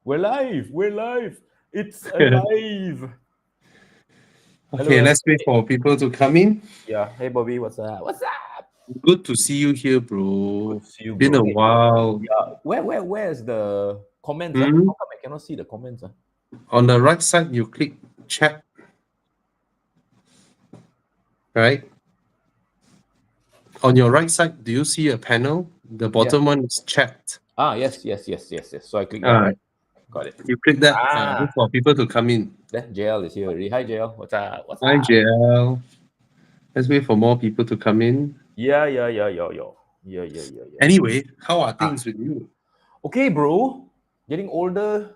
We're live. We're live. It's alive. Okay, Hello. let's wait for people to come in. Yeah. Hey, Bobby. What's up? What's up? Good to see you here, Good bro. to see you, Been bro. a Hey, while. yeah. Where's the comments? Hmm? How come I cannot see the comments? On the right side, you click chat, right? On your right side, do you see a panel? The Yeah. bottom one is chat. Yes. So I click that, Ah, right? Got it. you click that. Wait Ah, for people to come in. that JL is here already. Hi, JL. What's up? What's Hi, up? JL. Let's wait for more people to come in. Yeah. Yo. Yeah. Anyway, how are Ah. things with you? Okay, bro. Getting older,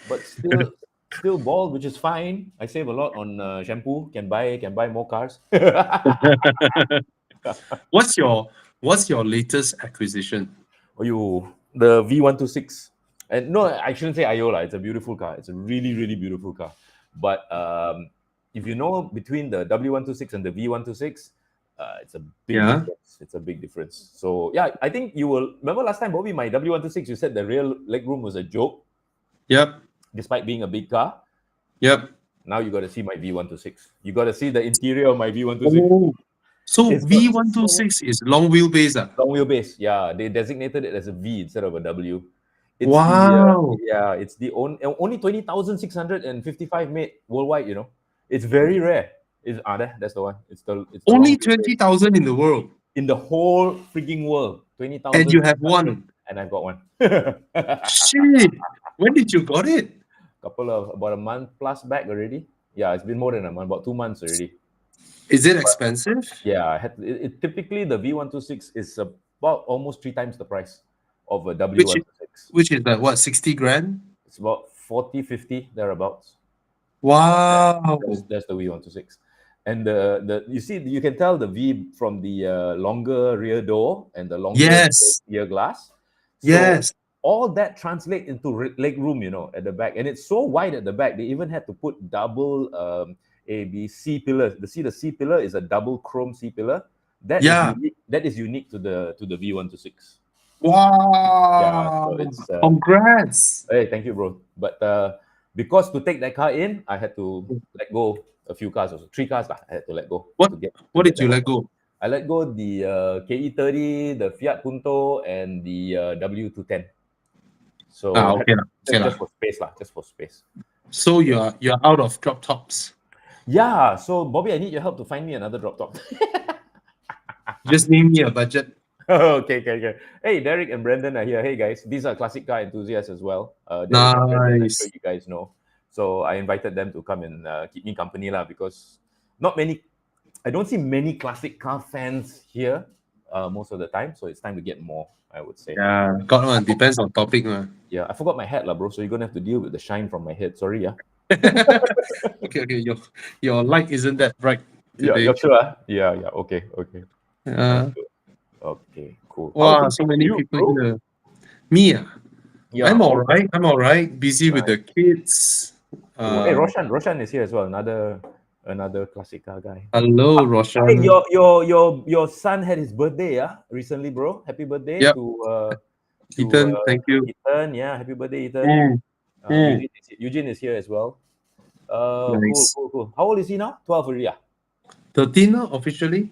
but still bald, which is fine. I save a lot on shampoo. Can buy more cars. What's your latest acquisition? Oh, you the V126, and no, I shouldn't say Iola. It's a beautiful car. It's a really beautiful car. But if you know between the W126 and the V126, it's a big Yeah. difference. It's a big difference. So yeah, I think you will remember last time, Bobby, my W126. You said the real legroom was a joke, Yep. despite being a big car. Yep. Now you got to see my V126. You got to see the interior of my V126. Oh, so It's got so V126 is long wheelbase. Ah? long wheelbase. Yeah, they designated it as a V instead of a W. It's the Wow. it's the only 20,655 made worldwide. It's very rare. That's the one. It's the long Only wheelbase 20,000 in the world. in the whole freaking world. And you have 20,600, one. and I've got one. Shit. When did you got it? About a month plus back already. Yeah, it's been more than a month, about 2 months already. Is it expensive? Yeah, typically the V126 is about almost three times the price of a Which i- W126. which is like what, 60 grand? It's about 40, 50 thereabouts. Wow. That's the V126. And the you see, you can tell the V from the longer rear door and the longer Yes. rear glass. So Yes. all that translate into leg room, at the back, and it's so wide at the back. They even had to put double A B C pillars. The C pillar is a double chrome C pillar. That is Yeah. unique. That is unique to the V126. Yeah, Wow. so it's Congrats. hey, thank you, bro. But because to take that car in, I had to let go a few cars, also three cars lah. I had to let go What to get to what get did you that one. let go? I let go the KE30, the Fiat Punto, and the W210. So Okay lah. Okay lah. just for space lah, just for space. So you're out of drop tops. Yeah. So Bobby, I need your help to find me another drop top. Just name me a budget. Okay. Hey, Derek and Brendan are here. Hey guys, these are classic car enthusiasts as well. Derek and Brendan, I'm sure Nice. you guys know. So I invited them to come and keep me company lah, because not many, I don't see many classic car fans here most of the time. So it's time to get more, I would say. Yeah, got one. Depends on topic, man. Yeah, I forgot my hat lah, bro. So you're gonna have to deal with the shine from my head. Sorry, yeah. Okay. Your light isn't that bright Yeah, today. you're sure? Yeah. Okay. Sounds Uh, good. Okay, cool. How are wow, things so with many you, people bro? here. Me, Yeah. I'm all Oh, right. I'm all right. Busy with nice. the kids. Cool. Hey, Uh, Roshan is here as well. Another classic car guy. hello, Hey, Roshan. your son had his birthday, recently, bro. Happy birthday Yep, to Ethan. Thank you. Ethan. Yeah, happy birthday, Ethan. Mm, mm, Eugene is here as well. Cool, nice. cool, cool. How old is he now? 12 already, yeah. 13 now, officially?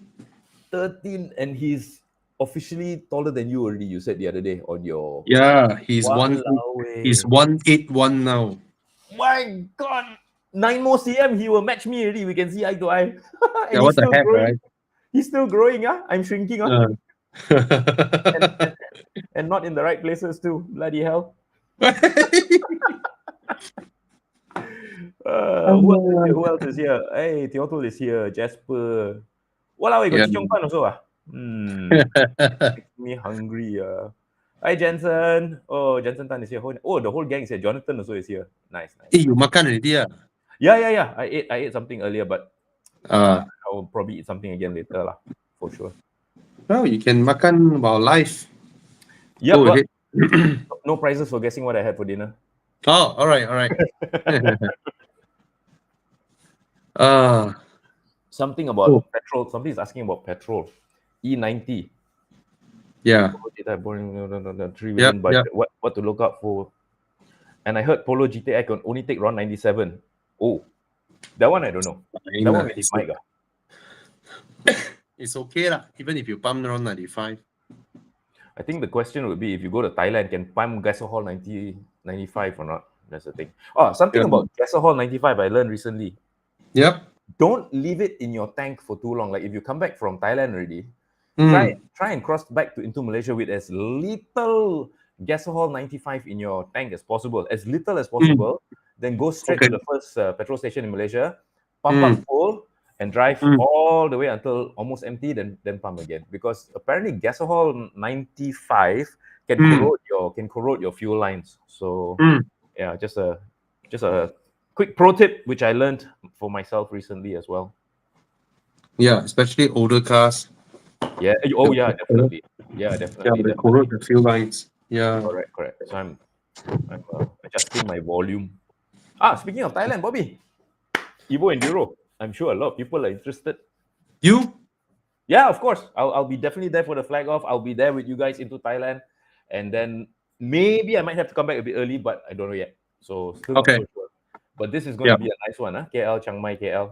13, and he's officially taller than you already. You said the other day on your Yeah, walao he's way. 181 now. My God, 9 more cm, he will match me already. We can see eye to eye, Yeah, and he's what the still heck, growing. right? He's still growing, I'm shrinking, Uh. and, and and not in the right places too. Bloody hell. Who else is here? Who else is here? Hey, Theotul is here. Jasper. Walao, we got Yeah. Chichong Pan also. Makes me hungry. Hi, Jensen. Oh, Jensen Tan is here. Oh, the whole gang is here. Jonathan also is here. Nice. You makan already, ah? Yeah. I ate something earlier, but Uh, I will probably eat something again later, lah, for sure. well, you can makan while live. Yep. Go ahead. No prizes for guessing what I had for dinner. Oh, all right. Something about petrol. Somebody is asking about petrol. E90. Yeah. Did I borrow 3 Yep, million budget? What to look out for? And I heard Polo GTI can only take RON 97. Oh, that one I don't know. That one we need Mike. It's okay lah, even if you pump around 95. I think the question would be if you go to Thailand, can pump gasohol 95 or not? That's the thing. Oh, something about gasohol 95 I learned recently. Yep. Don't leave it in your tank for too long. Like if you come back from Thailand already, try and cross back into Malaysia with as little gasohol 95 in your tank as possible. As little as possible. Then go straight to the first petrol station in Malaysia, pump up full, and drive all the way until almost empty, then pump again. Because apparently gasohol 95 can corrode your fuel lines. So yeah, just a quick pro tip which I learned for myself recently as well. Yeah, especially older cars. Yeah. Oh yeah, definitely. Yeah, definitely. Yeah, they corrode the fuel lines. Yeah. Correct. So I'm adjusting my volume. Speaking of Thailand, Bobby, Evo Enduro. I'm sure a lot of people are interested. You? Yeah, of course. I'll be definitely there for the flag off. I'll be there with you guys into Thailand, and then maybe I might have to come back a bit early, but I don't know yet. So still not so sure. But this is going to be a nice one, huh? KL, Chiang Mai, KL.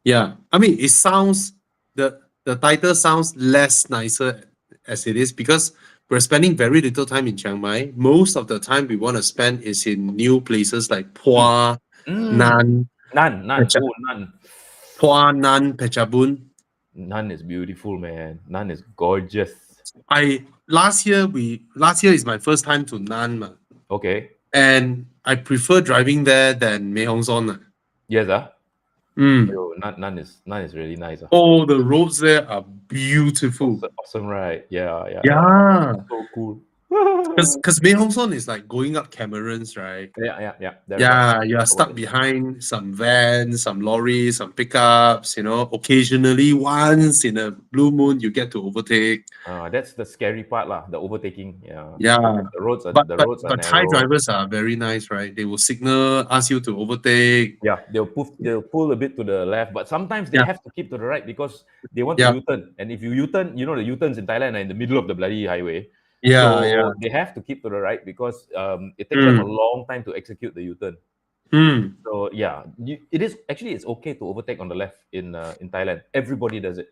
Yeah, I mean, it sounds the title sounds less nicer as it is because we're spending very little time in Chiang Mai. Most of the time we want to spend is in new places like Phua, Nan. Nan. Phua, Nan, Phetchabun. Nan is beautiful, man. Nan is gorgeous. Last year is my first time to Nan, man. Okay. And I prefer driving there than Mae Hong Son. Yes, Nan is really nice. Oh, the roads there are beautiful. Awesome, right? Yeah. So cool. Because Mae Hong Son is like going up Camerons, right? Yeah. You are stuck behind some vans, some lorries, some pickups. Occasionally, once in a blue moon, you get to overtake. That's the scary part, lah. The overtaking. Yeah. The roads are But narrow. Thai drivers are very nice, right? They will signal, ask you to overtake. Yeah, they'll pull a bit to the left, but sometimes they have to keep to the right because they want to U-turn. And if you U-turn, the U-turns in Thailand are in the middle of the bloody highway. So they have to keep to the right because it takes them a long time to execute the U-turn. So yeah, it's okay to overtake on the left in Thailand. Everybody does it.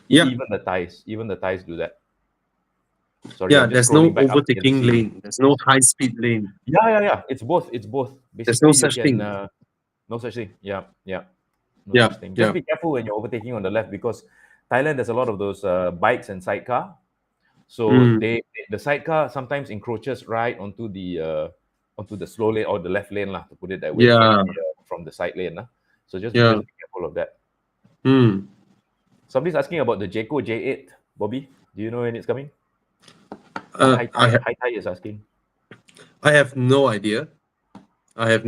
Yeah, even the Thais do that. Sorry, yeah, there's no overtaking lane. There's no high-speed lane. Yeah. It's both. Basically, there's no such thing. No such thing. Yeah. Such thing. Just be careful when you're overtaking on the left because Thailand there's a lot of those bikes and sidecar. So the sidecar sometimes encroaches right onto the slow lane or the left lane, lah, to put it that way. Yeah. From the side lane. So just be careful of that. Somebody's asking about the Jayco J8. Bobby, do you know when it's coming? Hi Thai is asking. I have no idea. I have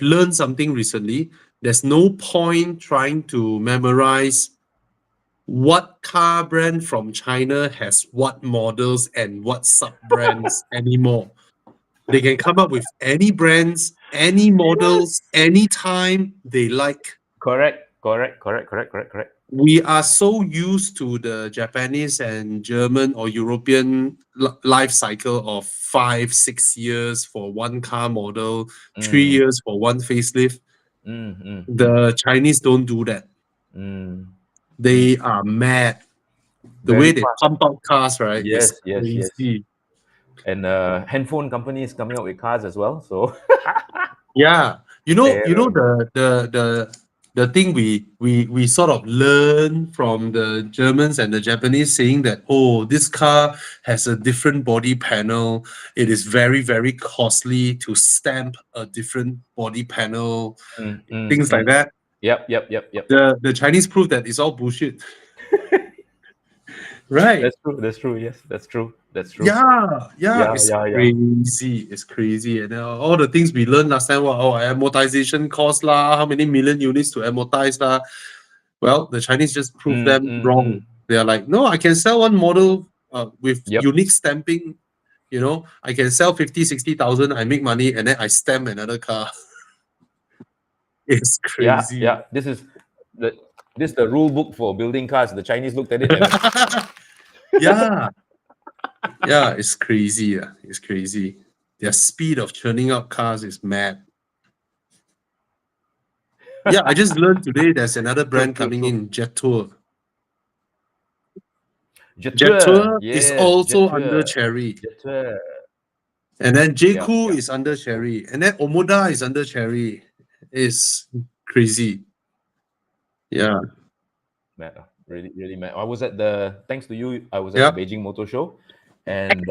learned something recently. There's no point trying to memorize what car brand from China has what models and what sub-brands anymore. They can come up with any brands, any models, anytime they like. Correct. We are so used to the Japanese and German or European life cycle of 5-6 years for one car model, 3 years for one facelift. The Chinese don't do that. They are mad. The way they pump out cars, right? Yes. Crazy. And handphone companies coming out with cars as well. So yeah, the thing we sort of learn from the Germans and the Japanese saying that, oh, this car has a different body panel. It is very, very costly to stamp a different body panel. Things like that. Yep. The Chinese prove that it's all bullshit. Right. That's true. Yes, that's true. Yeah. It's crazy. And all the things we learned last time, amortization cost lah, how many million units to amortize lah. Well, the Chinese just proved them wrong. They are like, no, I can sell one model with unique stamping. I can sell 50,000-60,000. I make money, and then I stamp another car. It's crazy. Yeah. This is the rule book for building cars. The Chinese looked at it. And yeah, it's crazy. It's crazy. their speed of churning out cars is mad. Yeah, I just learned today there's another brand coming in, Jet Tour. Jet Jetur, Tour is yes, also under Jetur, Cherry. Jetur. And then Yeah, J-Cool yeah. is under Cherry. And then Omoda is under Cherry. It's crazy. Yeah. Mad, really, really mad. I was at the thanks to you. I was at the Yeah. Beijing Motor Show, and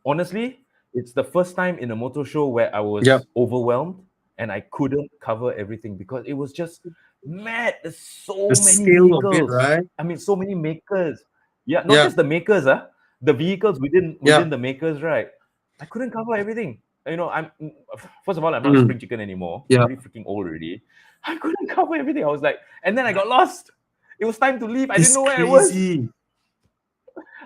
honestly, it's the first time in a motor show where I Yeah. was overwhelmed and I couldn't cover everything because it was just mad. There's so The many scale of it, vehicles. right? I mean, so many makers. Yeah, not Yeah. just the makers, the vehicles within Yeah. the makers, right? I couldn't cover everything. You know, I'm first of all, I'm not a Mm. spring chicken anymore. Yeah. I'm really freaking old already. I couldn't cover everything. I was like, and then I got lost. It was time to leave. I didn't It's know where I was. crazy.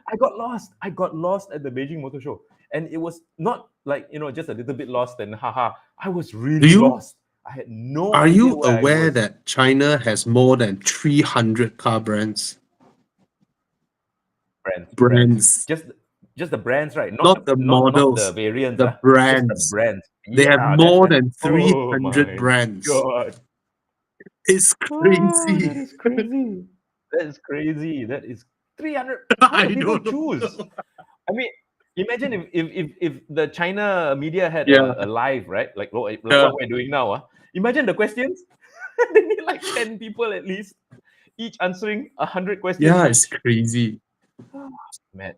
I got lost. I got lost at the Beijing Motor Show. And it was not like, just a little bit lost and haha. I was Do really you lost. I had no Are idea you where I aware was. that China has more than 300 car brands? Brands. Just the brands, right? Not the Not the models, variants, the just the brands. brands. They have Yeah, more than oh 300 my brands. god. It's Oh, crazy. that is crazy. That is crazy. That is 300. How do I people don't choose? know. I mean, imagine if the China media had Yeah. a live, right? Like what Yeah. we're doing now. Imagine the questions. They need like 10 people at least, each answering 100 questions Yeah, it's each. crazy. Mad.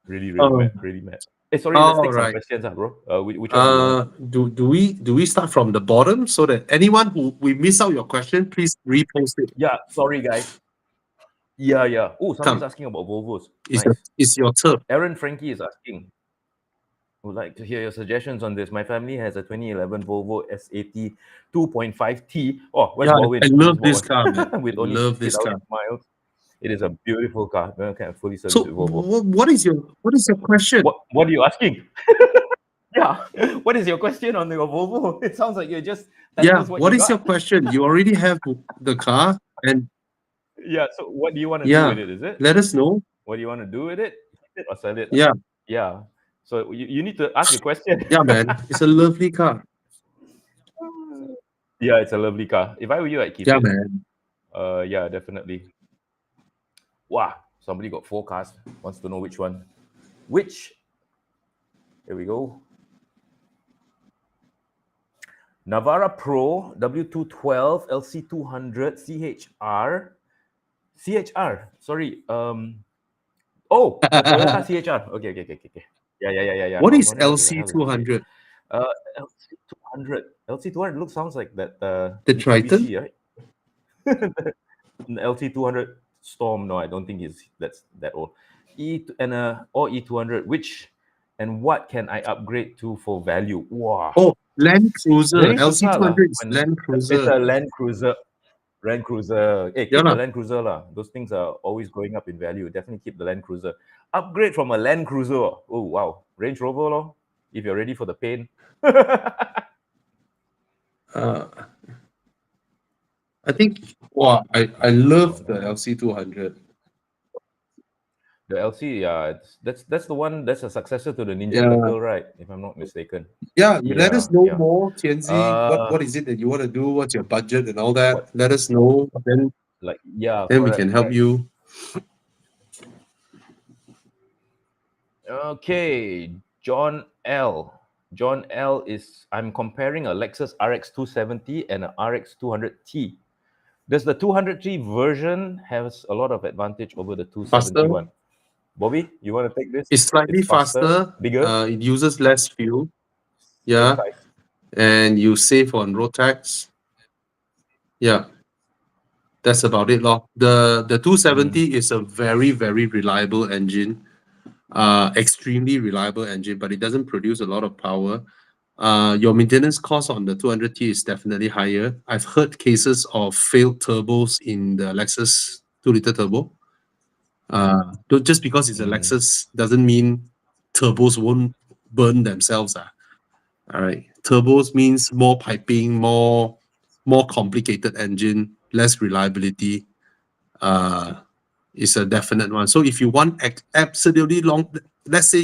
Really, really Oh, mad. Really mad. Hey, sorry, let's all take some right. questions, bro. Which one do you want? Do we start from the bottom so that anyone who we miss out your question, please repost it. Yeah, sorry, guys. Yeah, yeah. Oh, somebody's Come, asking about Volvos. it's your, Nice. it's your turn. Aaron Frankie is asking, would like to hear your suggestions on this. My family has a 2011 Volvo SAT 2.5T. Oh, where's Yeah, I Baldwin? love Where's this car, man. Baldwin? I With only love this 60,000 car. miles. It is a beautiful car. Can fully service So, with Volvo. what is your question? What are you asking? Yeah. What is your question on your Volvo? It sounds like you're just telling Yeah, us what what you is your got. question? You already have the car, and Yeah. So what do you want to do with yeah, it? Is it? let us know. What do you want to do with it? Keep it or sell it? Yeah, Yeah. So you need to ask your question. yeah, man. It's a lovely car. Yeah, it's a lovely car. If I were you, I'd keep Yeah, it. man. Yeah, definitely. Wow, somebody got 4 cars. Wants to know which one. Which? Here we go. Navara Pro W212 LC200 CHR. CHR. Sorry. Toyota CHR. Okay. Yeah. What I was is wondering what the hell is this shit. LC200? LC200. LC200 sounds like that The Triton? Mitsubishi, right? LT200 Storm. No, I don't think that's that old. Or E200. Which and what can I upgrade to for value? Wow, Oh, Land Cruiser. very susah lah. LC200 is When Land it's Cruiser. a Land Cruiser. Land Cruiser. Hey, Yeah, keep the lah. Land Cruiser lah. Those things are always going up in value. Definitely keep the Land Cruiser. Upgrade from a Land Cruiser. Oh wow, Range Rover lor. If you're ready for the pain. Uh, I think, wow, I love the LC200. The LC, yeah, that's the one. That's a successor to the Ninja Yeah, Turtle, right? If I'm not mistaken. yeah. You let us Yeah, know yeah. more, Tianzi. What is it that you want to do? What's your budget and all that? What Let us know. Then like yeah, we can help correct. you. Okay, John L. John L is I'm comparing a Lexus RX 270 and a RX 200T. Does the 200T version has a lot of advantage over the 270 Faster. one? Bobby, you want to take this? It's slightly It's faster, faster. bigger, It uses less fuel. same Yeah, size. and you save on road tax. Yeah, that's about it, lor. The 270 is a very, very reliable engine. Extremely reliable engine, but it doesn't produce a lot of power. Your maintenance cost on the 200T is definitely higher. I've heard cases of failed turbos in the Lexus 2-liter turbo. Just because it's a Lexus doesn't mean turbos won't burn themselves. All right. Turbos means more piping, more complicated engine, less reliability. is a definite one. So if you want absolutely long, let's say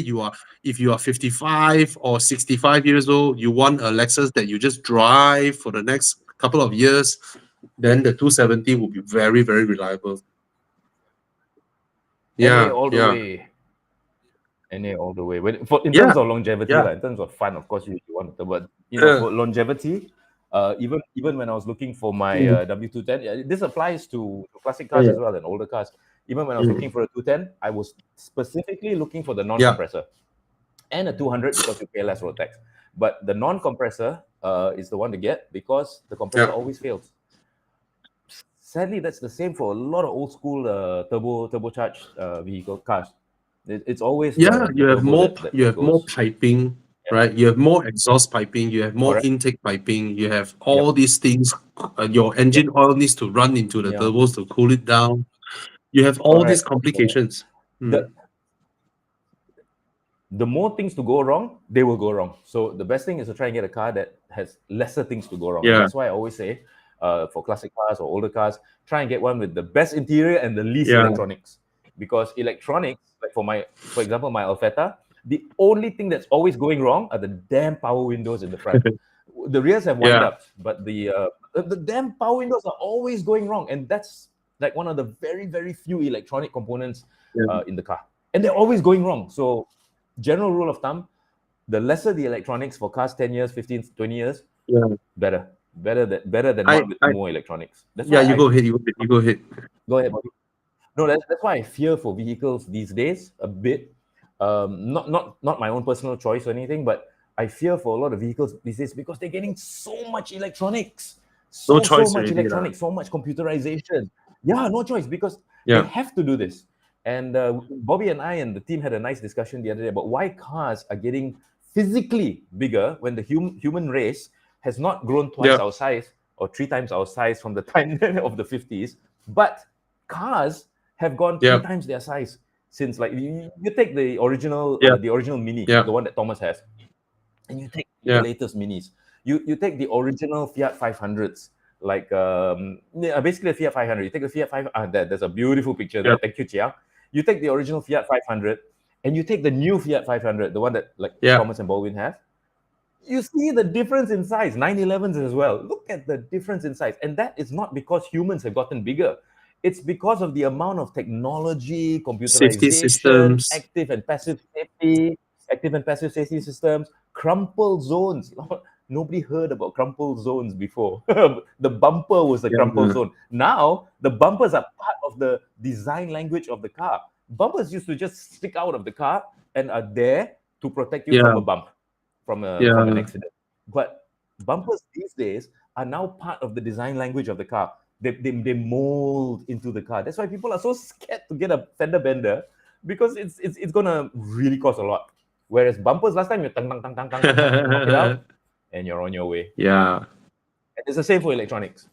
if you are 55 or 65 years old, you want a Lexus that you just drive for the next couple of years, then the 270 will be very, very reliable. NA Yeah, all the yeah, way. NA all the way. In yeah, terms of longevity, yeah, like, in terms of fun, of course, you want it, but yeah. for longevity, even when I was looking for my Mm, W210, this applies to classic cars mm, as well and older cars. Even when I was looking mm. for a 210, I was specifically looking for the Yeah, non-compressor and a 200 because you pay less road tax. But the non-compressor is the one to get because the compressor yeah, always fails. Sadly, that's the same for a lot of old school turbocharged vehicle cars. It's always yeah. the turbo You that have more goes. piping, Yep. right? You have more exhaust piping. You have more Correct. intake piping. You have Yep. all these things. Your Yep. engine oil needs to run into the Yeah. turbos to cool it down. You have all these Correct. Correct. complications. The Mm. the more things to go wrong, they will go wrong. So the best thing is to try and get a car that has lesser things to go wrong. And Yeah, that's why I always say, for classic cars or older cars, try and get one with the best interior and the least yeah, electronics. Because electronics, like for example, my Alfetta, the only thing that's always going wrong are the damn power windows in the front. The rears have wind yeah, ups, but the damn power windows are always going wrong, and that's like one of the very very few electronic components yeah, in the car, and they're always going wrong. So general rule of thumb, the lesser the electronics for cars 10 years, 15, 20 years, yeah. better than I, one with I, more electronics. That's yeah. why You I go ahead. You go ahead. go ahead, Bobby. No, that's why I fear for vehicles these days a bit. Not my own personal choice or anything, but I fear for a lot of vehicles these days because they're getting so much electronics, No so choice much already, lah. electronics, so much computerization. Yeah, no choice because they Yeah, have to do this. And Bobby and I and the team had a nice discussion the other day about why cars are getting physically bigger when the human race has not grown twice yeah, our size or three times our size from the time of the 50s, but cars have gone three yeah, times their size since, like, you take yeah, the original Mini, yeah, the one that Thomas has, and you take the yeah, latest Minis. You take the original Fiat 500s, like basically a Fiat 500. You take the Fiat 5. There's a beautiful picture yeah, there. Thank you, Chia. You take the original Fiat 500, and you take the new Fiat 500, the one that like yeah. Thomas and Baldwin have. You see the difference in size. 911s as well. Look at the difference in size, and that is not because humans have gotten bigger. It's because of the amount of technology, Safety computerization, systems. active and passive safety systems, crumple zones. Nobody heard about crumple zones before. The bumper was the crumple Yeah, zone. Now the bumpers are part of the design language of the car. Bumpers used to just stick out of the car and are there to protect you from yeah, a bump, from an yeah. accident. But bumpers these days are now part of the design language of the car. They mold into the car. That's why people are so scared to get a fender bender, because it's gonna really cost a lot. Whereas bumpers last time, you tang tang tang tang tang tang tang, knock it out, and you're on your way. Yeah, And it's the same for electronics.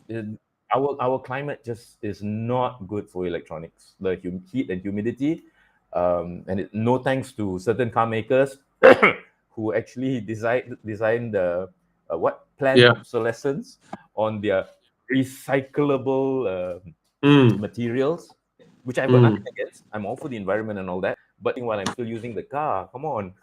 Our climate just is not good for electronics. The heat and humidity, no thanks to certain car makers who actually designed the what planned yeah. obsolescence on their recyclable Mm, materials, which I've got nothing mm. against. I'm all for the environment and all that. But while I'm still using the car, come on.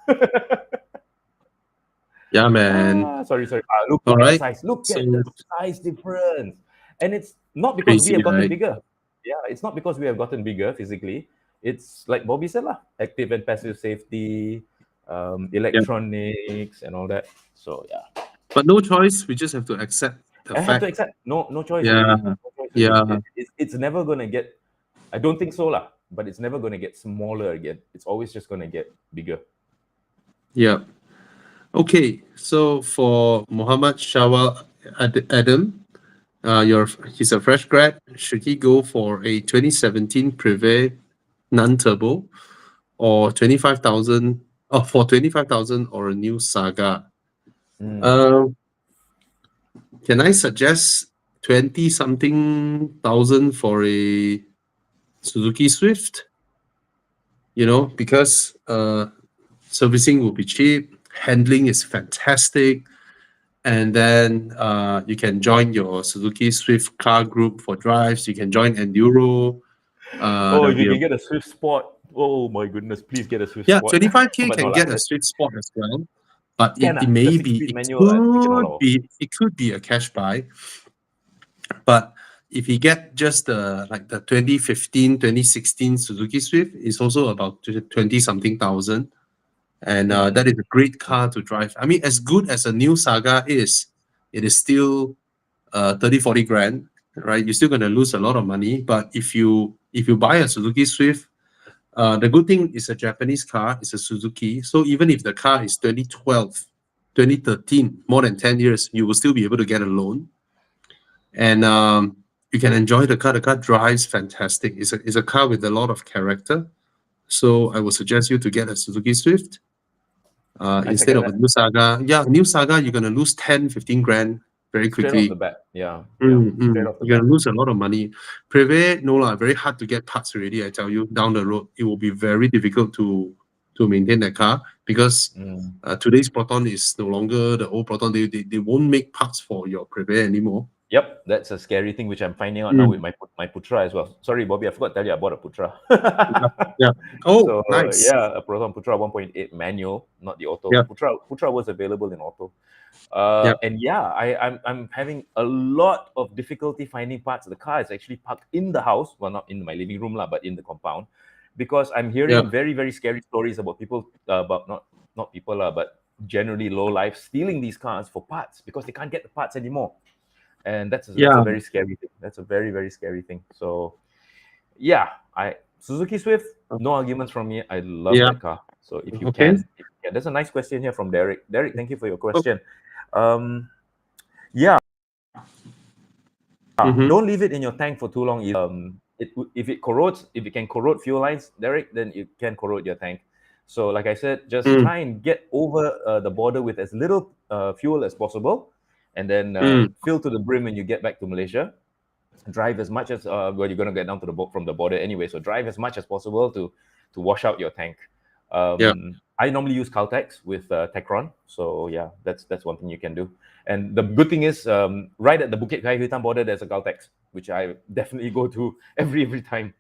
Yeah, man. Sorry. All Look at the right. size. Look So at the size difference. And it's not because we crazy, have gotten right? bigger. Yeah, it's not because we have gotten bigger physically. It's like Bobby said, lah, active and passive safety, Yeah. electronics, and all that. So yeah, But no choice. We just have to accept the I have to fact. accept. No choice Yeah, already. No choice already. yeah, It's never gonna get. I don't think so, lah. But it's never gonna get smaller again. It's always just gonna get bigger. yeah. Okay. So for Muhammad Shawal Adam, he's a fresh grad. Should he go for a 2017 Privé non-turbo or 25,000? Oh, for 25,000 or a new Saga? Mm. Um, can I suggest 20 something thousand for a Suzuki Swift? Because servicing will be cheap, handling is fantastic, and then you can join your Suzuki Swift car group for drives. You can join Enduro. Oh, if you can get a Swift Sport, oh my goodness, please get a Swift Yeah, Sport. 25K But no can lah, get a Swift Sport as well. But can it the may be, 6-speed manual, we can allow. it could be a cash buy. But if you get just the 2015, 2016 Suzuki Swift, it's also about 20 something thousand. And that is a great car to drive. I mean, as good as a new Saga is, it is still 30, 40 grand, right? You're still going to lose a lot of money. But if you buy a Suzuki Swift, the good thing is a Japanese car, it's a Suzuki. So even if the car is 2012, 2013, more than 10 years, you will still be able to get a loan. And you can enjoy the car. The car drives fantastic. It's a car with a lot of character. So I would suggest you to get a Suzuki Swift instead of a new Saga. Yeah, new Saga, you're going to lose 10, 15 grand very Straight quickly. off the bat, yeah. Straight off the You're bat. gonna lose a lot of money. Preve, no lah, very hard to get parts already. I tell you, down the road, it will be very difficult to maintain that car because today's Proton is no longer the old Proton. They won't make parts for your Preve anymore. Yep, that's a scary thing which I'm finding out now with my Putra as well. Sorry, Bobby, I forgot to tell you I bought a Putra. Yeah. Oh, so, nice. Yeah, a Proton Putra 1.8 manual, not the auto. Yeah. Putra was available in auto. Yeah. And yeah, I'm having a lot of difficulty finding parts. The car is actually parked in the house, well, not in my living room, but in the compound, because I'm hearing very, very scary stories about people, about not people, but generally low life stealing these cars for parts because they can't get the parts anymore. And that's a very scary thing. That's a very, very scary thing. So yeah, Suzuki Swift, no arguments from me. I love that car. So if you can, there's a nice question here from Derek. Derek, thank you for your question. Yeah. Don't leave it in your tank for too long. If it corrodes, if it can corrode fuel lines, Derek, then it can corrode your tank. So like I said, just try and get over the border with as little fuel as possible, and then fill to the brim when you get back to Malaysia. Drive as much as you're going to get down to from the border anyway. So drive as much as possible to wash out your tank. I normally use Caltex with Tecron. So yeah, that's one thing you can do. And the good thing is, right at the Bukit Kaihitan border, there's a Caltex, which I definitely go to every time.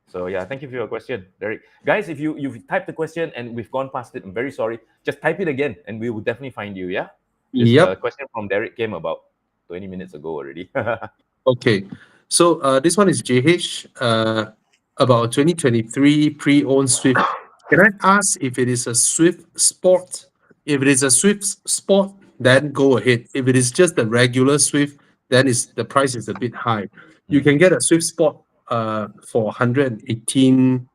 So yeah, thank you for your question, Derek. Guys, if you've typed the question and we've gone past it, I'm very sorry. Just type it again, and we will definitely find you. Yeah. This question from Derek came about 20 minutes ago already. Okay. So this one is JH about 2023 pre-owned Swift. Can I ask if it is a Swift Sport? If it is a Swift Sport, then go ahead. If it is just the regular Swift, then the price is a bit high. You can get a Swift Sport for 118K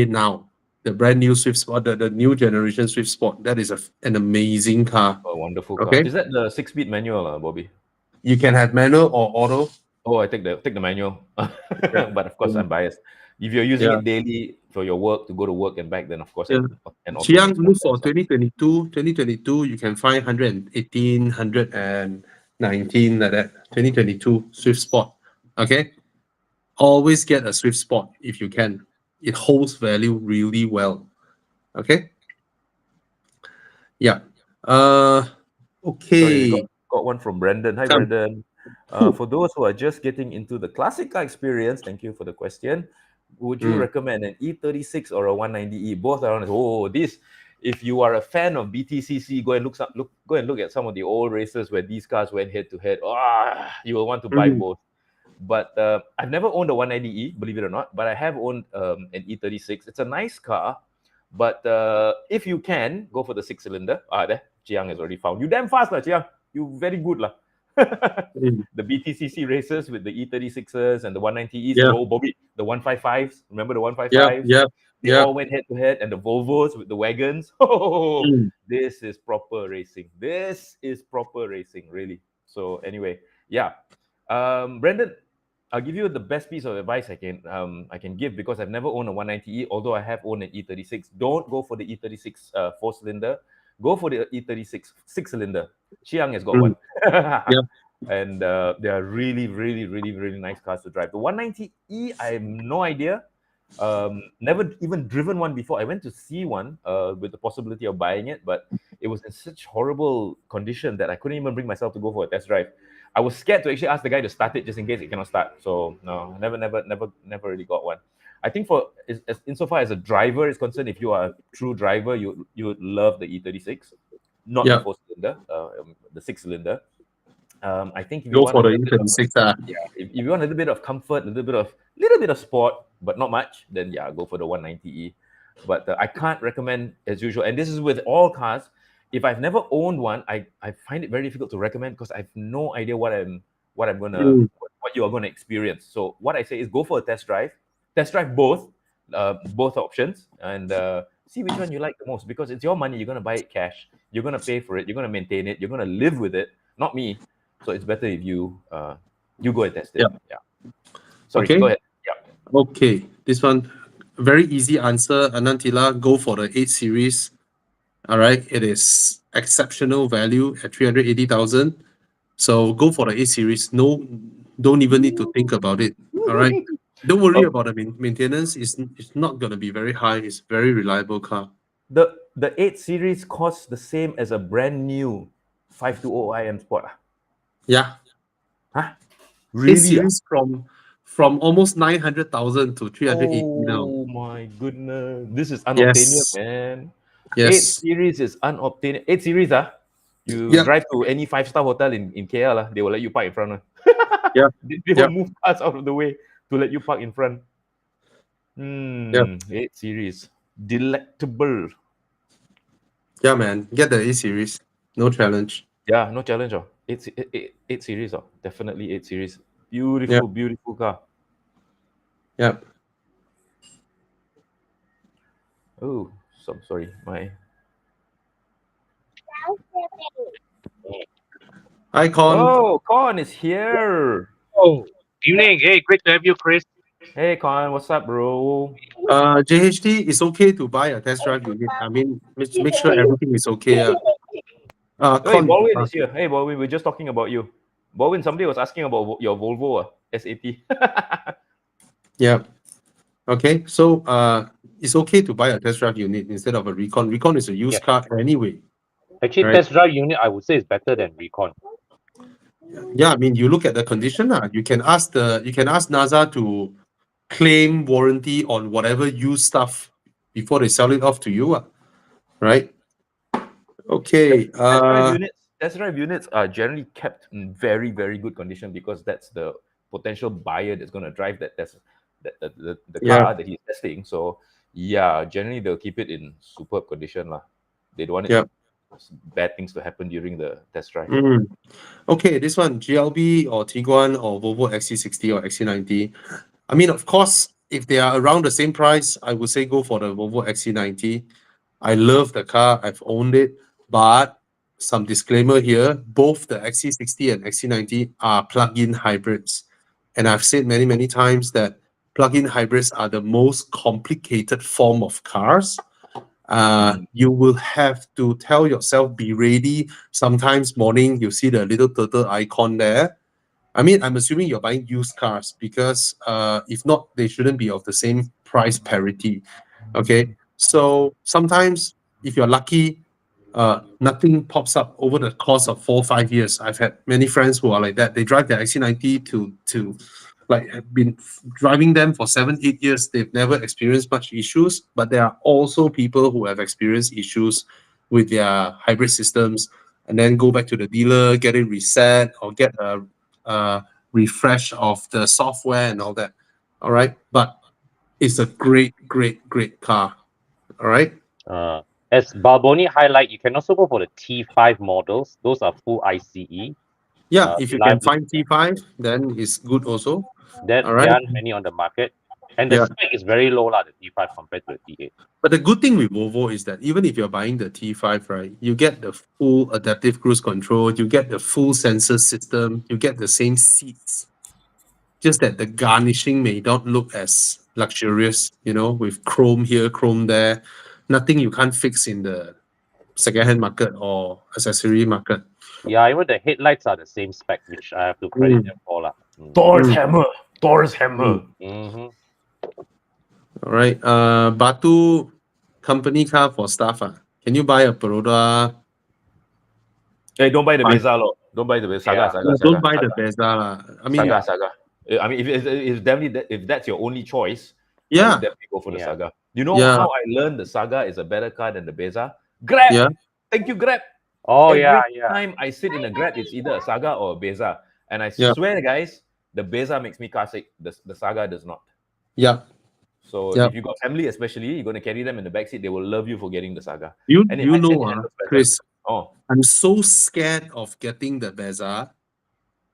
now. The brand new Swift Sport, the new generation Swift Sport. That is an amazing car. A wonderful car. Is that the 6-speed manual, Bobby? You can have manual or auto. Oh, I take the manual. But of course, I'm biased. If you're using it daily for your work, to go to work and back, then of course, and also Chiang, look for 2022. 2022, you can find 118, 119 like that. 2022 Swift Sport. Okay, always get a Swift Sport if you can. It holds value really well. Okay. Yeah. Okay. Sorry, got one from Brendan. Hi, Brendan. For those who are just getting into the classic car experience, thank you for the question. Would you recommend an E36 or a 190E? Both are on. Oh, this. If you are a fan of BTCC, go and look at some of the old races where these cars went head to head. You will want to buy both. But I've never owned a 190E, believe it or not. But I have owned an E36. It's a nice car. But if you can, go for the 6-cylinder. There, Chiang has already found. You damn fast, Chiang. You very good, lah. The BTCC races with the E36s and the 190Es, Bobby, the 155s. Remember the 155s? They all went head to head, and the Volvos with the wagons. This is proper racing. This is proper racing, really. So anyway, yeah. Brendan, I'll give you the best piece of advice I can give, because I've never owned a 190E, although I have owned an E36. Don't go for the E36 4-cylinder. Go for the E36 6-cylinder. Chiang has got one. And they are really, really, really, really nice cars to drive. The 190E, I have no idea. Never even driven one before. I went to see one with the possibility of buying it, but it was in such horrible condition that I couldn't even bring myself to go for a test drive. I was scared to actually ask the guy to start it just in case it cannot start. So no, never really got one. I think for insofar as a driver is concerned, if you are a true driver, you would love the E36, not the Yeah. 4-cylinder, the 6-cylinder. I think if you Go want a for the little bit of E36. yeah, if you want a little bit of comfort, a little bit of sport, but not much, then yeah, go for the 190e. But I can't recommend as usual. And this is with all cars. If I've never owned one, I find it very difficult to recommend because I have no idea what I'm gonna Mm. what you are gonna experience. So what I say is go for a test drive both options, and see which one you like the most because it's your money. You're gonna buy it cash. You're gonna pay for it. You're gonna maintain it. You're gonna live with it. Not me. So it's better if you go and test it. Yeah. Yeah. Sorry, Okay. go ahead. Yeah. Okay. This one, very easy answer. Anantila, go for the 8 series. All right. It is exceptional value at 380,000. So go for the 8 series. No, don't even need to think about it. All right. Don't worry Oh, about the maintenance. It's not going to be very high. It's very reliable car. the 8 series costs the same as a brand new 520 IM Sport. Yeah. Huh? 8 Really? series from almost 900,000 to 380 now. Oh my goodness. This is unobtainium, Yes. man. 8 Yes. series is unobtainium. 8 series, you Yeah. drive to any 5-star hotel in KL, they will let you park in front. Yeah. They will Yeah. move cars out of the way to let you park in front. Yeah. 8 series. Delectable. Yeah, man. Get the 8 series. No challenge. Yeah, no challenge. 8 series. Definitely 8 series. Yeah. Beautiful, beautiful car. Yeah. Oh, so sorry. My Hi, Con. Oh, Con is here. Oh, evening. Hey, great to have you, Chris. Hey, Con, what's up, bro? JHD, it's okay to buy a test drive unit. I mean, make sure everything is okay. Hey, Con. Baldwin is here. Hey, Baldwin, we're just talking about you. Baldwin, somebody was asking about your Volvo, SAT. Yeah. Okay. So it's okay to buy a test drive unit instead of a Recon. Recon is a used Yes. car anyway. Actually, Right. test drive unit, I would say, is better than Recon. Yeah, I mean, you look at the condition. You can ask NASA to claim warranty on whatever used stuff before they sell it off to you. Right? Okay. Test drive units are generally kept in very, very good condition because that's the potential buyer that's going to drive the Yeah. car that he's testing. So yeah, generally they'll keep it in superb condition lah. They don't want Yeah. bad things to happen during the test drive. Okay, this one, GLB or Tiguan or Volvo XC60 or XC90. I mean, of course, if they are around the same price, I would say go for the Volvo XC90. I love the car, I've owned it, but some disclaimer here, both the XC60 and XC90 are plug-in hybrids. And I've said many, many times that plug-in hybrids are the most complicated form of cars. You will have to tell yourself, be ready. Sometimes morning, you see the little turtle icon there. I mean, I'm assuming you're buying used cars because if not, they shouldn't be of the same price parity. Okay. So sometimes if you're lucky, nothing pops up over the course of 4 or 5 years. I've had many friends who are like that. They drive their XC90 to like have been driving them for 7, 8 years. They've never experienced much issues, but there are also people who have experienced issues with their hybrid systems and then go back to the dealer, get it reset or get a refresh of the software and all that. All right. But it's a great, great, great car. All right. As Barboni highlight, you can also go for the T5 models. Those are full ICE. Yeah, if you can reliable. find T5, then it's good also. There All right. aren't many on the market. And the Yeah. spec is very low, the T5 compared to the T8. But the good thing with Volvo is that even if you're buying the T5, right, you get the full adaptive cruise control, you get the full sensor system, you get the same seats. Just that the garnishing may not look as luxurious, with chrome here, chrome there. Nothing you can't fix in the second-hand market or accessory market. Yeah, even the headlights are the same spec, which I have to credit them for. Thor's hammer. Mm-hmm. All right. Batu company car for staff. Can you buy a Peroda Hey, don't buy the Fine. Beza, lo. Don't buy the Beza. Saga, Yeah. Saga, No, Saga. don't buy the Saga. Beza lah. I mean, Saga, Saga. I mean, if definitely if that's your only choice, I yeah, would definitely go for the Yeah. Saga. You know yeah, how I learned the Saga is a better car than the Beza? Grab. yeah. Thank you, Grab. Oh Every yeah. time I sit in a Grab, it's either a Saga or a Beza, and I Yeah. swear, guys, the Beza makes me car sick. The Saga does not. Yeah. So Yeah. if you got family, especially, you're going to carry them in the backseat. They will love you for getting the Saga. You And you know, it handles better. Chris, Oh, I'm so scared of getting the Beza.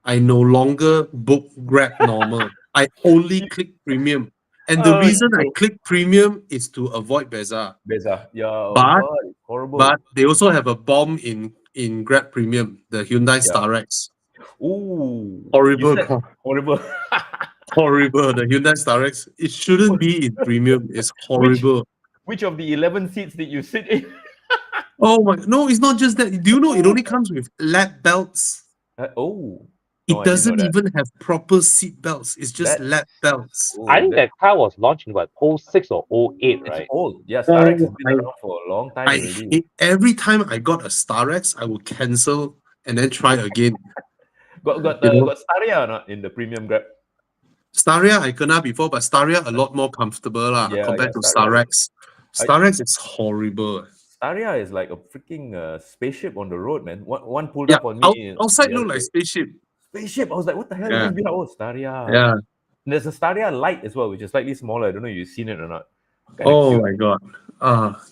I no longer book Grab normal. I only click premium. And the oh, reason I no. click premium is to avoid Beza. Beza. Yeah, oh But God, it's horrible. but they also have a bomb in Grab Premium, the Hyundai Yeah. Starex. Ooh, Horrible you said car. horrible. Horrible. The Hyundai Starex. It shouldn't be in premium. It's horrible. Which of the 11 seats did you sit in? Oh my, no, it's not just that. Do you know it only comes with lap belts? Oh, It no, I didn't know doesn't that. even have proper seat belts. It's just That lap belts. oh, I think that that car was launched in what 06 or 08, it's right? old. Yeah, Starex has Oh, been around for a long time I already. hate every time I got a Starex, I will cancel and then try again. You know, Got Staria or not in the premium Grab? Staria I kena before, but Staria a lot more comfortable lah Yeah, compared to Staria. Starex. I, Starex is horrible. Staria is like a freaking spaceship on the road, man. One pulled Yeah, up on me outside the look other like day. spaceship. Spaceship. I was like, what the hell Yeah, is this? Oh, Staria. yeah. There's a Staria Light as well, which is slightly smaller. I don't know if you've seen it or not. Kind of Oh cute. my god.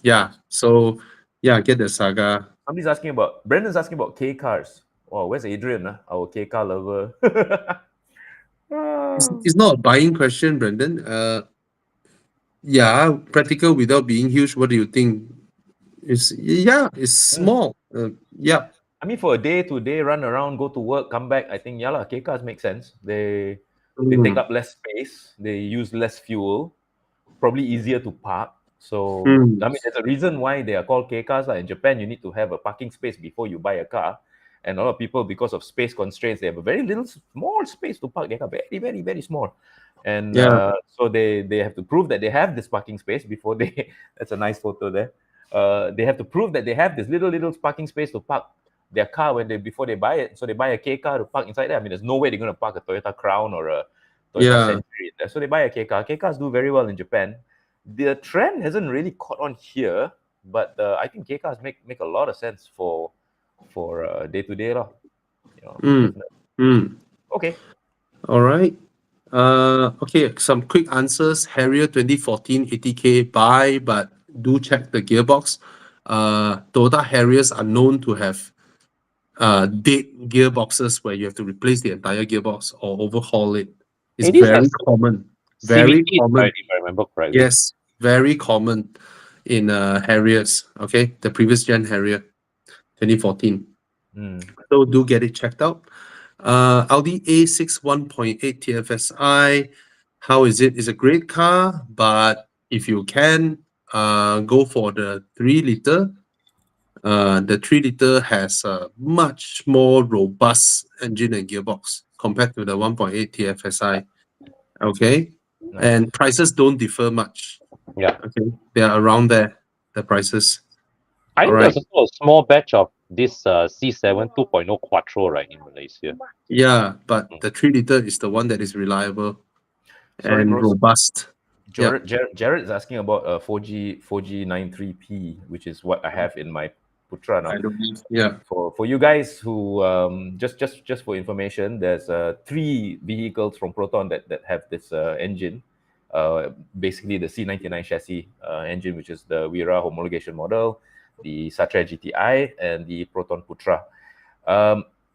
Yeah. So yeah, get the Saga. Somebody's asking about Brandon's asking about K cars. Oh, where's Adrian? Our K car lover. It's not a buying question, Brendan. Yeah, practical without being huge. What do you think? It's small. Yeah. I mean, for a day-to-day run around, go to work, come back, I think K cars make sense. They take Mm, up less space, they use less fuel, probably easier to park. So mm, I mean, there's a reason why they are called K cars. Like in Japan, you need to have a parking space before you buy a car. And a lot of people, because of space constraints, they have a very little small space to park their car, very, very, very small. And yeah. so they have to prove that they have this parking space before they. That's a nice photo there. They have to prove that they have this little parking space to park their car before they buy it. So they buy a K car to park inside there. I mean, there's no way they're going to park a Toyota Crown or a Toyota Yeah. Century in there. So they buy a K car. K cars do very well in Japan. The trend hasn't really caught on here, but I think K cars make a lot of sense for day to day, lah. Mm. Okay. All right. Okay, some quick answers. Harrier 2014 80K buy, but do check the gearbox. Toyota Harriers are known to have dead gearboxes where you have to replace the entire gearbox or overhaul it. It's These very have common. Very CVT, common. right, if I remember correctly. Yes, very common in Harriers. Okay, the previous gen Harrier 2014. So do get it checked out. Audi A6 1.8 TFSI. How is it? It's a great car, but if you can, go for the 3 liter. The 3 liter has a much more robust engine and gearbox compared to the 1.8 TFSI. Okay, Nice. and prices don't differ much. Yeah. Okay, they are around there. The prices. I think Alright. there's also a small batch of this C7 2.0 Quattro, right, in Malaysia. Yeah, but the 3 liter is the one that is reliable Sorry, and bros. robust. Jared is asking about 4G 93P, which is what I have in my Putra now. I don't need. Yeah. For you guys who just for information, there's 3 vehicles from Proton that have this engine. Basically the C99 chassis engine, which is the Wira homologation model, the Satria GTI, and the Proton Putra.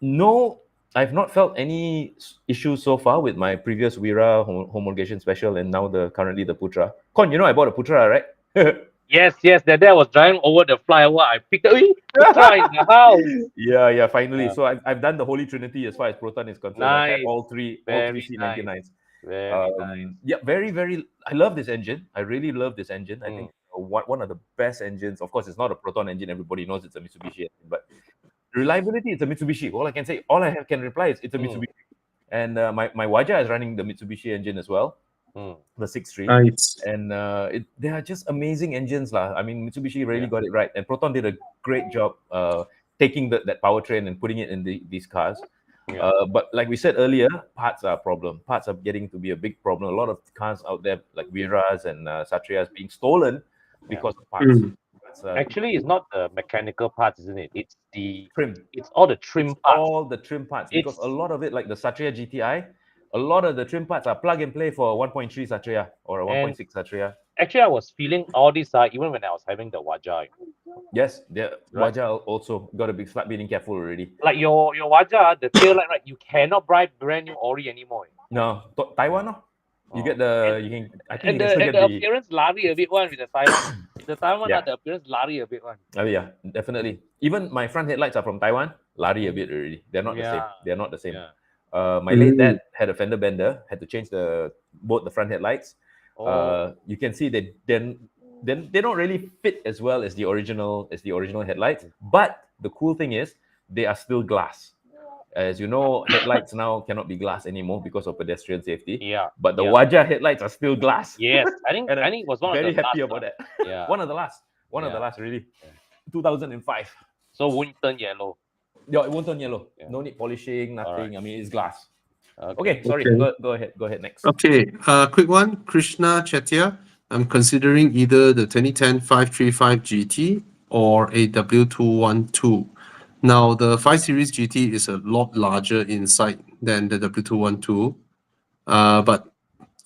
No, I've not felt any issues so far with my previous Wira homologation special and now currently the Putra. Con, you know I bought a Putra, right? Yes. That day I was driving over the flyover. I picked up Putra in the house. Yeah, finally. Yeah. So I've done the Holy Trinity as far as Proton is concerned. I've had Nice. all three Very C99s. nice. Very nice. Yeah, very, very. I love this engine. I really love this engine. I Mm. think one of the best engines. Of course, it's not a Proton engine. Everybody knows it's a Mitsubishi engine, but reliability, it's a Mitsubishi. All I can say, can reply is it's a Mitsubishi. And my Waja is running the Mitsubishi engine as well, the 6.3. Nice. And they are just amazing engines, lah. I mean, Mitsubishi really got it right, and Proton did a great job taking that powertrain and putting it in these cars. Yeah. But like we said earlier, parts are a problem. Parts are getting to be a big problem. A lot of cars out there, like Viras and Satrias, being stolen because of parts. Mm. Actually, it's not the mechanical parts, isn't it? It's trim. it's all the trim It's parts. all the trim parts, because It's- a lot of it, like the Satria GTI, a lot of the trim parts are plug and play for a 1.3 Satria or a 1.6 Satria. Actually, I was feeling all these even when I was having the Wajah. Yes, the Right. Wajah also got to be start being careful already. Like your Wajah, the tail light, right? You cannot buy brand new Ori anymore. No, Taiwan, no? You get the you can. I think And you can still the, get the the. appearance lari a bit one with the Taiwan. The Taiwan, Yeah. the appearance lari a bit one. Oh yeah, definitely. Even my front headlights are from Taiwan. Lari a bit already. They're not the same. Yeah. They're not the same. Yeah. My late dad had a fender bender. Had to change both the front headlights. Oh. You can see that then they don't really fit as well as the original headlights. But the cool thing is they are still glass. As you know, headlights now cannot be glass anymore because of pedestrian safety. Yeah. But the yeah. Wajah headlights are still glass. Yes, I think And I'm it was one very of the happy last, about that. Yeah. One of the last. One of the Yeah. last, really. 2005. So won't turn yellow. Yeah, it won't turn yellow. Yeah. No need polishing, nothing. Alright. I mean, it's glass. Okay. Okay, sorry. Okay. Go ahead. Go ahead next. Okay, quick one. Krishna Chetia. I'm considering either the 2010 535 GT or a W212. Now, the 5 Series GT is a lot larger inside than the W212. But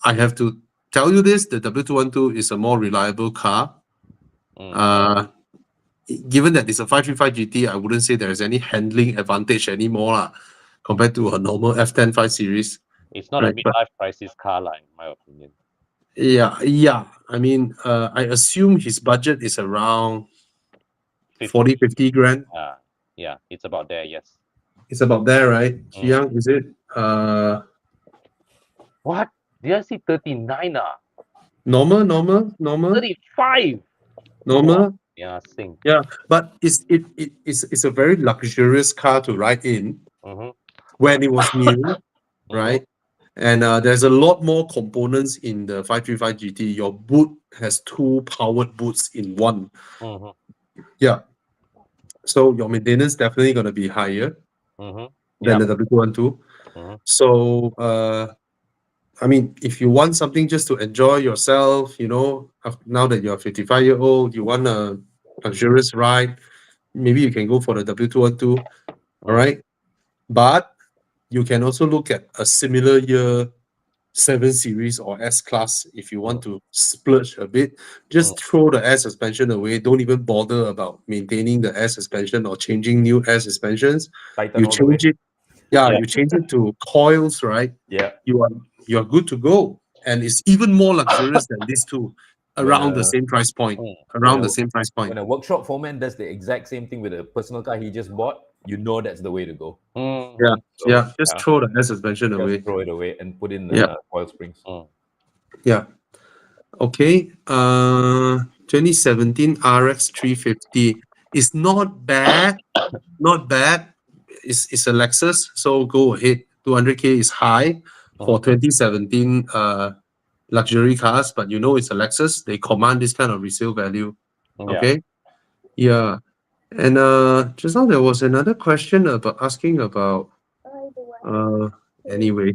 I have to tell you this, the W212 is a more reliable car. Given that it's a 535 GT, I wouldn't say there's any handling advantage anymore compared to a normal F10 5 Series. It's not Right, a but- midlife crisis car, in my opinion. Yeah. I mean, I assume his budget is around 40, 50 grand. Yeah, it's about there, yes. It's about there, right? Young, is it? What? Did I see 39? Normal, 35. normal. Yeah, sing. Yeah, but it's a very luxurious car to ride in Mm-hmm. when it was new, right? And there's a lot more components in the 535 GT. Your boot has 2 powered boots in one. Mm-hmm. Yeah. So your maintenance definitely going to be higher Mm-hmm. than the W212. Mhm. So, I mean, if you want something just to enjoy yourself, now that you're 55-year-old, you want a luxurious ride, maybe you can go for the W212. All right. But you can also look at a similar year 7 Series or S Class if you want to splurge a bit. Just throw the air suspension away. Don't even bother about maintaining the air suspension or changing new air suspensions. Tighten You all the way. change it. Yeah, you change it to coils, right? Yeah. You are good to go. And it's even more luxurious than these two, around the same price point. Around the same price point. When a workshop foreman does the exact same thing with a personal car he just bought, you know that's the way to go. Yeah, just throw the air suspension Just away. throw it away and put in the coil springs. Yeah. Okay. 2017 RX 350 is not bad. Not bad. It's a Lexus, so go ahead. 200K is high for 2017 luxury cars, but it's a Lexus. They command this kind of resale value. Okay. Yeah. And just now there was another question asking about anyway.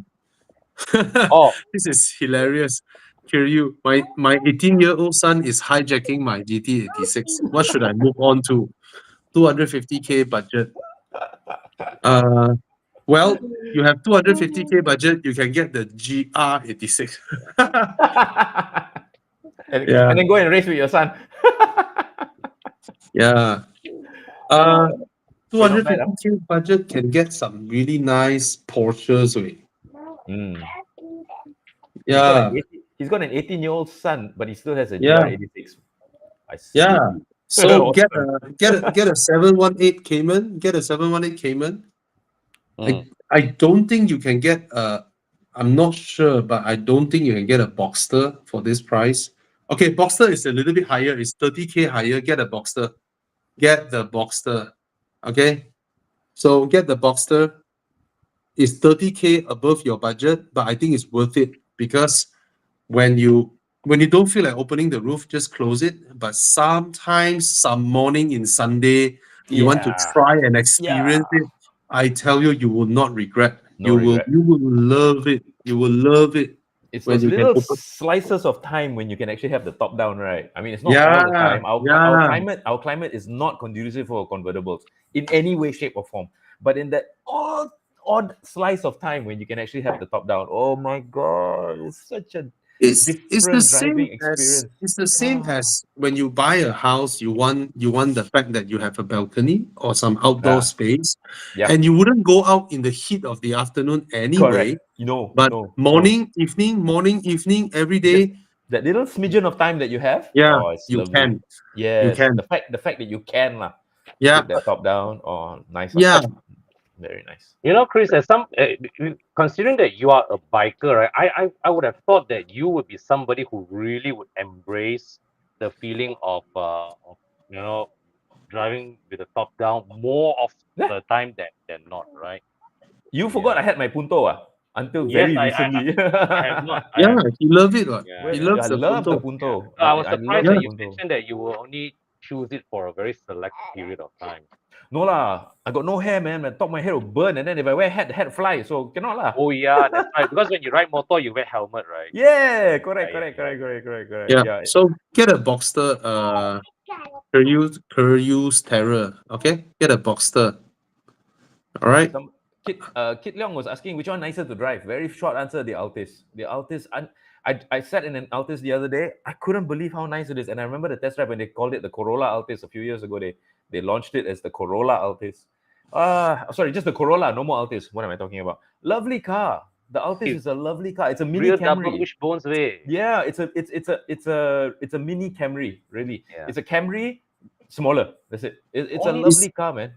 This is hilarious. Kiryu, my 18-year-old son is hijacking my GT86. What should I move on to? 250K budget. Well, you have 250K budget, you can get the GR86. And then go and race with your son. Yeah. 250K budget can get some really nice Porsches. Yeah. He's got an 18-year-old son, but he still has a Yeah. GR86. I see. Yeah. So Awesome. get a 718 Cayman. Get a 718 Cayman. I don't think you can get I'm not sure, but I don't think you can get a Boxster for this price. Okay, Boxster is a little bit higher. It's 30K higher. Get a Boxster. Get the Boxster. Okay. So get the Boxster. It's 30K above your budget, but I think it's worth it because when you don't feel like opening the roof, just close it. But sometimes, some morning in Sunday, you want to Yeah. try and experience Yeah. it, I tell you, you will not regret. No regret. You will love it. You will love it It's when those you can little open. slices of time when you can actually have the top down, right? I mean, it's not all the Yeah, time. yeah. Our climate is not conducive for convertibles in any way, shape, or form. But in that odd slice of time when you can actually have the top down, oh my god, it's such a It's the different same driving as experience. it's the same Ah, as when you buy a house, you want the fact that you have a balcony or some outdoor yeah, space, yeah, and you wouldn't go out in the heat of the afternoon anyway. correct. No, But no, no. morning, evening, every Just day, that little smidgen of time that you have. yeah, Oh, it's you lovely. can, you Yes, can, the fact that you can lah yeah, with that top down. Oh, nice one. yeah. Very nice. You know, Chris, as considering that you are a biker, right? I would have thought that you would be somebody who really would embrace the feeling of you know driving with the top down more of Yeah. the time than not, right? You forgot Yeah. I had my Punto until Yes, very recently. I have not. I Yeah, have. he love it. What? Yeah, He When yeah, loves I the love the Punto. yeah. Punto. So I was I surprised love that the Yeah. you Punto. mentioned that you will only choose it for a very select period of time. No lah, I got no hair, man. My top of my hair will burn, and then if I wear hat, the hat fly. So cannot lah. Oh yeah, that's right. Because when you ride motor, you wear helmet, right? Yeah, correct, Yeah, correct, yeah, correct, correct, correct, correct. Yeah. Yeah. So get a Boxster, Curious Terror. Okay, get a Boxster. All right. Some Kit Leong was asking which one nicer to drive. Very short answer: the Altis. The Altis. I sat in an Altis the other day. I couldn't believe how nice it is. And I remember the test drive when they called it the Corolla Altis a few years ago. They launched it as the Corolla Altis. Sorry, just the Corolla. No more Altis. What am I talking about? Lovely car. The Altis Cute. is a lovely car. It's a mini Real double Camry. wishbones way. Yeah, it's a mini Camry. Really, Yeah. it's a Camry smaller. That's it. It's a Only- lovely car, man.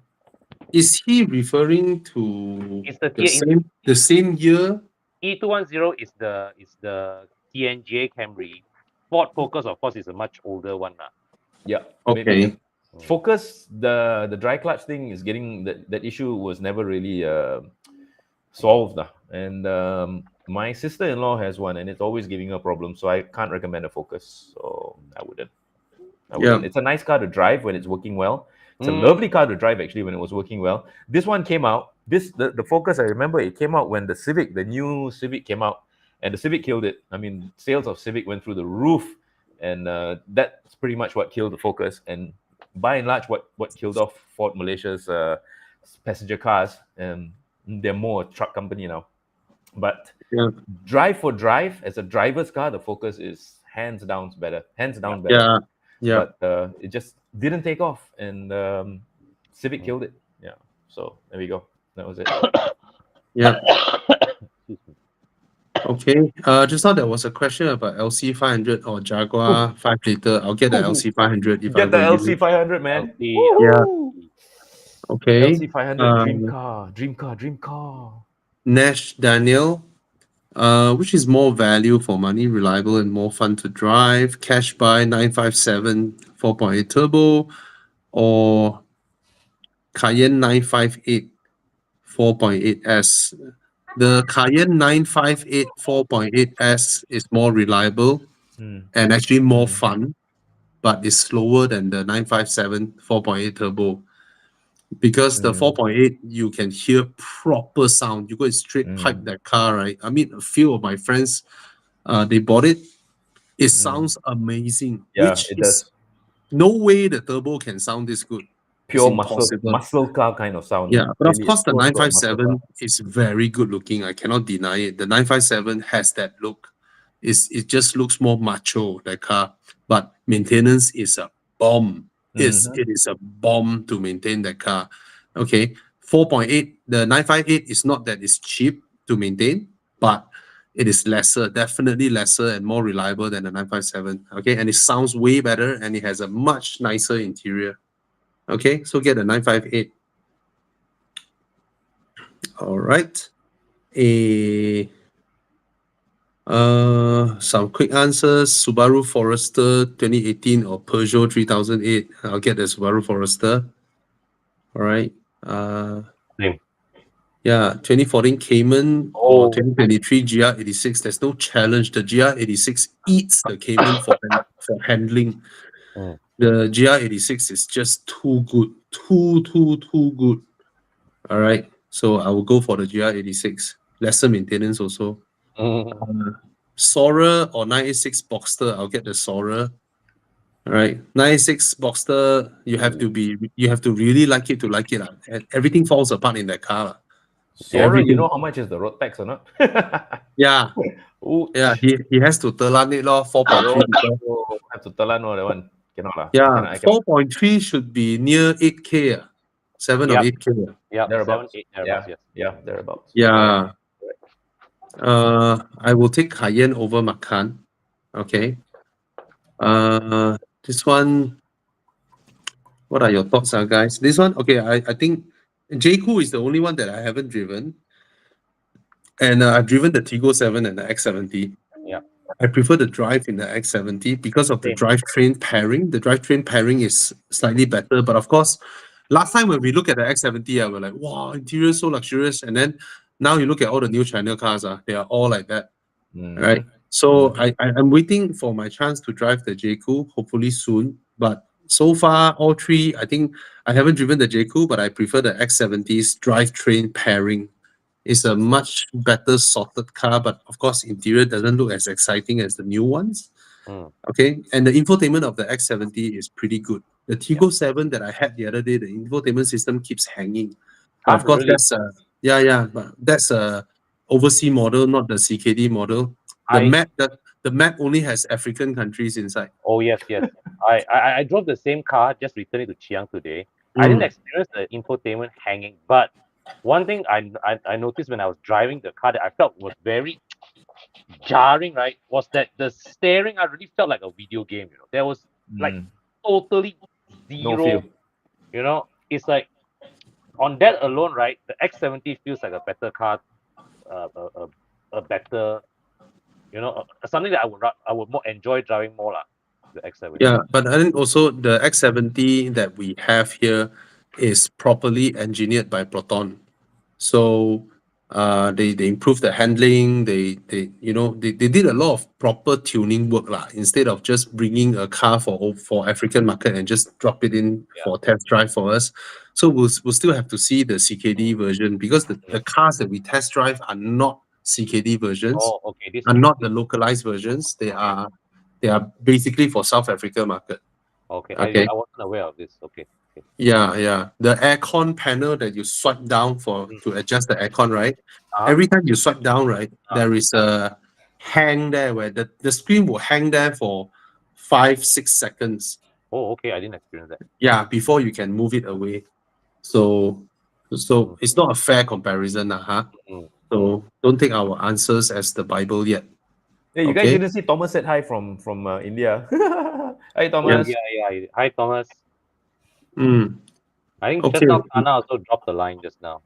Is he referring to It's the the same year? E210 is the TNGA Camry. Ford Focus, of course, is a much older one. Yeah. Okay. Focus, the dry clutch thing is getting that issue was never really solved. And my sister-in-law has one, and it's always giving her problems. So I can't recommend a Focus. So I wouldn't. Yeah. It's a nice car to drive when it's working well. It's a Mm. lovely car to drive actually when it was working well. This one came out. The Focus, I remember it came out when the new Civic came out, and the Civic killed it. I mean, sales of Civic went through the roof, and that's pretty much what killed the Focus. And by and large, what killed off Ford Malaysia's passenger cars, and they're more a truck company now. But Yeah. drive for drive, as a driver's car, the Focus is hands down better. Hands down better. Yeah. Yeah. But it just didn't take off, and Civic killed it. Yeah, so there we go. That was it. Yeah. Okay. Just now there was a question about LC500 or Jaguar 5 liter. I'll get the LC500 if Get I'm the going to use it. LC500, man. Yeah. Okay. LC500, dream car. Nash Daniel. Which is more value for money, reliable and more fun to drive? Cash buy 957 4.8 turbo or Cayenne 958 4.8S? The Cayenne 958 4.8S is more reliable Hmm. and actually more fun, but it's slower than the 957 4.8 turbo. Because the 4.8, you can hear proper sound. You go and straight pipe that car, right? I mean, a few of my friends, they bought it. It sounds amazing. Yeah, Which it is does. no way the turbo can sound this good. Pure It's impossible. muscle car kind of sound. Yeah, but of Really, course the pure muscle 957 car. is very good looking. I cannot deny it. The 957 has that look. It just looks more macho, that car. But maintenance is a bomb. It is a bomb to maintain that car. Okay. 4.8, the 958 is not that it's cheap to maintain, but it is lesser, definitely lesser and more reliable than the 957. Okay. And it sounds way better and it has a much nicer interior. Okay. So get a 958. All right. Some quick answers. Subaru Forester 2018 or Peugeot 3008. I'll get the Subaru Forester. All right. Same. Yeah, 2014 Cayman or 2023 GR86. There's no challenge. The GR86 eats the Cayman for handling. The GR86 is just too good. Too good. All right. So I will go for the GR86. Lesser maintenance also. Soarer or 986 Boxster, I'll get the Soarer. All right. 986 Boxster, you have to really like it to like it. Everything falls apart in that car. Sora, you Everything. know how much is the road tax or not? Yeah. Ooh, Yeah. He has to telan it lor, 4.3 liter. oh, have to telan no, that one. Cannot lah. Yeah. I cannot. 4.3 should be near 8K. 7 or Yep. 8K. Yeah, Thereabouts. 7, 8 thereabouts. Yeah, Yes. yeah, thereabouts. Yeah. I will take Cayenne over Macan. Okay. This one, what are your thoughts, guys? This one, okay, I think J-Cool is the only one that I haven't driven. And I've driven the Tiggo 7 and the X70. Yeah. I prefer the drive in the X70 because of the Same. drivetrain pairing. The drivetrain pairing is slightly better. But of course, last time when we look at the X70, we're like, wow, interior is so luxurious. And then now you look at all the new China cars, they are all like that. Right. So I'm waiting for my chance to drive the J-Cool, hopefully soon. But so far, all three, I think I haven't driven the J-Cool, but I prefer the X70's drivetrain pairing. It's a much better sorted car, but of course, interior doesn't look as exciting as the new ones. Okay, and the infotainment of the X70 is pretty good. The Tiggo 7 that I had the other day, the infotainment system keeps hanging. But of course, Really? but that's a overseas model, not the CKD model. The map only has African countries inside. Oh yes, yes. I drove the same car, just returning to Chiang today. I didn't experience the infotainment hanging, but one thing I noticed when I was driving the car that I felt was very jarring, right? Was that the steering? I really felt like a video game. There was like totally No zero. feel. It's like on that alone, right? The X70 feels like a better car, a better, something that I would more enjoy driving more lah. The X70. Yeah, but I think also the X70 that we have here is properly engineered by Proton. So they improved the handling, they did a lot of proper tuning work lah, instead of just bringing a car for African market and just drop it in for test drive for us. So we'll still have to see the CKD version because the cars that we test drive are not CKD versions, Oh, okay. This are not the localized versions. They are basically for South Africa market. okay. Okay. I wasn't aware of this. Okay. Yeah. The aircon panel that you swipe down to adjust the aircon, right? Uh-huh. Every time you swipe down, right, there is a hang there where the screen will hang there for 5-6 seconds. Oh, okay. I didn't experience that. Yeah, before you can move it away. So it's not a fair comparison, huh? So don't take our answers as the Bible yet. Hey, you guys didn't see Thomas said hi from India. Hi, Thomas. Yeah. Hi, Thomas. I think Okay. just now Anna also dropped the line just now.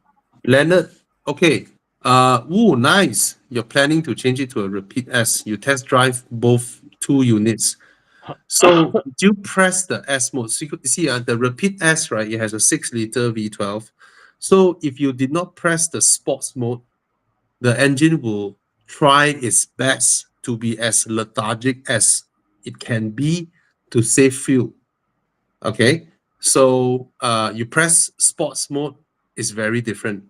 Leonard, okay. Nice. You're planning to change it to a repeat S. You test drive both 2 units. So do you press the S mode? So you could see the repeat S, right? It has a 6-liter V12. So if you did not press the sports mode, the engine will try its best to be as lethargic as it can be to save fuel. Okay. So you press sports mode, is very different.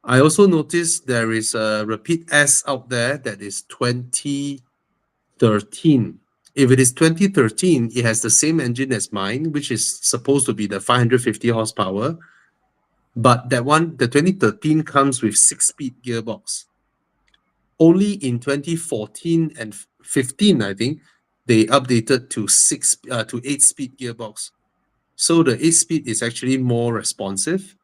I also noticed there is a repeat S out there that is 2013. If it is 2013, it has the same engine as mine, which is supposed to be the 550 horsepower. But that one, the 2013 comes with 6-speed gearbox. Only in 2014 and 15, I think, they updated to 8-speed gearbox. So the 8-speed is actually more responsive.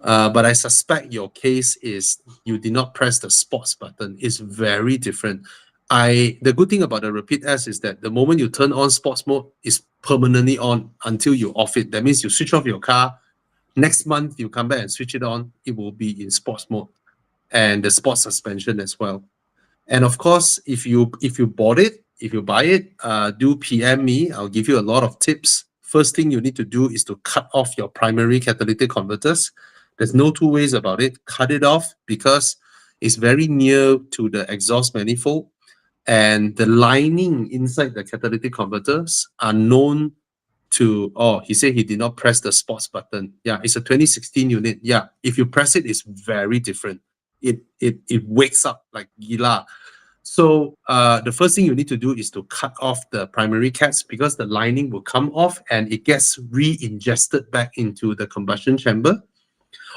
But I suspect your case is you did not press the sports button. It's very different. The good thing about the repeat S is that the moment you turn on sports mode, it's permanently on until you off it. That means you switch off your car. Next month, you come back and switch it on. It will be in sports mode and the sports suspension as well. And of course, if you buy it, do PM me. I'll give you a lot of tips. First thing you need to do is to cut off your primary catalytic converters. There's no 2 ways about it. Cut it off because it's very near to the exhaust manifold, and the lining inside the catalytic converters are known to, oh, he said he did not press the sports button. Yeah, it's a 2016 unit. Yeah, if you press it, it's very different. It wakes up like gila. So the first thing you need to do is to cut off the primary cats, because the lining will come off and it gets re-ingested back into the combustion chamber.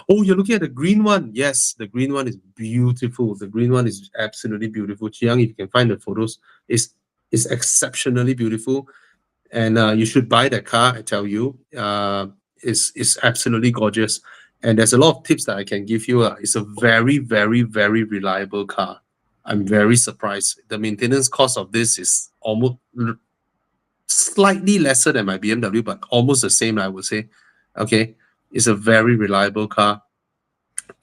Oh, you're looking at the green one. Yes, the green one is beautiful. The green one is absolutely beautiful. Chiang, if you can find the photos, it's exceptionally beautiful. And you should buy that car, I tell you. It's absolutely gorgeous. And there's a lot of tips that I can give you. It's a very, very, very reliable car. I'm very surprised. The maintenance cost of this is almost slightly lesser than my BMW, but almost the same, I would say. Okay, it's a very reliable car,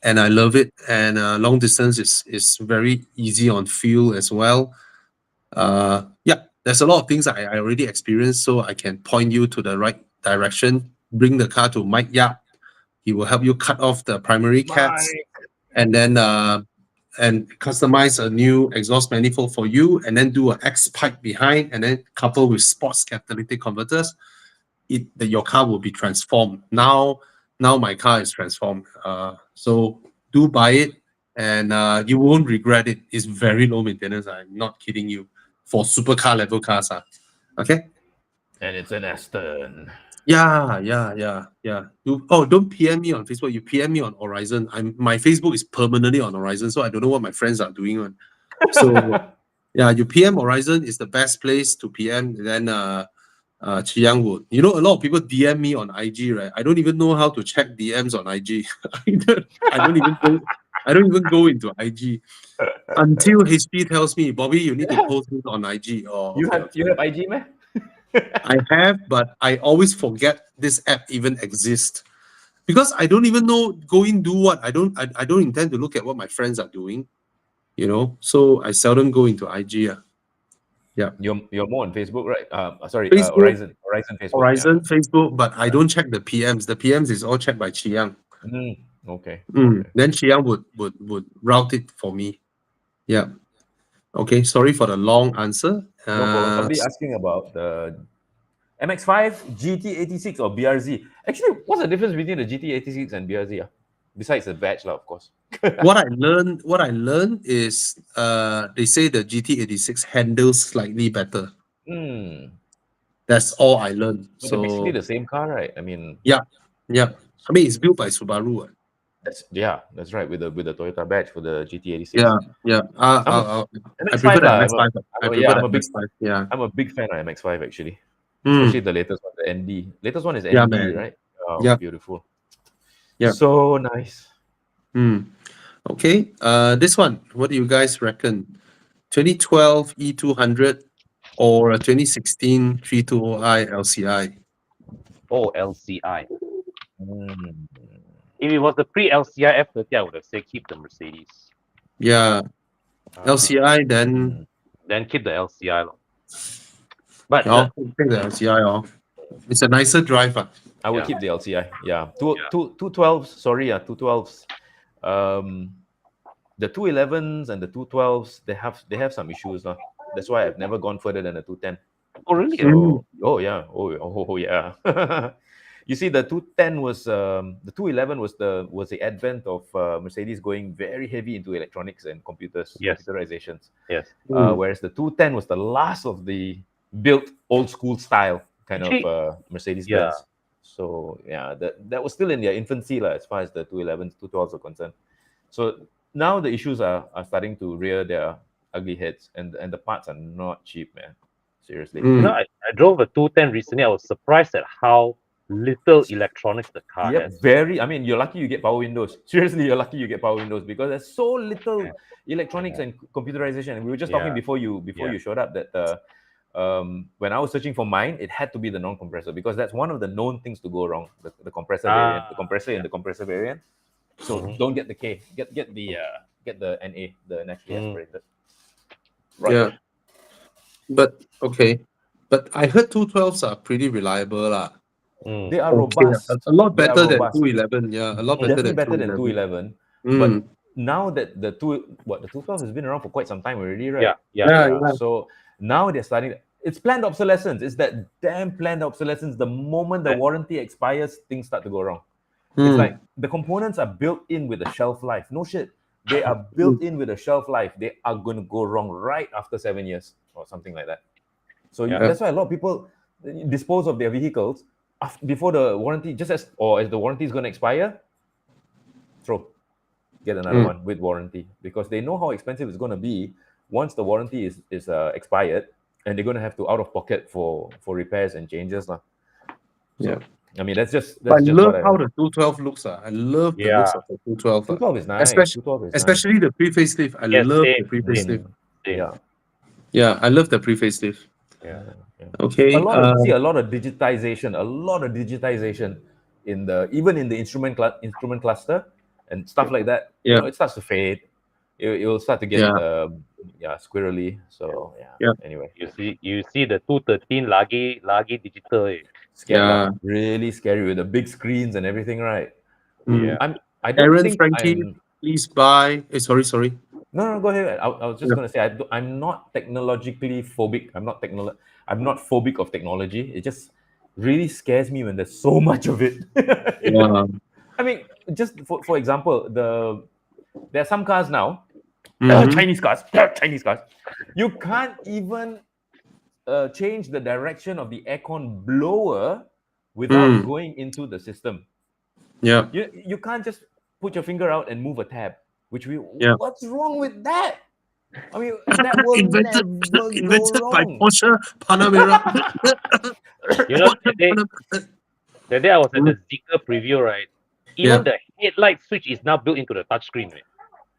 and I love it. And long distance is very easy on fuel as well. Yeah, there's a lot of things I already experienced, so I can point you to the right direction. Bring the car to Mike Yap. He will help you cut off the primary cats, and then and customize a new exhaust manifold for you, and then do an X pipe behind, and then couple with sports catalytic converters. Your car will be transformed. Now my car is transformed. So do buy it, and you won't regret it. It's very low maintenance. I'm not kidding you. For supercar level cars, okay. And it's an Aston. Yeah. Don't PM me on Facebook. You PM me on Horizon. My Facebook is permanently on Horizon, so I don't know what my friends are doing on. So yeah, you PM Horizon is the best place to PM. Then Chiang would. You know, a lot of people DM me on IG, right? I don't even know how to check DMs on IG. I don't even go into IG until HP tells me, Bobby, you need to post this on IG. Oh, You have IG, man? I have, but I always forget this app even exists, because I don't even know going do what. I don't intend to look at what my friends are doing, you know. So I seldom go into IG. Yeah. You're more on Facebook, right? Sorry, Facebook, Horizon Facebook. Horizon, Facebook, but I don't check the PMs. The PMs is all checked by Chiang. Okay. Then Chiang would route it for me. Yeah. Okay. Sorry for the long answer. No problem. Somebody asking about the MX-5, GT86 or BRZ. Actually, what's the difference between the GT86 and BRZ? Besides the badge, of course. What I learned is they say the GT86 handles slightly better. That's all I learned. But So they're basically the same car, right? I mean, yeah. I mean, it's built by Subaru. That's right. With the Toyota badge for the GT86. Yeah. I MX-5 prefer the lah. MX-5. I'm a big fan of MX-5 actually. Mm. Especially the latest one, the ND. Latest one is ND, Yeah, man. right? Oh, Yeah. beautiful. Yeah. So nice. Okay. This one, what do you guys reckon? 2012 E200 or a 2016 320i LCI? Oh, LCI. If it was the pre-LCI F30, I would have said keep the Mercedes. Yeah. LCI, then keep the LCI. But take the LCI. It's a nicer drive. I would keep the LCI. Yeah. 212s. Sorry, 212s. The 211s and the 212s, they have some issues. That's why I've never gone further than a 210. Oh, really? So, oh yeah. You see, the 210 was the 211 was the advent of Mercedes going very heavy into electronics and computerizations. Yes. Whereas the 210 was the last of the built old school style kind of Mercedes Benz. So yeah, that was still in their infancy as far as the 211s, 212s are concerned. So now the issues are starting to rear their ugly heads, and the parts are not cheap, man. Seriously. You know, I drove a 210 recently. I was surprised at how little electronics the car has. I mean, you're lucky you get power windows. Seriously, you're lucky you get power windows, because there's so little electronics and computerization. And we were just talking before you showed up that when I was searching for mine, it had to be the non-compressor, because that's one of the known things to go wrong. The compressor variant, the compressor in the compressor variant. So don't get the K. Get the NA, the naturally aspirated. Right. Yeah. But okay. But I heard 212s are pretty reliable. They are robust. A lot better than 211. Yeah, a lot better Definitely than 211. But now that the 212 has been around for quite some time already, right? Yeah. So now they're starting. It's planned obsolescence. It's that damn planned obsolescence. The moment the warranty expires, things start to go wrong. It's like the components are built in with a shelf life. No shit. They are built in with a shelf life. They are going to go wrong right after 7 years or something like that. So that's why a lot of people dispose of their vehicles before the warranty, just as the warranty is going to expire, get another one with warranty, because they know how expensive it's going to be once the warranty is expired, and they're going to have to out of pocket for repairs and changes. So, I mean, that's just I love what how the 212 looks. I love the looks of the 212. 212 is nice. 212 is Especially the pre-facelift. I love the pre-facelift. Yeah, I love the pre-facelift. Yeah. Okay. A lot of digitization in the instrument cluster and stuff like that. Yeah. You know, it starts to fade. It will start to get squirrely. So anyway, you see the 213 lagi digital. Scary, really scary with the big screens and everything, right? Yeah. I don't Aaron think Frankie, please buy. Sorry. No, go ahead. I was just going to say I'm not technologically phobic. I'm not phobic of technology. It just really scares me when there's so much of it. I mean, just for example, there are some cars now, Chinese cars. You can't even change the direction of the aircon blower without going into the system. Yeah. You can't just put your finger out and move a tab. What's wrong with that? I mean, that will invented by Porsche Panamera. You know, the day I was at the Zeekr preview, right? Even the headlight switch is now built into the touchscreen, right?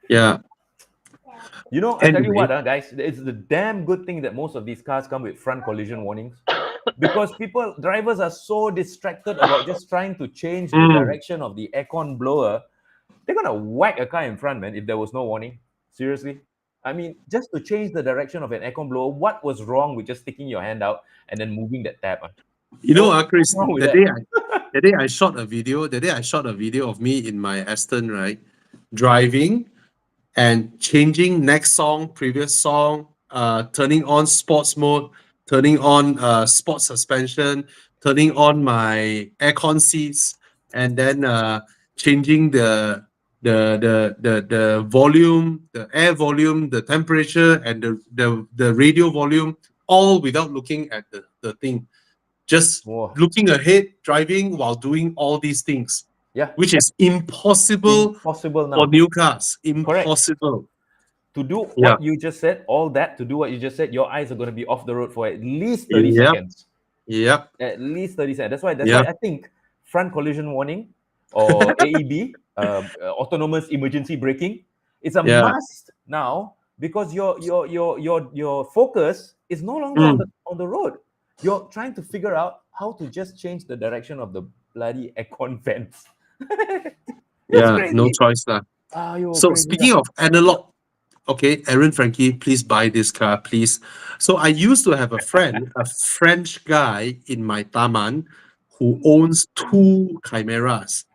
Yeah. You know, I tell you what, guys, it's the damn good thing that most of these cars come with front collision warnings, because drivers are so distracted about just trying to change the direction of the aircon blower. They're gonna whack a car in front, man, if there was no warning. Seriously. I mean, just to change the direction of an aircon blower, what was wrong with just sticking your hand out and then moving that tab? You know, Chris, the day I shot a video of me in my Aston, right? Driving and changing next song, previous song, turning on sports mode, turning on sports suspension, turning on my aircon seats, and then changing the volume, the air volume, the temperature, and the radio volume, all without looking at the thing. Just looking ahead, driving while doing all these things. Yeah. Which is impossible now. For new cars. Impossible. Correct. To do what you just said, your eyes are going to be off the road for at least 30 seconds. Yep. At least 30 seconds. That's why I think front collision warning or AEB, autonomous emergency braking, it's a must now, because your focus is no longer on the road. You're trying to figure out how to just change the direction of the bloody aircon vents. Crazy. No choice lah. So speaking of analog, okay, Aaron Frankie, please buy this car, please. So I used to have a friend, a French guy in my Taman, who owns 2 Chimeras.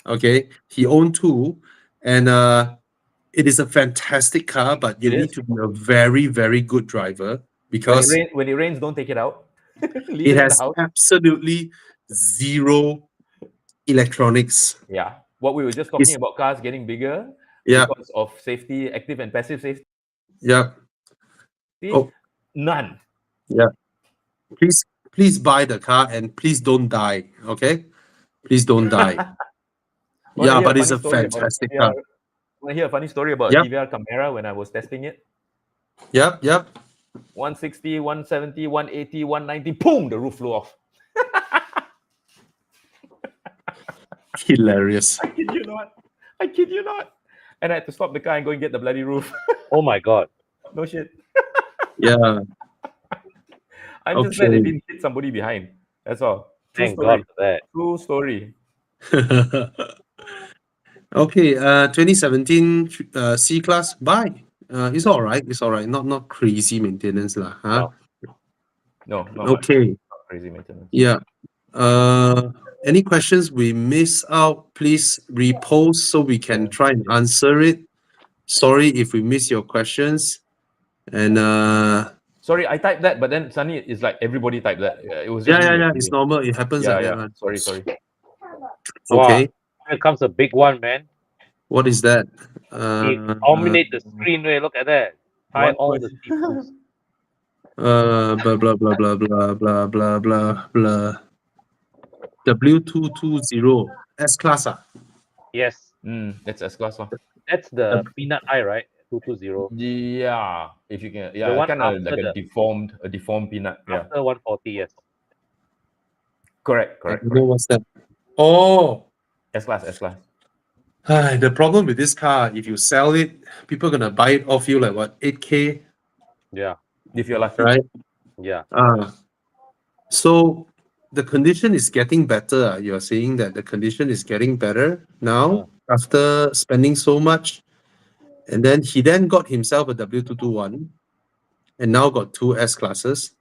Okay, he owned 2, and it is a fantastic car, but you need to be a very, very good driver, because when it rains, don't take it out. it has absolutely zero electronics. Yeah. What we were just talking about, cars getting bigger because of safety, active and passive safety. Yeah. None. Yeah. Please buy the car and please don't die. Okay? Please don't die. But it's a fantastic car. Want to hear a funny story about DVR Camera when I was testing it? Yep. 160, 170, 180, 190, boom, the roof flew off. Hilarious. I kid you not. And I had to stop the car and go and get the bloody roof. Oh my God. No shit. Yeah. I'm just glad they didn't hit somebody behind. That's all. Thank God for that. True story. Okay, 2017 C-Class, buy. It's all right. Not crazy maintenance lah. Huh? No. Okay. Not crazy maintenance. Yeah. Any questions we miss out, please repost so we can try and answer it. Sorry if we miss your questions. And Sorry, I typed that, but then Sunny is like everybody typed that. It was Yeah, just yeah, me. yeah. It's normal. It happens Yeah, like that, yeah. man. Sorry. Wow, Okay. here comes a big one, man. What is that? It dominate the screen. Way, look at that. Tie One all the question. seafoods. Blah blah blah blah blah blah blah blah blah. W220 S class. Yes, That's S class lah. that's the peanut eye, right? 220. Yeah, if you can, The yeah, one kind of after like the a deformed peanut. Yeah, after 140. Yes. correct. I don't know what's that. Oh, S class, S class. the problem with this car, if you sell it, people are gonna buy it off you like what, 8K, Yeah. If you're lucky. right? Yeah. So the condition is getting better. You're saying that the condition is getting better now after spending so much. And then he then got himself a W221 and now got two S classes.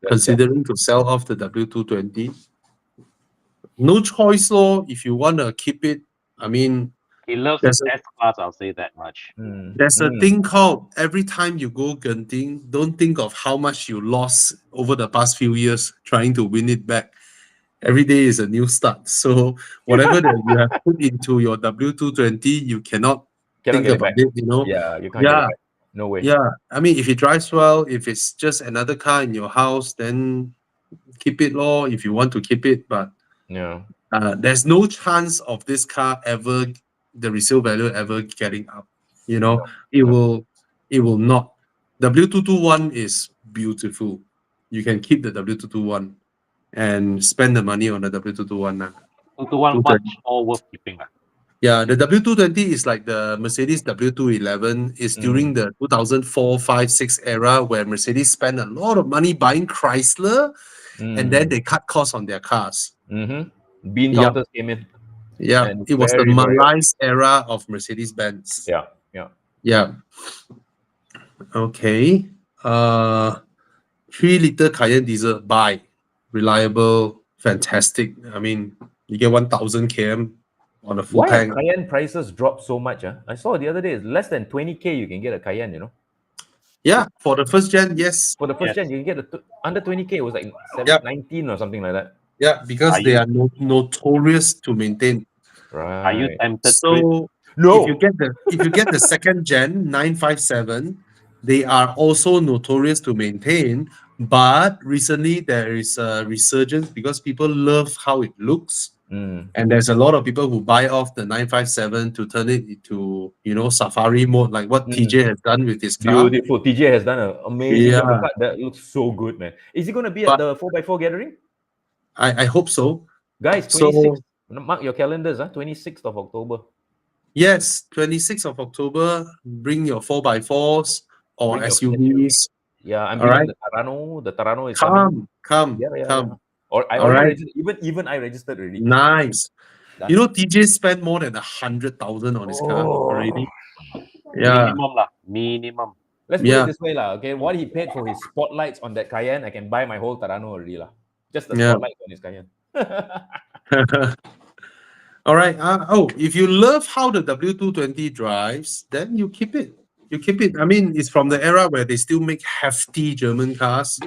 Considering to sell off the W220. No choice, lor. If you want to keep it, I mean, He loves there's his a, S class. I'll say that much. there's a thing called every time you go Genting, don't think of how much you lost over the past few years trying to win it back. Every day is a new start. So whatever that you have put into your W220, you cannot Cannot think get it about back. it, you know? Yeah, you can't get it Yeah, back. No way. yeah. I mean, if it drives well, if it's just another car in your house, then keep it, lor, if you want to keep it. But Yeah. there's no chance of this car ever, the resale value ever getting up. You know, it will not. W221 is beautiful. You can keep the W221 and spend the money on the W221 now. 221 much more worth keeping. Yeah, the W220 is like the Mercedes W211 is during the 2004, 5, 6 era where Mercedes spent a lot of money buying Chrysler and then they cut costs on their cars. Bean Yep. counters came in. Yeah, And it was the very, very Malay's era of Mercedes-Benz. Yeah. Yeah. Okay. 3-liter Cayenne diesel, buy. Reliable, fantastic. I mean, you get 1,000 km on a full Why have tank. Cayenne prices dropped so much? I saw the other day, it's less than 20K you can get a Cayenne, you know? Yeah, for the first gen, yes. For the first gen, you can get under 20K. It was like Yep. 19 or something like that. Yeah, because they are notorious to maintain. Right. Are you tempted to it? So No. if you get the second gen 957, they are also notorious to maintain. But recently there is a resurgence because people love how it looks. And there's a lot of people who buy off the 957 to turn it into, safari mode, like what TJ has done with his car. Beautiful. TJ has done an amazing job. Yeah. That looks so good, man. Is he going to be But- at the 4x4 gathering? I hope so. Guys, So- 26th. Mark your calendars, 26th of October. Yes, 26th of October, bring your 4x4s or Bring your SUVs. Yeah, I'm All bringing right. the Tarano. The Tarano is coming. Come. Yeah. Or I All already right. registered, even I registered already. Nice. Done. You know, TJ spent more than 100,000 on his car already. Yeah. Minimum lah. Minimum. Let's put Yeah. it this way, lah. Okay, what he paid for his spotlights on that Cayenne, I can buy my whole Tarano already, lah. Just the Yeah. spotlights on his Cayenne. All right. If you love how the W220 drives, then you keep it. You keep it. I mean, it's from the era where they still make hefty German cars,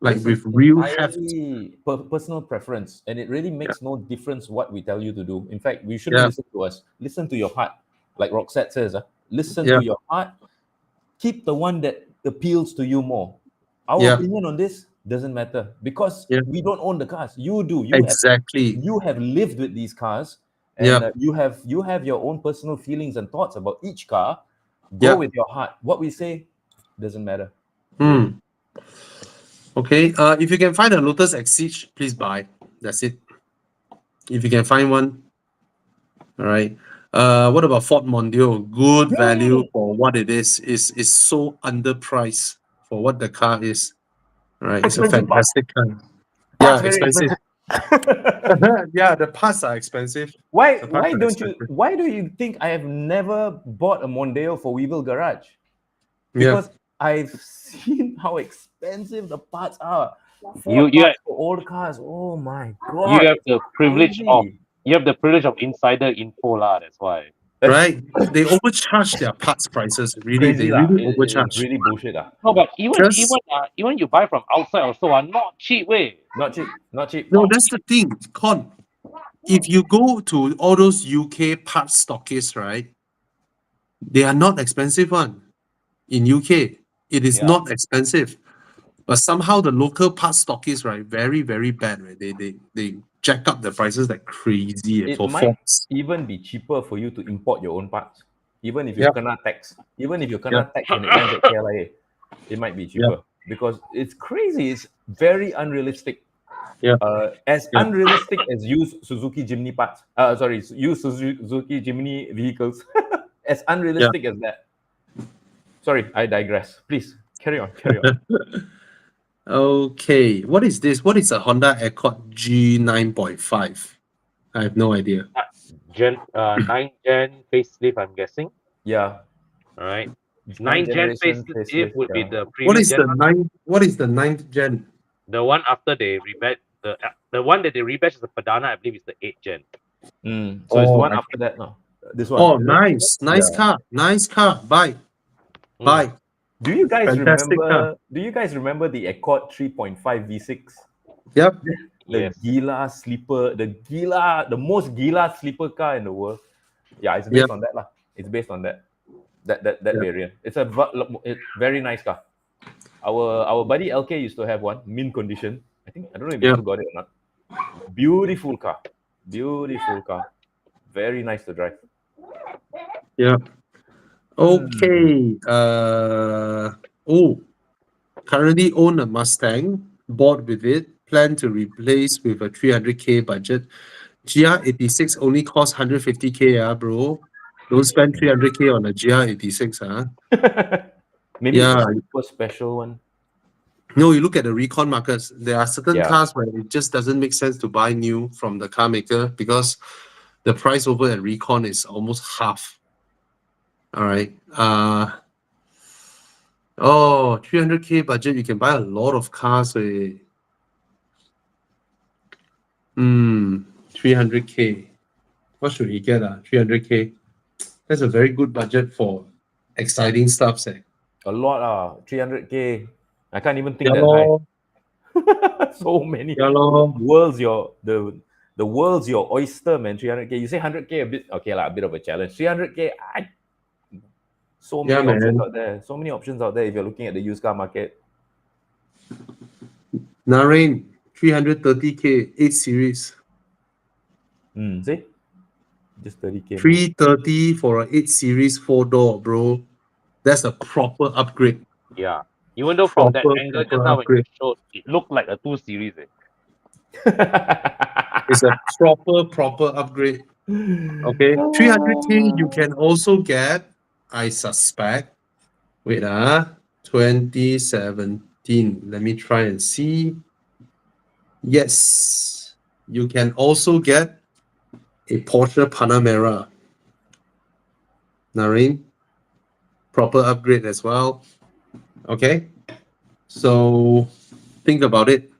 like This with is real heft. entirely personal preference, and it really makes no difference what we tell you to do. In fact, we shouldn't Yeah. listen to us. Listen to your heart, like Roxette says. Listen Yeah. to your heart. Keep the one that appeals to you more. Our Yeah. opinion on this doesn't matter because Yeah. we don't own the cars. You do. Exactly. You have lived with these cars, and Yeah. you have your own personal feelings and thoughts about each car. Go Yeah. with your heart. What we say doesn't matter. Okay. If you can find a Lotus Exige, please buy. That's it. If you can find one. All right. What about Ford Mondeo? Good value for what it is. Is so underpriced for what the car is. All right. It's a Expensive fantastic car. Parts Yeah, very expensive. Yeah, the parts are expensive. Why The parts are expensive. why do you think I have never bought a Mondeo for Weevil Garage? Yeah. Because I've seen how expensive the parts are. You Parts for old cars. Oh my god. you have the privilege of Crazy. you have the privilege of insider info lah. That's why. right? They overcharge their parts prices. Really, Crazy they lah. really It's overcharge. really bullshit lah. No, but even Just even you buy from outside also are not cheap way. Not cheap. Not cheap. no, that's the thing, Con. If you go to all those UK parts stockists, right, they are not expensive one. In UK, it is Yeah. not expensive. But somehow the local parts stockists, right, very, very bad, right? They jack up the prices like crazy It for might Forbes. even be cheaper for you to import your own parts. Even if you Yep. kena tax. Even if you Yep. kena tax when it lands at KLIA, it might be cheaper. Because it's crazy. It's very unrealistic. Yep. As Yep. unrealistic as used Suzuki Jimny parts. Used Suzuki Jimny vehicles. As unrealistic as that. Sorry, I digress. Please carry on. Carry on. Okay, what is this? What is a Honda Accord G9.5? I have no idea. 9 gen facelift, I'm guessing. Yeah. All right. It's 9 gen generation facelift would be yeah. the What previous is gen, the ninth? What is the ninth gen? the one after they rebadge the one that they rebadge is the Padana, I believe is the 8 gen. So it's the one I- after that now. This one. Oh, Is it? nice, nice Yeah. car, nice car. Buy, Mm. buy. Do you guys Fantastic car. remember the Accord 3.5 V6? Yep. The Yes. gila sleeper, the most gila sleeper car in the world. Yeah, it's based on that lah. It's based on that Yeah. variant. It's a very nice car. Our buddy LK used to have one, mint condition. I don't know if he Yeah. still got it or not. Beautiful car. Very nice to drive. Yeah. Okay. Currently own a Mustang, bought with it, plan to replace with a 300K budget. GR86 only costs 150K, bro. Don't spend 300K on a GR86, Maybe it's a Yeah. super special one. No, you look at the recon markets, there are certain Yeah. cars where it just doesn't make sense to buy new from the car maker because the price over at recon is almost half. All right. 300K budget, you can buy a lot of cars. 300K. What should he get? 300K. That's a very good budget for exciting stuff. A lot 300K. I can't even think Yeah, that high. lor. So many. Yeah, lor. The world's your oyster, man. 300K. You say 100K a bit okay lah, a bit of a challenge. 300K, so many Yeah, options man. out there. So many options out there if you're looking at the used car market. Narain, 330K, 8 series. See? Just 30K. 330 for an 8 series 4-door, bro. That's a proper upgrade. Yeah. Even though from that Proper, angle just proper now when you upgrade. showed, it looked like a 2 series. It's a proper upgrade. Okay. 300K, you can also get, I suspect. Wait, 2017. Let me try and see. Yes. You can also get a Porsche Panamera. Narain, proper upgrade as well. Okay. So think about it.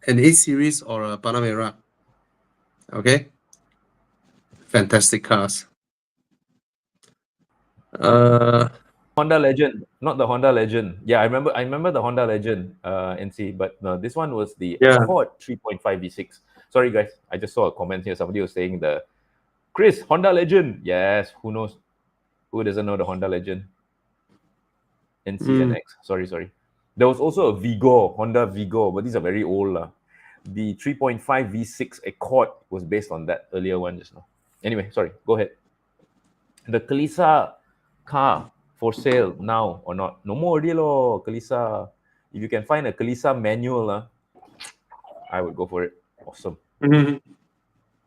An 8 series or a Panamera. Okay. Fantastic cars. Honda Legend, not the Honda Legend. Yeah, I remember the Honda Legend NC, but no, this one was the Yeah. Accord 3.5 V6. Sorry guys, I just saw a comment here. Somebody was saying the Chris Honda Legend. Yes, who knows? Who doesn't know the Honda Legend? NC and X. Sorry. There was also a Vigo, Honda Vigo, but these are very old. The 3.5 V6 Accord was based on that earlier one just now. Anyway, sorry, go ahead. The Kalisa car for sale now or not? No more already lo, Kalisa. If you can find a Kalisa manual, I would go for it. Awesome.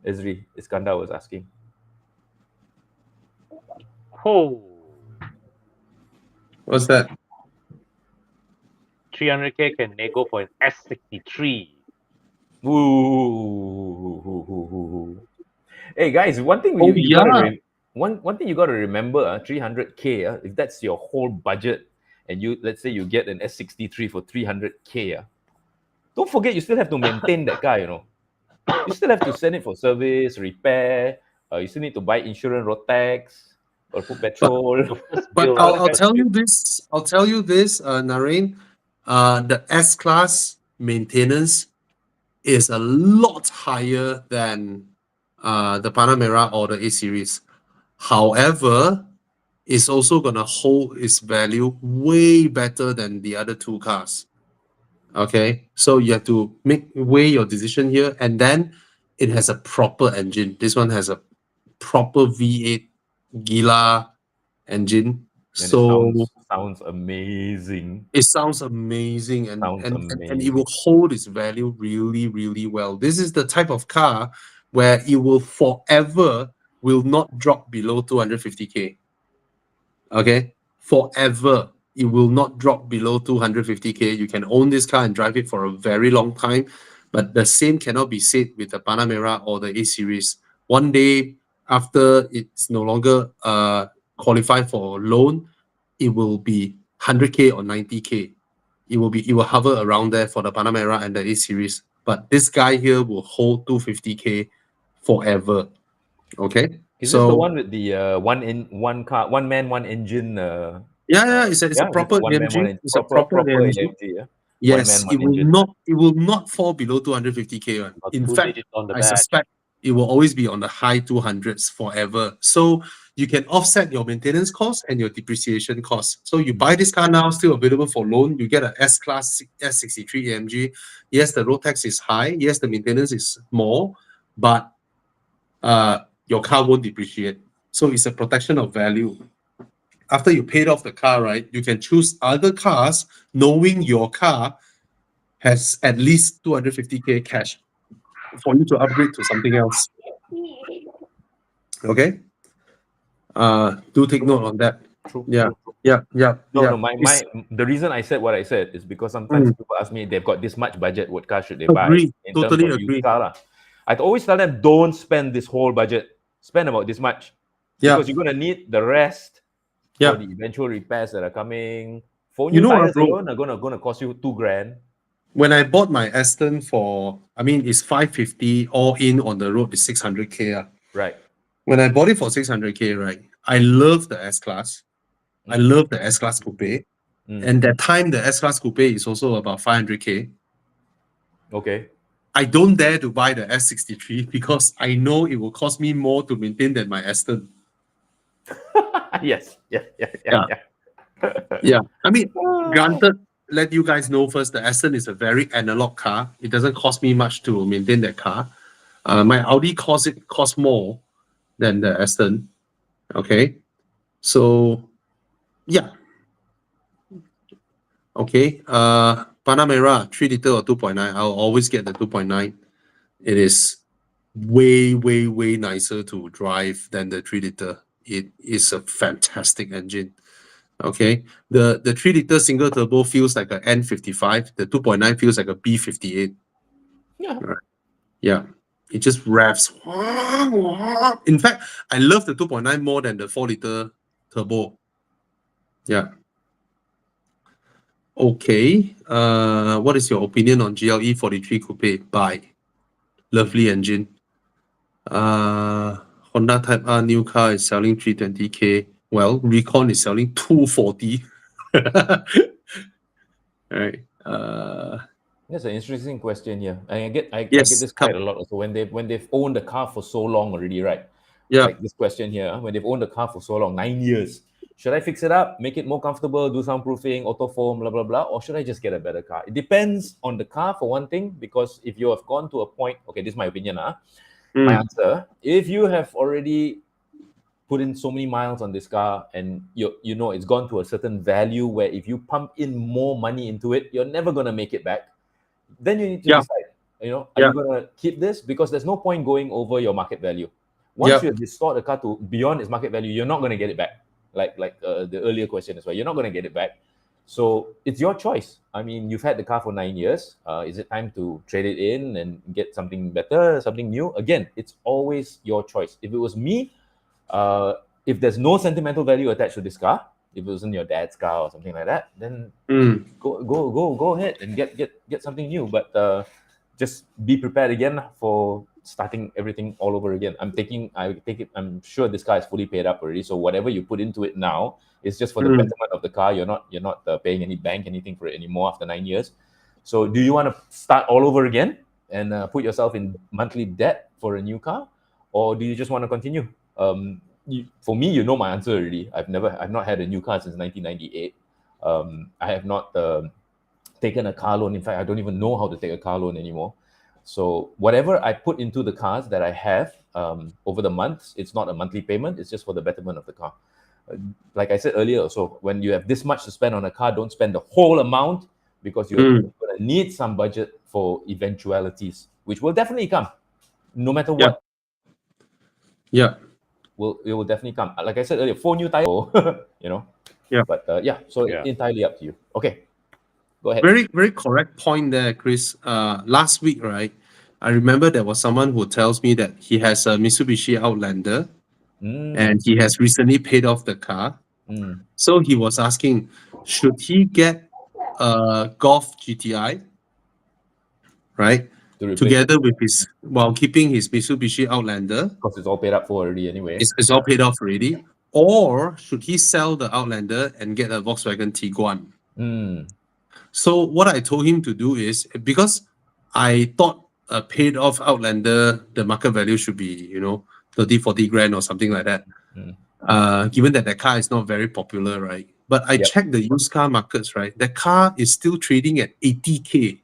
Ezri, Iskandar was asking. Oh, What's that? 300K can nego for an S63. Ooh. Hey guys, one thing Oh, you gotta yeah. one thing you gotta remember, 300K, if that's your whole budget, and let's say you get an S63 for 300K, don't forget you still have to maintain that car. You still have to send it for service, repair, You still need to buy insurance, road tax, or put petrol. Your first But bill, I'll first tell bill. you this. I'll tell you this, Naren. The S class maintenance is a lot higher than the Panamera or the A series. However, it's also gonna hold its value way better than the other two cars. Okay, so you have to weigh your decision here, and then it has a proper engine. This one has a proper V8 Gila engine. And it So sounds amazing. it sounds amazing, and, Sounds and, and, and it amazing. will hold its value really, really well. This is the type of car where it will forever will not drop below 250K. Okay, forever it will not drop below 250K. You can own this car and drive it for a very long time, but the same cannot be said with the Panamera or the A series. One day after it's no longer qualified for loan, it will be 100K or 90K. It will hover around there for the Panamera and the A series. But this guy here will hold 250K forever. Okay. Is this the So one with the one car, one man, one engine? yeah, it's a Yeah, is it proper one man, one AMG. It's a proper proper AMG. AMG. Yeah, one man, Yes, one engine. it will not fall below 250K. Got In two fact, digits on the I badge. suspect it will always be on the high 200s forever. So you can offset your maintenance costs and your depreciation costs. So you buy this car now, still available for loan. You get a S-Class S63 AMG. Yes, the road tax is high. Yes, the maintenance is more, but your car won't depreciate. So it's a protection of value. After you paid off the car, right, you can choose other cars knowing your car has at least 250K cash for you to upgrade to something else. Okay? Do take note on that. True. Yeah. True, true. Yeah. No, the reason I said what I said is because sometimes people ask me they've got this much budget, what car should they buy Agree. in Totally terms of agree. used car lah. I'd always tell them don't spend this whole budget. Spend about this much. Yeah. Because you're gonna need the rest Yeah. for the eventual repairs that are coming. For You new know what, tires bro? alone are gonna cost you $2,000. When I bought my Aston it's 550 all in on the road is 600K. Right. When I bought it for 600K, right, I love the S-Class. I love the S-Class Coupe. And that time, the S-Class Coupe is also about 500K. Okay. I don't dare to buy the S63 because I know it will cost me more to maintain than my Aston. Yes. Yeah. Yeah. I mean, granted, let you guys know first, the Aston is a very analog car. It doesn't cost me much to maintain that car. My Audi costs more than the Aston. Okay. So, yeah. Okay. Panamera, 3 liter or 2.9. I'll always get the 2.9. It is way, way, way nicer to drive than the 3 liter. It is a fantastic engine. Okay. The 3 liter single turbo feels like an N55. The 2.9 feels like a B58. Yeah. Yeah. It just revs. In fact, I love the 2.9 more than the 4 liter turbo. Yeah. Okay. What is your opinion on GLE 43 Coupe? Buy. Lovely engine. Honda Type R new car is selling 320K. Well, Recon is selling 240. All right. That's an interesting question here. I get Yes, this quite a lot also when they've owned the car for so long already, right? Yeah. Like this question here, when they've owned the car for so long, 9 years. Should I fix it up, make it more comfortable, do soundproofing, auto foam, blah blah blah, or should I just get a better car? It depends on the car for one thing, because if you have gone to a point, okay, this is my opinion, my answer. If you have already put in so many miles on this car and you know it's gone to a certain value where if you pump in more money into it, you're never gonna make it back. Then you need to decide, are you gonna keep this? Because there's no point going over your market value. Once you have restored the car to beyond its market value, you're not gonna get it back. Like the earlier question as well, you're not gonna get it back. So it's your choice. I mean, you've had the car for 9 years. Is it time to trade it in and get something better, something new? Again, it's always your choice. If it was me, if there's no sentimental value attached to this car, if it wasn't your dad's car or something like that, then go ahead and get something new. But just be prepared again for starting everything all over again. I'm sure this car is fully paid up already. So whatever you put into it now is just for the betterment of the car. You're not paying any bank anything for it anymore after 9 years. So do you want to start all over again and put yourself in monthly debt for a new car, or do you just want to continue? For me, you know my answer already. I've not had a new car since 1998. I have not taken a car loan. In fact, I don't even know how to take a car loan anymore. So whatever I put into the cars that I have over the months, it's not a monthly payment. It's just for the betterment of the car. Like I said earlier, so when you have this much to spend on a car, don't spend the whole amount, because you're going to need some budget for eventualities, which will definitely come, no matter what. Yeah. It will definitely come. Like I said earlier, 4 new tires, you know. Yeah. But so entirely up to you. Okay, go ahead. Very, very correct point there, Chris. Last week, right, I remember there was someone who tells me that he has a Mitsubishi Outlander and he has recently paid off the car. So he was asking, should he get a Golf GTI, right, together with his, while keeping his Mitsubishi Outlander, because it's all paid up for already anyway. It's all paid off already, or should he sell the Outlander and get a Volkswagen Tiguan? So what I told him to do is, because I thought a paid off Outlander, the market value should be, 30, 40 grand or something like that. Given that the car is not very popular, right? But I checked the used car markets, right? The car is still trading at 80K.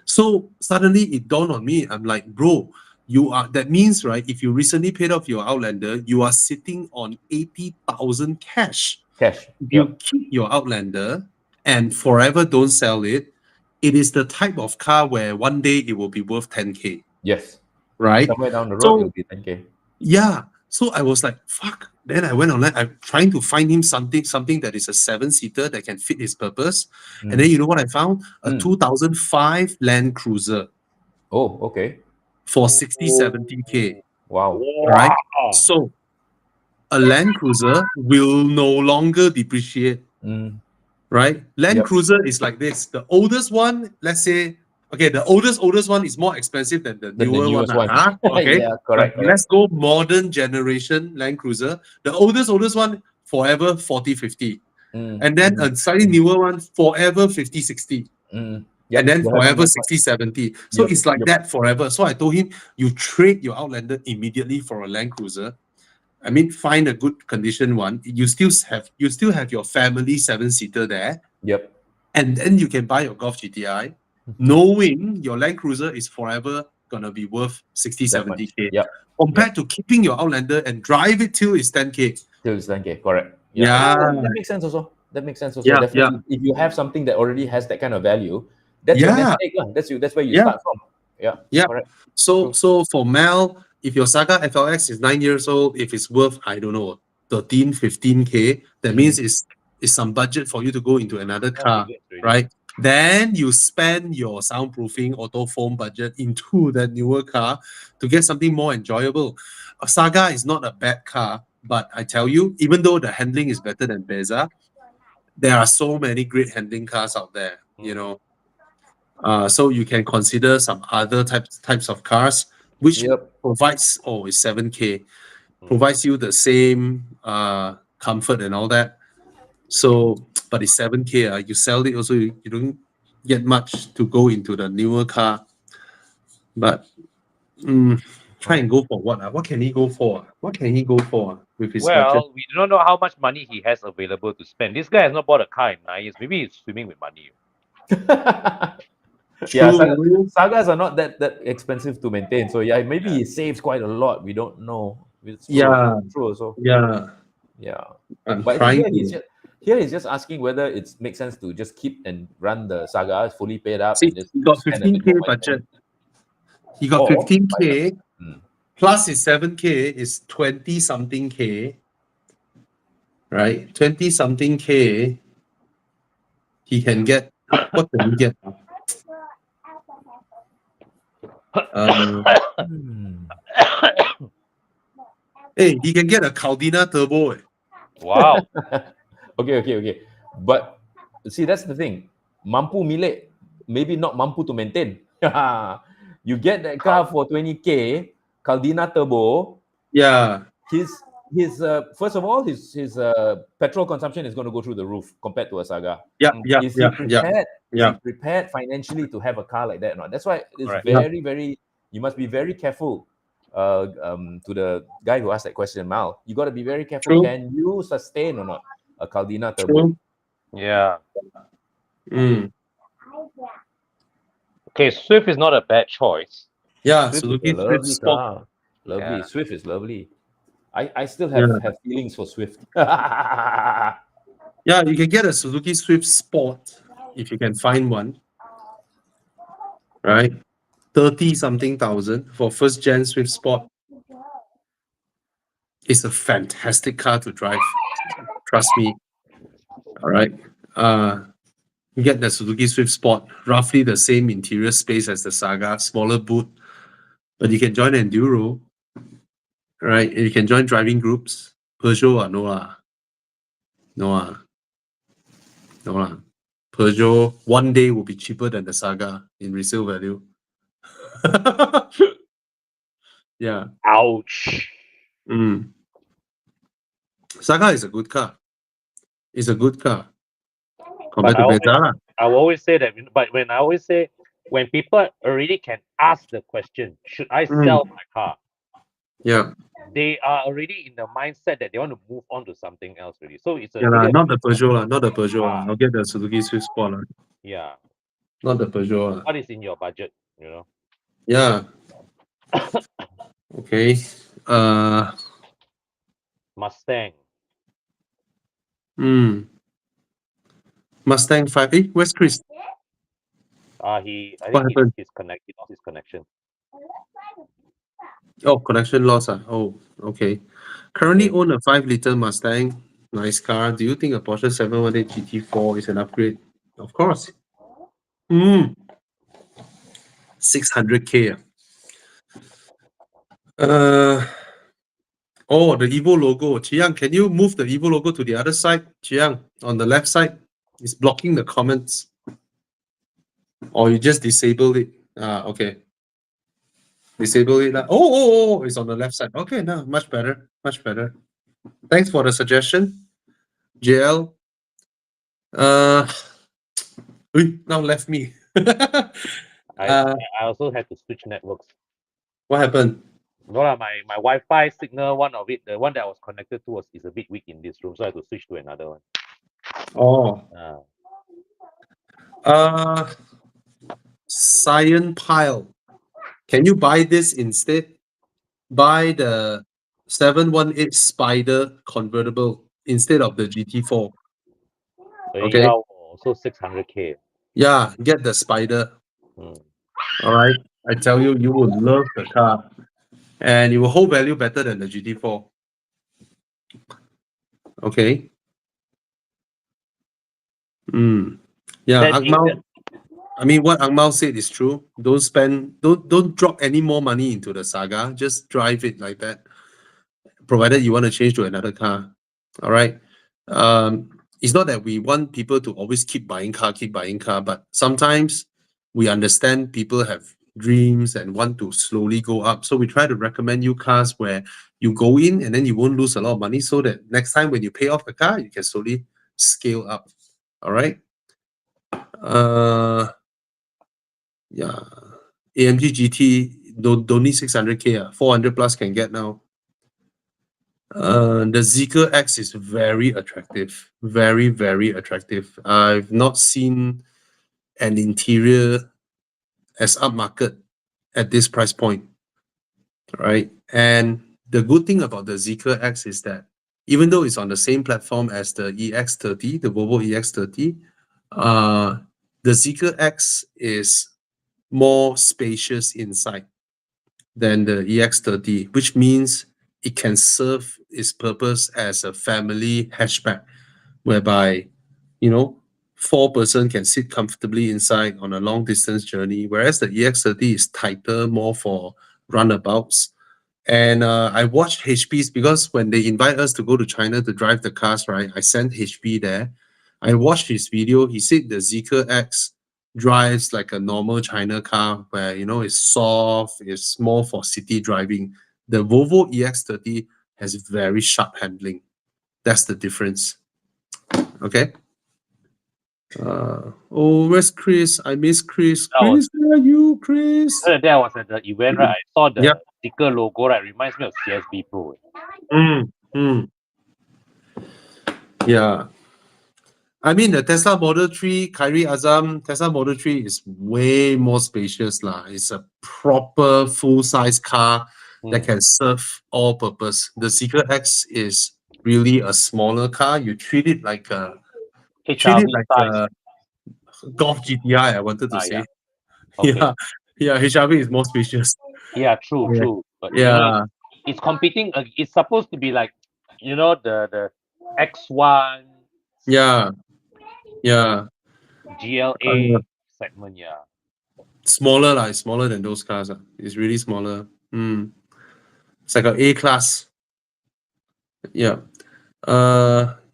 So suddenly it dawned on me. I'm like, bro, that means, right, if you recently paid off your Outlander, you are sitting on 80,000 cash. If you keep your Outlander and forever don't sell it, it is the type of car where one day it will be worth 10K. Yes. Right? Somewhere down the road, it will be 10K. Yeah. So I was like, fuck. Then I went online. I'm trying to find him something that is a 7-seater that can fit his purpose. And then you know what I found? A 2005 Land Cruiser. Oh, okay. For 60, 70K. Wow. Right? So a Land Cruiser will no longer depreciate. Right? Land Cruiser is like this. The oldest one, let's say, okay, the oldest one is more expensive than the newer one. Okay. Yeah, correct. Let's go modern generation Land Cruiser. The oldest one, forever 40, 50. And then a slightly newer one, forever 50, 60. And then forever 60, 70. So it's like that forever. So I told him, you trade your Outlander immediately for a Land Cruiser. I mean, find a good condition one. You still have your family 7-seater there. And then you can buy your Golf GTI, knowing your Land Cruiser is forever gonna be worth 60, 70K. Compared to keeping your Outlander and drive it till it's 10K. Till it's 10K, correct. That makes sense also. Definitely. If you have something that already has that kind of value, that's your mistake. That's where you start from. Correct. So for Mel, if your Saga FLX is 9 years old, if it's worth, I don't know, 13, 15K, that means it's some budget for you to go into another car, right? Then you spend your soundproofing auto foam budget into that newer car to get something more enjoyable. A Saga is not a bad car, but I tell you, even though the handling is better than Beza, there are so many great handling cars out there, so you can consider some other types of cars, which provides, it's 7K, provides you the same comfort and all that. So, but it's 7K. You sell it also, you don't get much to go into the newer car. But try and go for what? What can he go for? What can he go for with his budget? We don't know how much money he has available to spend. This guy has not bought a car in 9 years. Maybe he's swimming with money. Sagas are not that expensive to maintain. So maybe he saves quite a lot. We don't know. It's true. So but here he's just asking whether it makes sense to just keep and run the Saga. It's fully paid up. See, he got 15K budget. He got 15K plus his 7K is 20 something K. Right? 20 something K. He can get, what can he get? Hey, he can get a Caldina Turbo. Wow. Okay. But see, that's the thing. Mampu milik, maybe not mampu to maintain. You get that car for 20K, Caldina Turbo. Yeah. His first of all, his petrol consumption is going to go through the roof compared to a Saga. Yeah. Yeah. Is Yeah. he Yeah. prepared? Is Yeah. he prepared financially to have a car like that or not? That's why it's Correct. very, very. You must be very careful. To the guy who asked that question, Mal, you got to be very careful. True. Can you sustain or not a Caldina Turbo? True. Yeah. Mm. Okay, Swift is not a bad choice. Yeah. Swift is Suzuki a Swift lovely Sport. car. Lovely. Yeah. Swift is lovely. I still Yeah. have feelings for Swift. Yeah, you can get a Suzuki Swift Sport if you can find one, right? 30 something thousand for first gen Swift Sport. It's a fantastic car to drive. Trust me. All right. You get the Suzuki Swift Sport, roughly the same interior space as the Saga, smaller boot, but you can join Enduro, right? And you can join driving groups. Peugeot, no lah. No lah. No lah. Peugeot one day will be cheaper than the Saga in resale value. Yeah. Ouch. Mm. Saga is a good car. It's a good car compared to Brezza. I will always say that, but when I always say, when people already can ask the question, should I sell my car? Yeah. They are already in the mindset that they want to move on to something else already. So it's a Yeah, lah, really not the Peugeot, lah, not the Peugeot. Ah. I'll get the Suzuki Swift Sport. lah. yeah. Not the Peugeot. lah. What is in your budget? You know. Yeah. Okay. Mustang. Mustang 5. Where's Chris? I What think happened? he lost his connection. Oh, connection loss. Oh, okay. Currently own a 5-liter Mustang. Nice car. Do you think a Porsche 718 GT4 is an upgrade? Of course. 600K. Oh, the Evo logo. Chiang, can you move the Evo logo to the other side? Chiang, on the left side. It's blocking the comments. Or you just disable it. Okay. Disable it. Oh, it's on the left side. Okay, now much better. Much better. Thanks for the suggestion. JL. Now left me. I also had to switch networks. What happened? No, my Wi-Fi signal, one of it, the one that I was connected to is a bit weak in this room, so I had to switch to another one. Oh. Cyan Pile. Can you buy this instead? Buy the 718 Spider convertible instead of the GT4. Okay. Yeah, also 600K. Yeah, get the Spider. Mm. All right. I tell you, you will love the car. And it will hold value better than the GT4. Okay. Yeah, That Akmal. I mean, what Akmal said is true. Don't drop any more money into the Saga. Just drive it like that. Provided you want to change to another car. All right. It's not that we want people to always keep buying car, but sometimes we understand people have dreams and want to slowly go up. So we try to recommend you cars where you go in and then you won't lose a lot of money, so that next time when you pay off the car, you can slowly scale up. All right. Yeah. AMG GT don't need 600K. 400 plus can get now. The Zeekr X is very attractive. Very, very attractive. I've not seen an interior as upmarket at this price point. Right? And the good thing about the Zeekr X is that even though it's on the same platform as the EX30, the Volvo EX30, the Zeekr X is more spacious inside than the EX30, which means it can serve its purpose as a family hatchback, whereby, 4-person can sit comfortably inside on a long distance journey, whereas the EX30 is tighter, more for runabouts. And I watched HP's, because when they invite us to go to China to drive the cars, right, I sent HP there. I watched his video. He said the Zeekr X drives like a normal China car where, you know, it's soft, it's more for city driving. The Volvo EX30 has very sharp handling. That's the difference. Okay. Oh, where's Chris? I miss Chris. That was Chris, where are you, Chris? the other day I was at the event, right? I saw the Yep. sticker logo, right? Reminds me of CSB Pro. Yeah. I mean, the Tesla Model 3, Khairi Azam, Tesla Model 3 is way more spacious lah. It's a proper full-size car that can serve all purpose. The Secret X is really a smaller car. You treat it like a HRV size. Golf GTI, I wanted to say. Yeah. Okay. Yeah, HRV is more spacious. Yeah, true, Yeah. true. But Yeah, it's competing. It's supposed to be like, the X1 yeah, yeah. GLA segment. Yeah. Smaller lah, it's smaller than those cars. It's really smaller. It's like an A class. Yeah.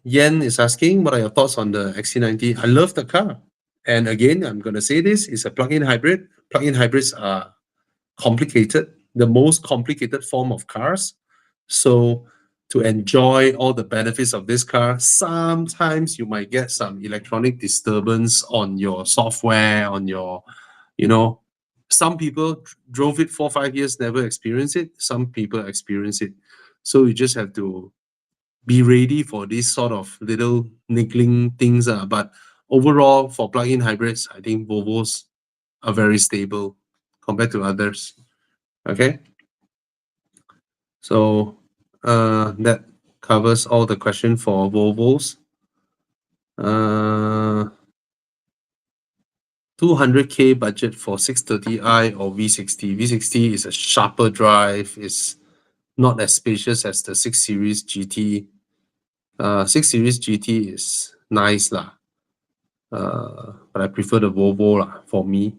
Yen is asking, what are your thoughts on the XC90? I love the car. And again, I'm gonna say this, it's a plug-in hybrid. Plug-in hybrids are complicated, the most complicated form of cars. So to enjoy all the benefits of this car, sometimes you might get some electronic disturbance on your software, on your, some people drove it 4 or 5 years, never experienced it. Some people experience it. So you just have to be ready for these sort of little niggling things. But overall, for plug-in hybrids, I think Volvos are very stable compared to others. Okay. So that covers all the question for Volvos. 200K budget for 630i or V60. V60 is a sharper drive, is not as spacious as the 6 Series GT. 6 Series GT is nice lah. But I prefer the Volvo lah for me.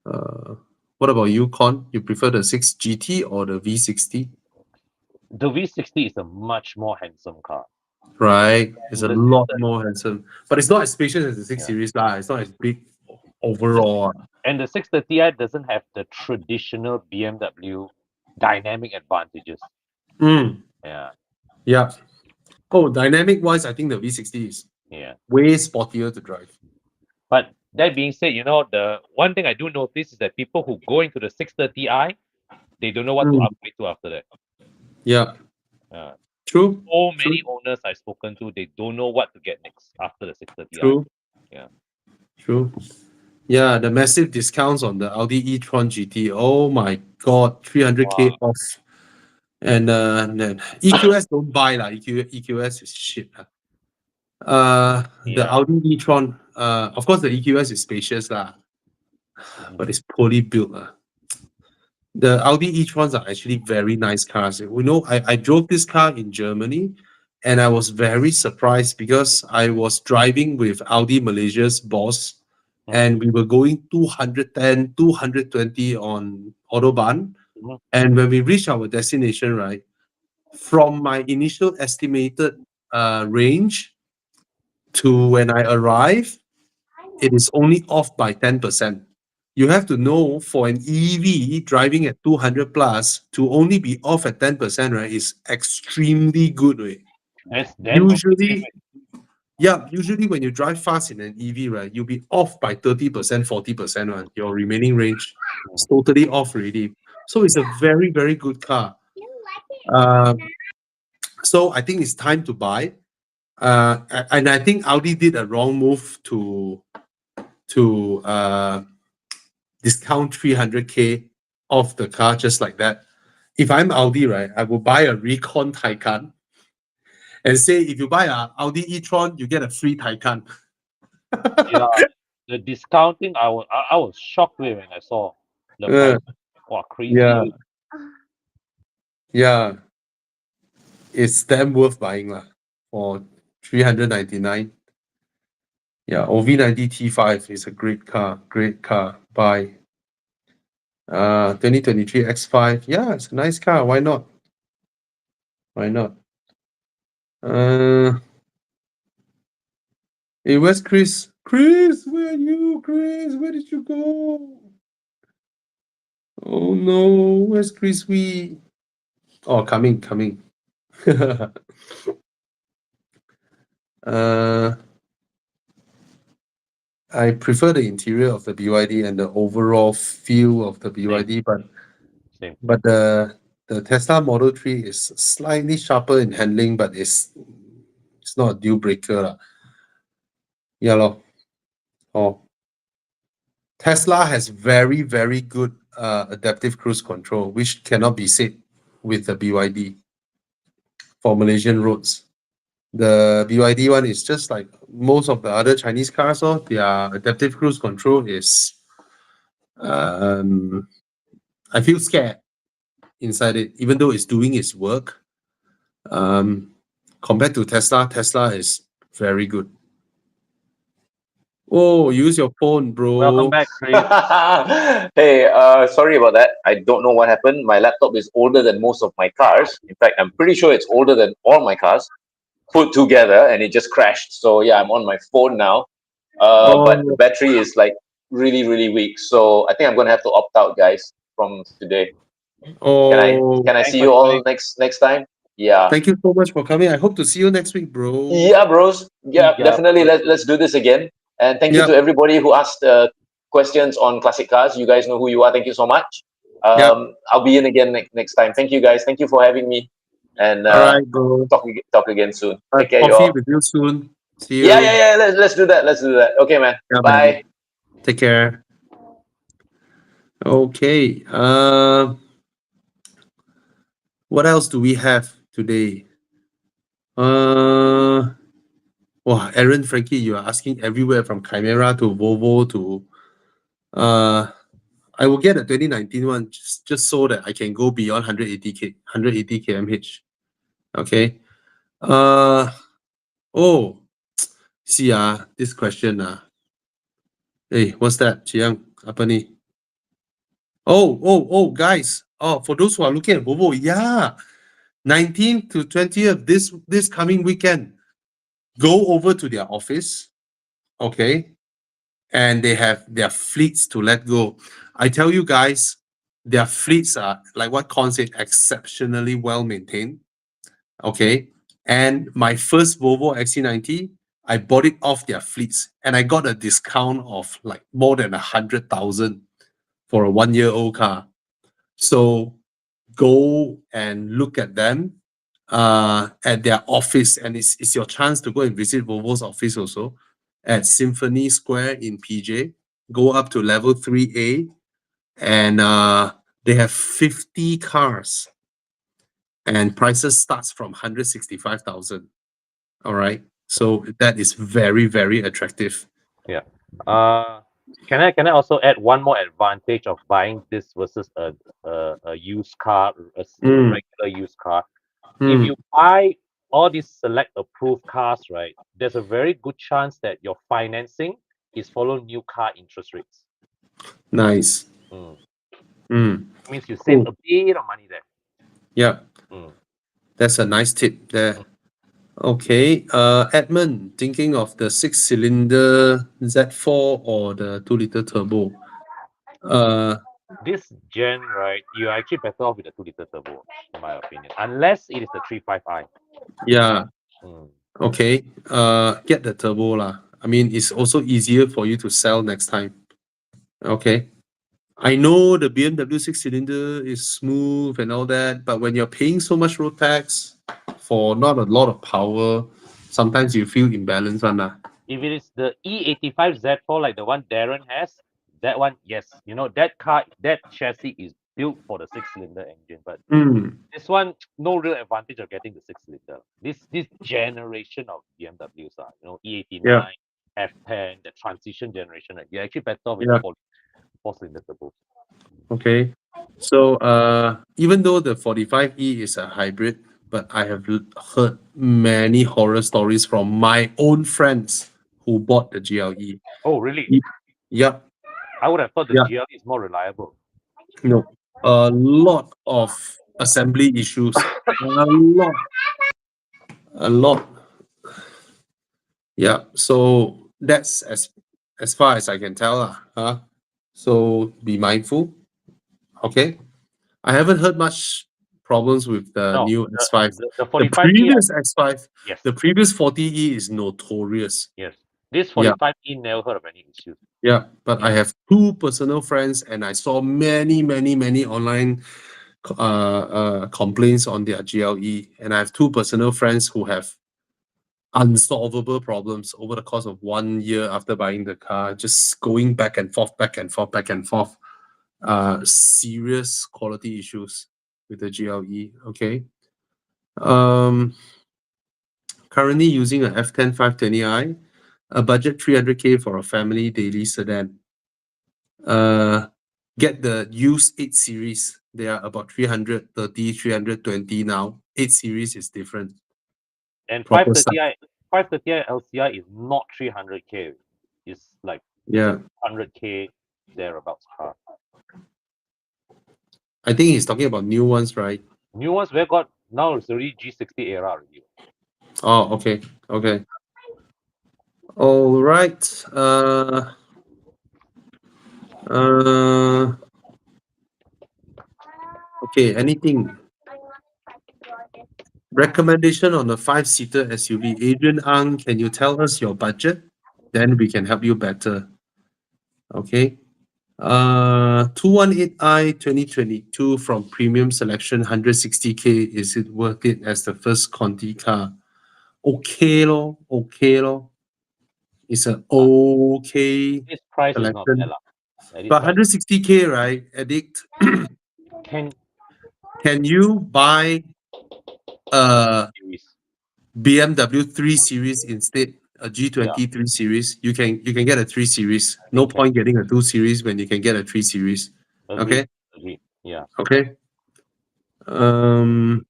What about you, Con? You prefer the 6 GT or the V60? The V60 is a much more handsome car. Right, it's a The- lot more handsome, but it's not as spacious as the 6 Yeah. Series lah. It's not as big overall. And the 630i doesn't have the traditional BMW dynamic advantages. Yeah. Yeah. Oh, dynamic wise, I think the V60 is Yeah. way sportier to drive. But that being said, the one thing I do notice is that people who go into the 630i, they don't know what to upgrade to after that. Yeah. Uh, True. so many owners I've spoken to, they don't know what to get next after the 630i. True. Yeah. True. Yeah, the massive discounts on the Audi e-tron GT. Oh my God, 300K Wow. off. And then EQS don't buy lah. EQS is shit. The Yeah. Audi e-tron, of course the EQS is spacious lah, but it's poorly built lah. The Audi e-trons are actually very nice cars. I drove this car in Germany, and I was very surprised because I was driving with Audi Malaysia's boss, and we were going 210, 220 on Autobahn. Mhm. And when we reached our destination, right, from my initial estimated range to when I arrive, it is only off by 10%. You have to know, for an EV driving at 200 plus to only be off at 10%, right, is extremely good. Right? That's damn Usually when you drive fast in an EV, right, you'll be off by 30%, 40%. Right? Your remaining range is totally off already. So it's a very, very good car. So I think it's time to buy. And I think Audi did a wrong move to discount 300K off the car just like that. If I'm Audi, right, I will buy a Recon Taycan and say, if you buy a Audi e-tron, you get a free Taycan. Yeah. The discounting, I was shocked when I saw the price. Wow, crazy. Yeah. It's damn worth buying lah for 399. Yeah, OV90 T5 is a great car. Buy. 2023 X5. Yeah, it's a nice car. Why not? Hey, where's Chris? Chris, where are you? Chris, where did you go? Oh no, where's Chris? Oh, coming. uh, I prefer the interior of the BYD and the overall feel of the BYD, Same. but the Tesla Model 3 is slightly sharper in handling, but it's not a deal breaker lah. Yeah, lor. Oh, Tesla has very, very good adaptive cruise control, which cannot be said with the BYD for Malaysian roads. The BYD one is just like most of the other Chinese cars, their adaptive cruise control is I feel scared inside it, even though it's doing its work. Compared to Tesla, Tesla is very good. Oh, use your phone, bro. Welcome back, Chris. Hey, sorry about that. I don't know what happened. My laptop is older than most of my cars. In fact, I'm pretty sure it's older than all my cars put together, and it just crashed. So yeah, I'm on my phone now. But the battery is like really, really weak. So I think I'm gonna have to opt out, guys, from today. Can I Thanks see for you all joining. next time? Yeah. Thank you so much for coming. I hope to see you next week, bro. Yeah, bros. Yeah, Yeah. definitely. Let's do this again. And thank you Yep. to everybody who asked questions on classic cars. You guys know who you are. Thank you so much. Yep. I'll be in again next time. Thank you, guys. Thank you for having me. And All right, bro. talk again soon. Take care, Coffee y'all. with you soon. See you. Yeah. Let's do that. Let's do that. Okay, man. Yeah, Bye. man. Take care. Okay. What else do we have today? Aaron, Frankie, you are asking everywhere from Chimera to Volvo to I will get a 2019 one just so that I can go beyond 180 kmh. Okay. See this question Hey, what's that? Chiang, apa ni? Guys. Oh, for those who are looking at Volvo, yeah. 19th to 20th, this coming weekend, go over to their office, okay? And they have their fleets to let go. I tell you guys, their fleets are, like what Con said, exceptionally well maintained, okay? And my first Volvo XC90, I bought it off their fleets, and I got a discount of like more than 100,000 for a 1-year-old car. So go and look at them at their office, and it's your chance to go and visit Volvo's office also at Symphony Square in PJ. Go up to level 3A, and they have 50 cars, and prices starts from 165,000. All right, so that is very, very attractive. Yeah. Can I also add one more advantage of buying this versus a used car, a regular used car? If you buy all these select approved cars, right, there's a very good chance that your financing is follow new car interest rates. Nice. Means you save a bit of money there. Yeah. That's a nice tip there. Okay, Edmund, thinking of the 6-cylinder Z4 or the 2-liter turbo? This gen, right, you're actually better off with the 2-liter turbo, in my opinion, unless it is the 35i. Yeah. Okay. Get the turbo lah. I mean, it's also easier for you to sell next time. Okay. I know the BMW 6-cylinder is smooth and all that, but when you're paying so much road tax for not a lot of power, sometimes you feel imbalanced one lah. If it is the E85 Z4 like the one Darren has, that one, yes, that car, that chassis is built for the 6-cylinder engine, but this one, no real advantage of getting the 6-cylinder. This generation of BMWs are, E89, F10, the transition generation, right? You're actually better off with the 4-cylinder turbo. Okay. So even though the 45E is a hybrid, but I have heard many horror stories from my own friends who bought the GLE. Oh, really? Yep. I would have thought the GLE is more reliable. No. A lot of assembly issues. A lot. Yeah, so that's as far as I can tell. So be mindful. Okay. I haven't heard much problems with the No, new S5. the The 45E, previous S5, yes, the previous 40E is notorious. yes. This Yeah, 45E never heard of any issues. yeah. But I Yeah. have two personal friends, and I saw many online complaints on their GLE, and I have two personal friends who have unsolvable problems over the course of 1 year after buying the car, just going back and forth, back and forth, back and forth. Serious quality issues with the GLE. Okay. Um, Currently using a F10 520i, a budget 300K for a family daily sedan. Get the used 8 series. They are about 330, 320 now. 8 series is different. And Proper stuff. 530i LCI is not 300K. It's like Yeah. 100K thereabouts car. I think he's talking about new ones, right? New ones we got now it's already G60 era already. Oh, okay. Okay. All right. Okay, anything? Recommendation on a 5-seater SUV. Adrian Ang, can you tell us your budget? Then we can help you better. Okay. 218i 2022 from premium selection 160K. Is it worth it as the first Conti car? Okay lor, okay lor. It's an okay This price is not bad selection. lah. At this But price, 160K, right? Addict. can Can you buy a series. BMW 3 Series instead? A Yeah, G20 3 Series? You can get a 3 Series. I No think can. point getting a 2 Series when you can get a 3 Series. Agreed. Okay? Agreed. Yeah. Okay. Um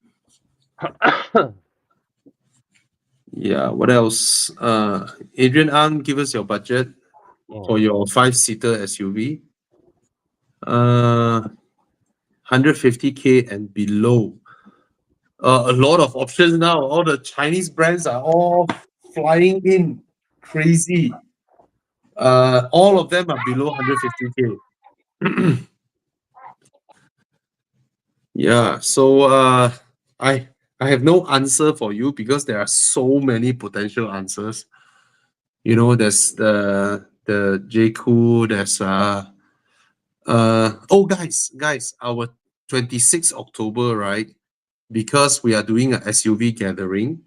yeah, what else? Adrian Ang, give us your budget for your 5-seater SUV. 150K and below. A lot of options now. All the Chinese brands are all flying in crazy. All of them are below 150K. Yeah, so I have no answer for you because there are so many potential answers. You know, there's the JQ, there's oh guys, our 26th October, right? Because we are doing a SUV gathering,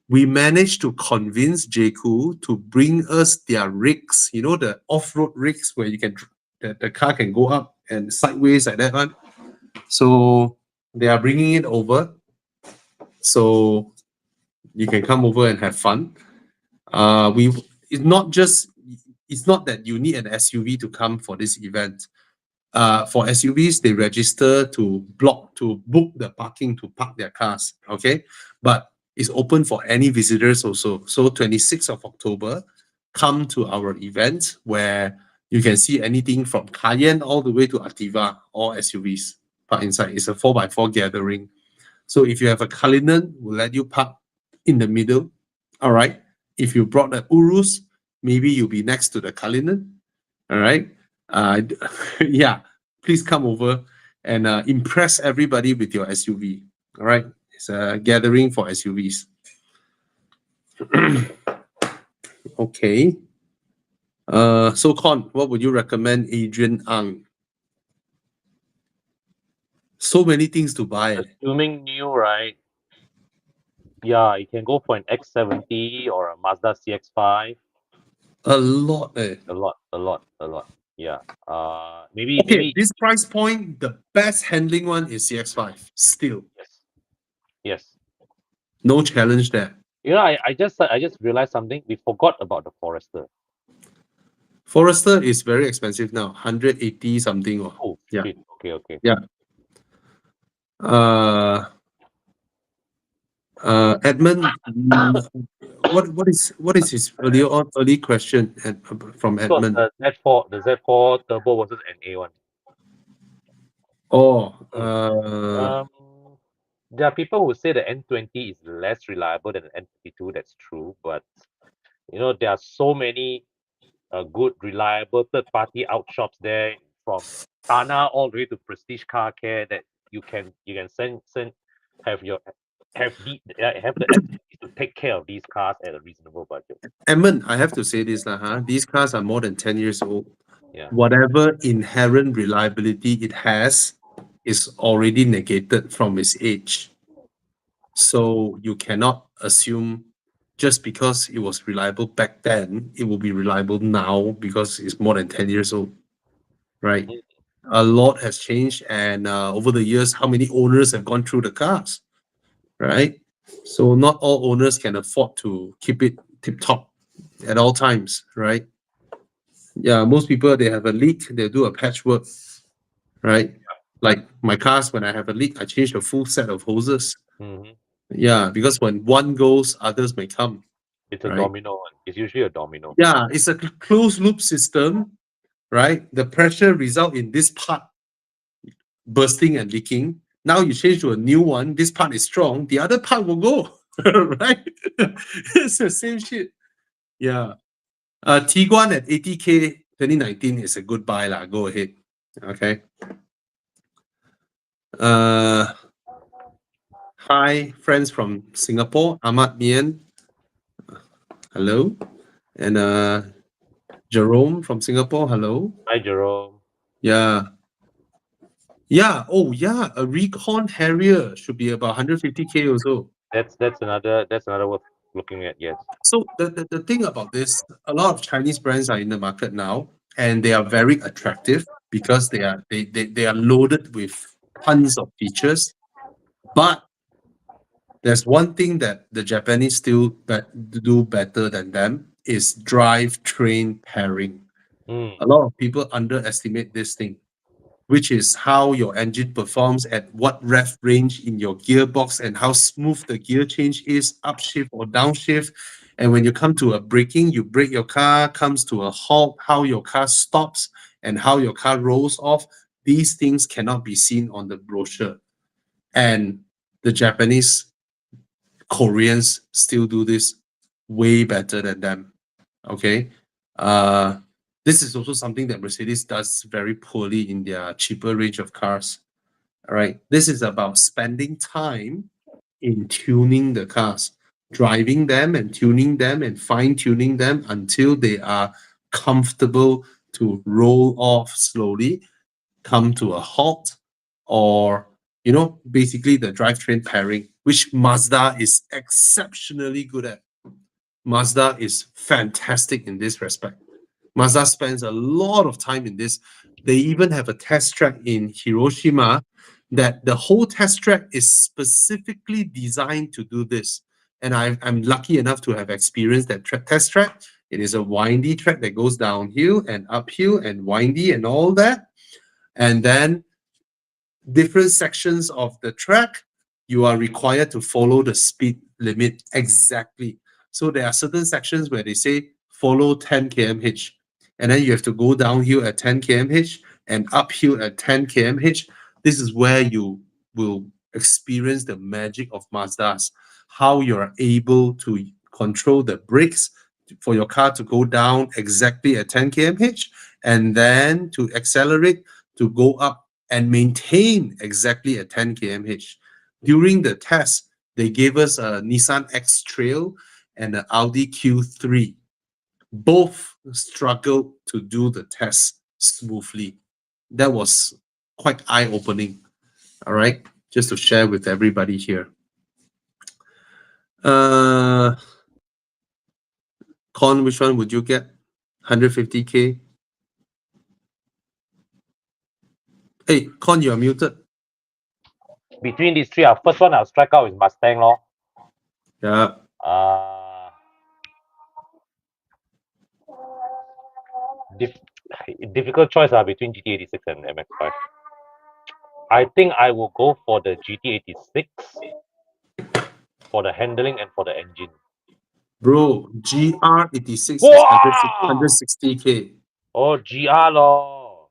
we managed to convince JQ to bring us their rigs, you know, the off-road rigs where you can the car can go up and sideways like that one. So they are bringing it over, so you can come over and have fun. We it's not just it's not that you need an SUV to come for this event. For SUVs, they register to book the parking to park their cars. Okay, but it's open for any visitors also. So 26th of October, come to our event where you can see anything from Cayenne all the way to Activa, all SUVs park inside. It's a 4x4 gathering. So if you have a Cullinan, we'll let you park in the middle. All right. If you brought the Urus, maybe you'll be next to the Cullinan. All right. Yeah. Please come over and impress everybody with your SUV. All right. It's a gathering for SUVs. Okay. So Con, what would you recommend Adrian Ang? So many things to buy. Assuming new, right? Yeah, you can go for an X70 or a Mazda CX-5. A lot. A lot. Yeah. Okay, Maybe this price point, the best handling one is CX5. Still, yes, yes. no challenge there. You know, I just realized something. We forgot about the Forester. Forester is very expensive now, 180 something. Oh Yeah, shit. Okay. yeah. Edmund, what is his early question from So Edmund? the Z4 Turbo versus an A1. Oh, There are people who say the N20 is less reliable than the N32. That's true, but There are so many good, reliable third-party out shops there, from Tana all the way to Prestige Car Care, that you can send have your have the expertise to take care of these cars at a reasonable budget. Edmund, I have to say this, huh? These cars are more than 10 years old. Yeah. Whatever inherent reliability it has is already negated from its age. So you cannot assume just because it was reliable back then, it will be reliable now because it's more than 10 years old, right? Mm. A lot has changed, and over the years, how many owners have gone through the cars, right? So not all owners can afford to keep it tip top at all times, right? Yeah, most people, they have a leak, they do a patchwork, right? Like my cars, when I have a leak, I change a full set of hoses. Mhm. Yeah, because when one goes, others may come, It's a right? domino one. It's usually a domino. Yeah, it's a closed loop system, right? The pressure result in this part bursting and leaking. Now you change to a new one, this part is strong, the other part will go, right? It's the same shit. Yeah. Tiguan at 80K 2019 is a good buy lah. Go ahead. Okay. Hi, friends from Singapore. Ahmad Mian. Hello. And Jerome from Singapore. Hello. Hi, Jerome. Yeah. Yeah. Oh, yeah. A Recon Harrier should be about 150K also. That's another worth looking at. Yes. So the thing about this, a lot of Chinese brands are in the market now, and they are very attractive because they are loaded with tons of features. But there's one thing that the Japanese still do better than them is drivetrain pairing. Mm. A lot of people underestimate this thing, which is how your engine performs at what rev range in your gearbox and how smooth the gear change is, upshift or downshift. And when you come to a braking, you brake your car, comes to a halt, how your car stops and how your car rolls off. These things cannot be seen on the brochure. And the Japanese, Koreans still do this way better than them. Okay. This is also something that Mercedes does very poorly in their cheaper range of cars. All right. This is about spending time in tuning the cars, driving them and tuning them and fine tuning them until they are comfortable to roll off slowly, come to a halt, or basically the drivetrain pairing, which Mazda is exceptionally good at. Mazda is fantastic in this respect. Mazda spends a lot of time in this. They even have a test track in Hiroshima that the whole test track is specifically designed to do this. And I'm lucky enough to have experienced that test track. It is a windy track that goes downhill and uphill and windy and all that. And then different sections of the track, you are required to follow the speed limit exactly. So there are certain sections where they say follow 10 km/h, and then you have to go downhill at 10 km/h and uphill at 10 km/h. This is where you will experience the magic of Mazdas, how you're able to control the brakes for your car to go down exactly at 10 km/h and then to accelerate to go up and maintain exactly at 10 km/h. During the test, they gave us a Nissan X Trail and an Audi Q3. Both struggled to do the test smoothly. That was quite eye-opening. All right, just to share with everybody here. Con, which one would you get? 150K? Hey, Con, you are muted. Between these three, first one I'll strike out is Mustang, lor. Yeah. Difficult choice between GT86 and MX5. I think I will go for the GT86 for the handling and for the engine. Bro, GR86 is Wow! 160K. Oh, GR lor.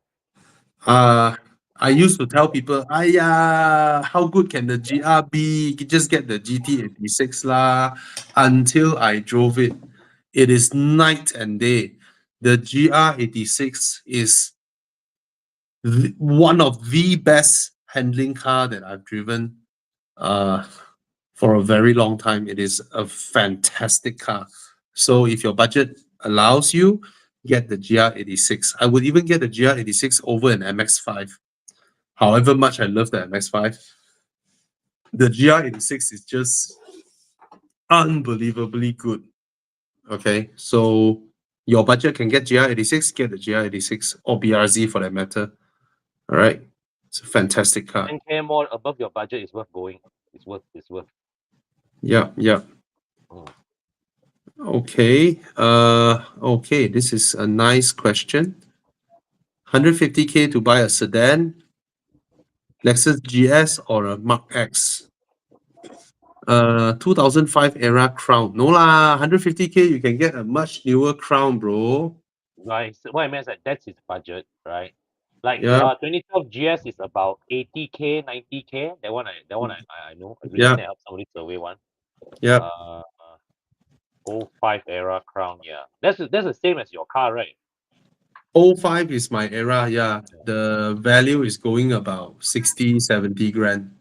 I used to tell people, how good can the GR be? You just get the GT86 lah. Until I drove it. It is night and day. The GR86 is one of the best handling car that I've driven for a very long time. It is a fantastic car. So if your budget allows you, get the GR86. I would even get the GR86 over an MX5. However much I love the MX5, the GR86 is just unbelievably good. Okay, so your budget can get GR86, get the GR86 or BRZ for that matter. All right, it's a fantastic car. 10K more above your budget is worth going. It's worth. Yeah, yeah. Mm. Okay. Okay, this is a nice question. 150K to buy a sedan, Lexus GS or a Mark X? 2005 era Crown. No lah, 150K you can get a much newer Crown, bro. Right. So what I meant is that that's his budget, right? Like Yeah, 2012 GS is about 80K, 90K. That one I know. I yeah, recently helped somebody survey one. yeah. Uh, 05 era Crown, yeah. That's the same as your car, right? 05 is my era, yeah. The value is going about 60, 70 grand.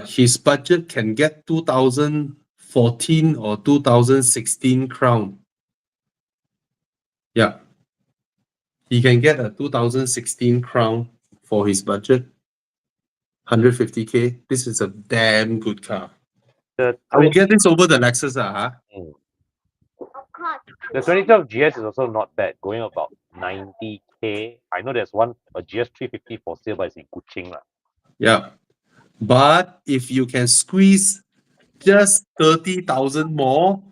His budget can get 2014 or 2016 Crown. Yeah. He can get a 2016 Crown for his budget. 150K. This is a damn good car. The I will 20, get this over the Lexus, huh? mm. The 2012 GS is also not bad, going about 90K. I know there's a GS 350 for sale, but it's in Kuching lah. Yeah. But if you can squeeze just 30,000 more,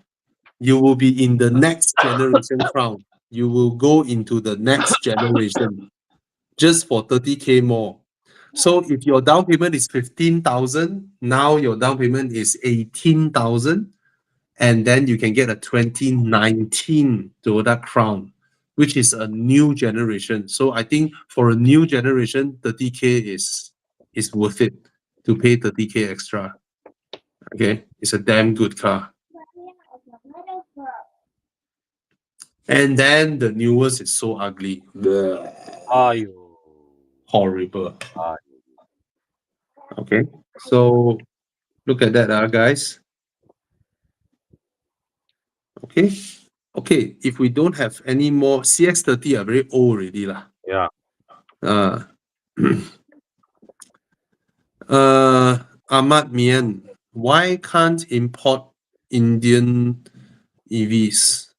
you will be in the next generation Crown. You will go into the next generation just for 30K more. So if your down payment is 15,000, now your down payment is 18,000, and then you can get a 2019 Toyota Crown, which is a new generation. So I think for a new generation, 30K is worth it to pay 30K extra. Okay, it's a damn good car. And then the newest is so ugly. Ayo. Horrible. Ayo. Okay, so look at that, guys. Okay, okay. If we don't have any more, CX-30 are very old already lah. Yeah. Ahmad Mian, why can't import Indian EVs?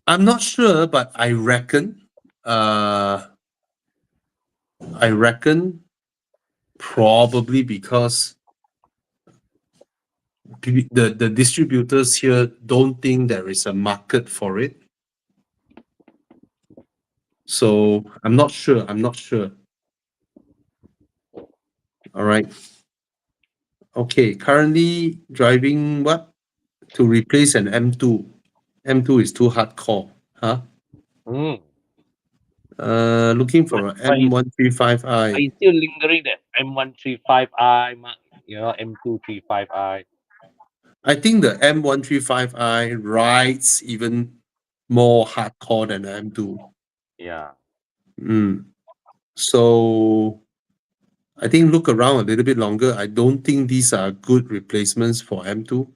I'm not sure, but I reckon probably because the distributors here don't think there is a market for it. So I'm not sure. All right. Okay, currently driving what? To replace an M2. M2 is too hardcore. Huh? Mm. Looking for an But is M135i. still lingering that M135i, M235i? I think the M135i rides even more hardcore than the M2. Yeah. So I think look around a little bit longer. I don't think these are good replacements for M2.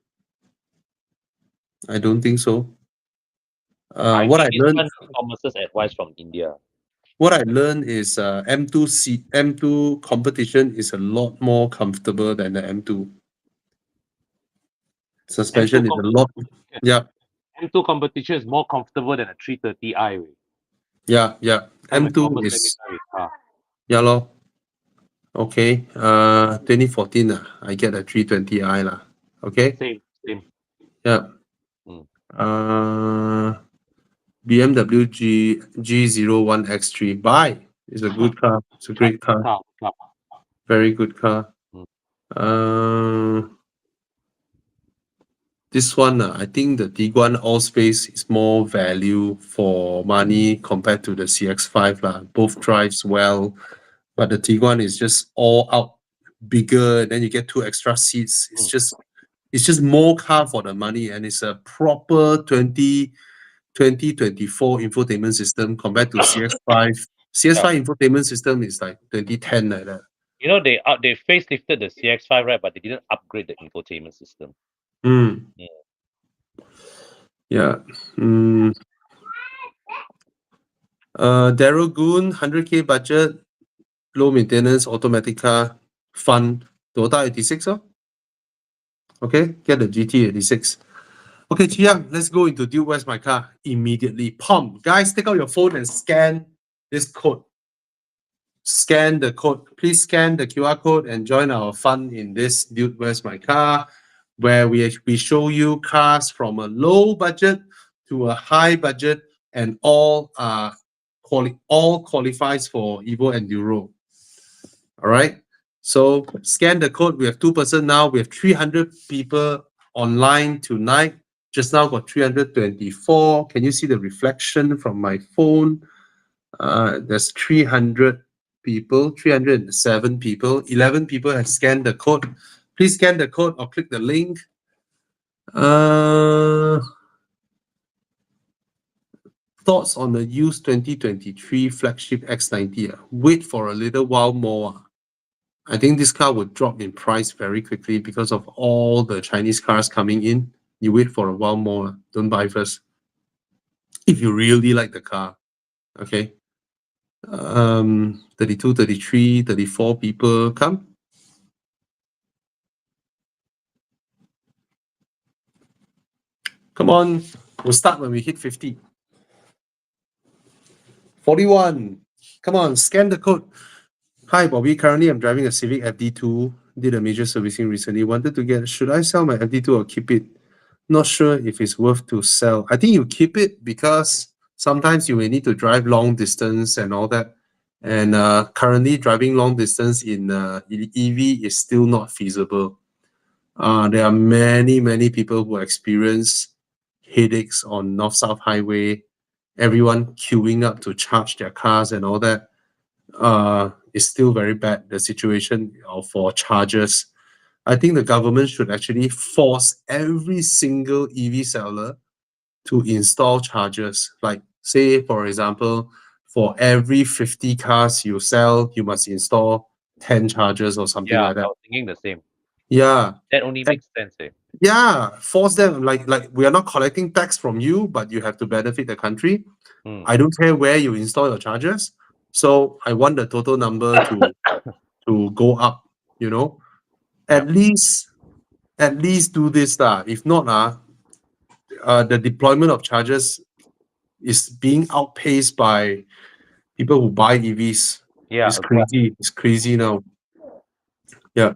I don't think so. What I think learned, Thomas's advice from India. what I learned is M2 competition is a lot more comfortable than the M2. Suspension is a lot. Yeah, M2 competition is more comfortable than a 330i. yeah. M2 is yeah lor. Okay. 2014 I get a 320i lah. Okay. Same. Yeah. BMW G01X3. Buy. It's a good car. It's a great car. Very good car. This one, I think the Tiguan Allspace is more value for money compared to the CX-5 lah. Both drives well, but the Tiguan is just all out bigger. Then you get 2 extra seats. It's just It's just more car for the money, and it's a proper 2024 infotainment system compared to CX5. CX5 infotainment system is like 2010 like that. You know, they facelifted the CX5, right? But they didn't upgrade the infotainment system. Mm. Yeah. Yeah. Daryl Goon, 100K budget, low maintenance, automatic car, fun. Toyota 86, oh? Okay, get the GT 86. Okay, Chiang, let's go into Dude, Where's My Car immediately. Pom, guys, take out your phone and scan this code. Scan the code. Please scan the QR code and join our fun in this Dude, Where's My Car, where we show you cars from a low budget to a high budget, and all qualifies for Evo Enduro. All right. So scan the code. We have 2% now. We have 300 people online tonight. Just now got 324. Can you see the reflection from my phone? There's 300 people, 307 people. 11 people have scanned the code. Please scan the code or click the link. Thoughts on the used 2023 flagship X90? Wait for a little while more. I think this car would drop in price very quickly because of all the Chinese cars coming in. You wait for a while more. Don't buy first. If you really like the car. Okay. 32, 33, 34 people come. Come on. We'll start when we hit 50. 41. Come on, scan the code. Hi, Bobby. Currently, I'm driving a Civic FD2. Did a major servicing recently. Wanted to get, should I sell my FD2 or keep it? Not sure if it's worth to sell. I think you keep it because sometimes you may need to drive long distance and all that. And currently, driving long distance in EV is still not feasible. There are many people who experience headaches on North-South Highway. Everyone queuing up to charge their cars and all that. Is still very bad, the situation for chargers. I think the government should actually force every single EV seller to install chargers. Like, say, for example, for every 50 cars you sell, you must install 10 chargers or something Yeah, like I that. was thinking the same. Yeah. That only makes sense, eh? Yeah, force them. Like we are not collecting tax from you, but you have to benefit the country. I don't care where you install your chargers. So I want the total number to go up, you know. At least do this. If not, the deployment of chargers is being outpaced by people who buy EVs. Yeah, It's crazy. It's crazy now. Yeah.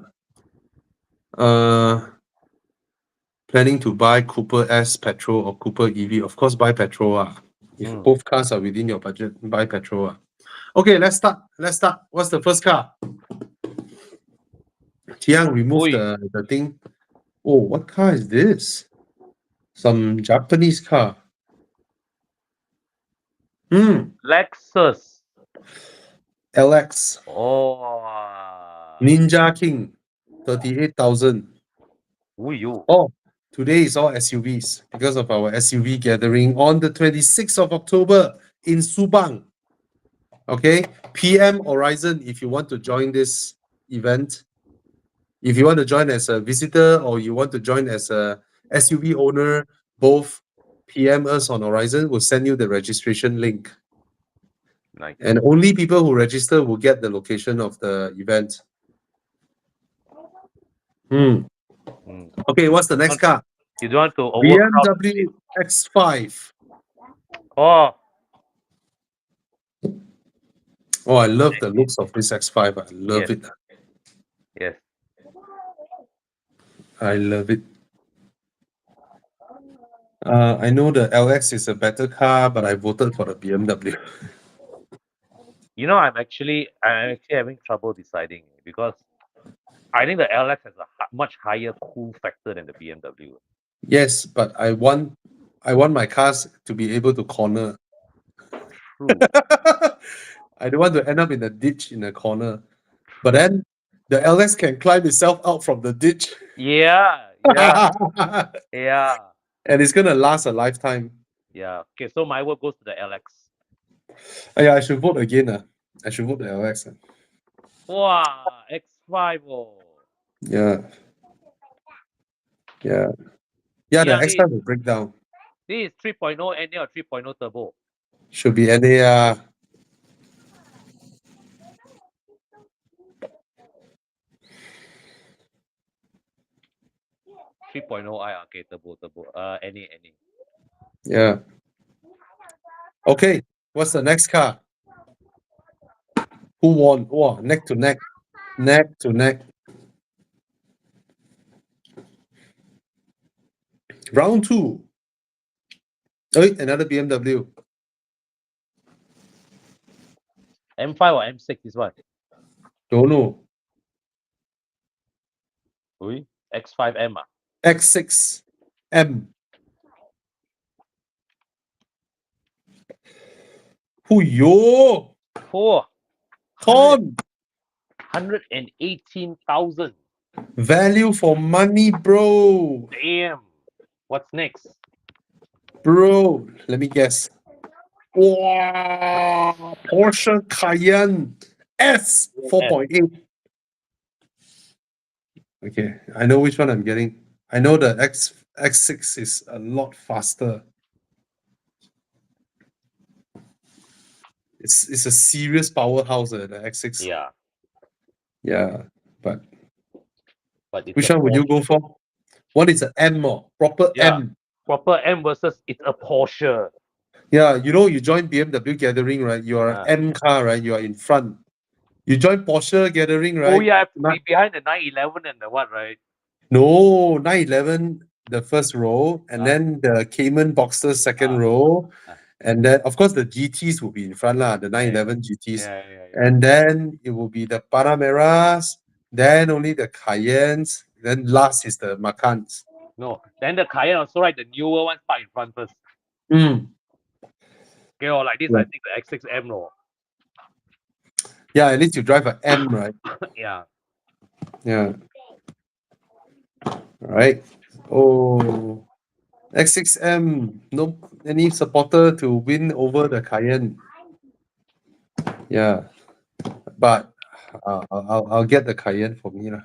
Planning to buy Cooper S petrol or Cooper EV. Of course, buy petrol. If both cars are within your budget, buy petrol. Okay, let's start. What's the first car? Tiang, remove the thing. Oh, what car is this? Some Japanese car. Lexus. LX. Oh. Ninja King. 38,000. You. Oh, today is all SUVs because of our SUV gathering on the 26th of October in Subang. Okay, PM Horizon, if you want to join this event, if you want to join as a visitor or you want to join as a SUV owner, both PM us on Horizon. We'll send you the registration link. Nice. And only people who register will get the location of the event. Okay, what's the next car? You don't want to BMW X5. Oh. Oh, I love the looks of this X5. I love it. Yes. I love it. I know the LX is a better car, but I voted for the BMW. You know, I'm actually having trouble deciding because I think the LX has a much higher cool factor than the BMW. Yes, but I want my cars to be able to corner. True. I don't want to end up in a ditch in a corner. But then the LX can climb itself out from the ditch. Yeah. Yeah. And it's gonna last a lifetime. Yeah. Okay, so my vote goes to the LX. Yeah, I should vote again. I should vote the LX. Wow, X5. Oh. Yeah. Yeah. Yeah, the Yeah, X5 will break down. this is 3.0 NA or 3.0 turbo. Should be any 3.0 I. Okay, turbo. Any. yeah. Okay. What's the next car? Who won? Wow, neck to neck. Neck to neck. Round 2. Oh, wait, another BMW. M5 or M6 is what? Don't know. Ui, X5M. X6M. Who yo? Oh, Con. 118,000. Value for money, bro. Damn. What's next? Bro, let me guess. Wow, Porsche Cayenne S 4.8. Okay, I know which one I'm getting. I know the X6 is a lot faster. It's a serious powerhouse, the X6. Yeah, Yeah, but but it's which a one would you go Porsche. for? One is an M or proper Yeah. M. Proper M versus it's a Porsche. Yeah, you join BMW gathering, right? You are Ah. M car, right? You are in front. You join Porsche gathering, right? Oh yeah, I have to Not- be behind the 911 and the what, right? No, 911, the first row, and Ah. then the Cayman Boxster second Ah. row, Ah. and then of course the GTs will be in front lah, the 911 GTs, Yeah. and then it will be the Panameras, then only the Cayennes, then last is the Macans. No, then the Cayenne also, right? The newer one start in front first. Mm. Okay, or like this, Yeah. I think the X6M, no. Yeah, at least you drive a M, right? Yeah. Yeah. All right. Oh, X6M, no any supporter to win over the Cayenne. Yeah, but I'll get the Cayenne for me lah.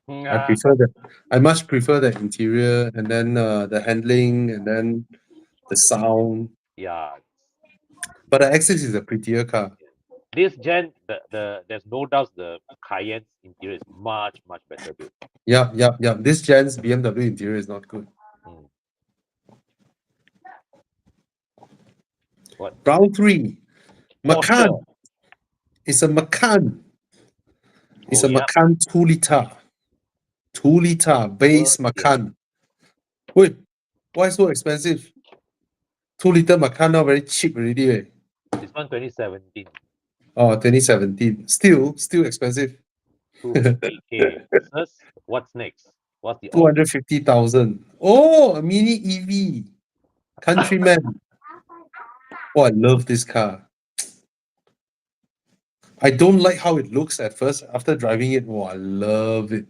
I Yeah. prefer that. I much prefer the interior and then the handling and then the sound. Yeah. But the X6 is a prettier car. This gen, there's no doubt the Cayenne's interior is much better built. Yep. This gen's BMW interior is not good. Mm. What? Round 3, Porsche. Macan. It's a Macan. It's Oh, a yeah. Macan 2 liter. 2 liter base Yeah. Macan. Wait, why so expensive? 2 liter Macan now very cheap already. Eh? This one 2017. Oh, 2017. Still expensive. 250K. Versus what's next? What's the 250,000. Oh, a mini EV. Countryman. Oh, I love this car. I don't like how it looks at first. After driving it, oh, I love it.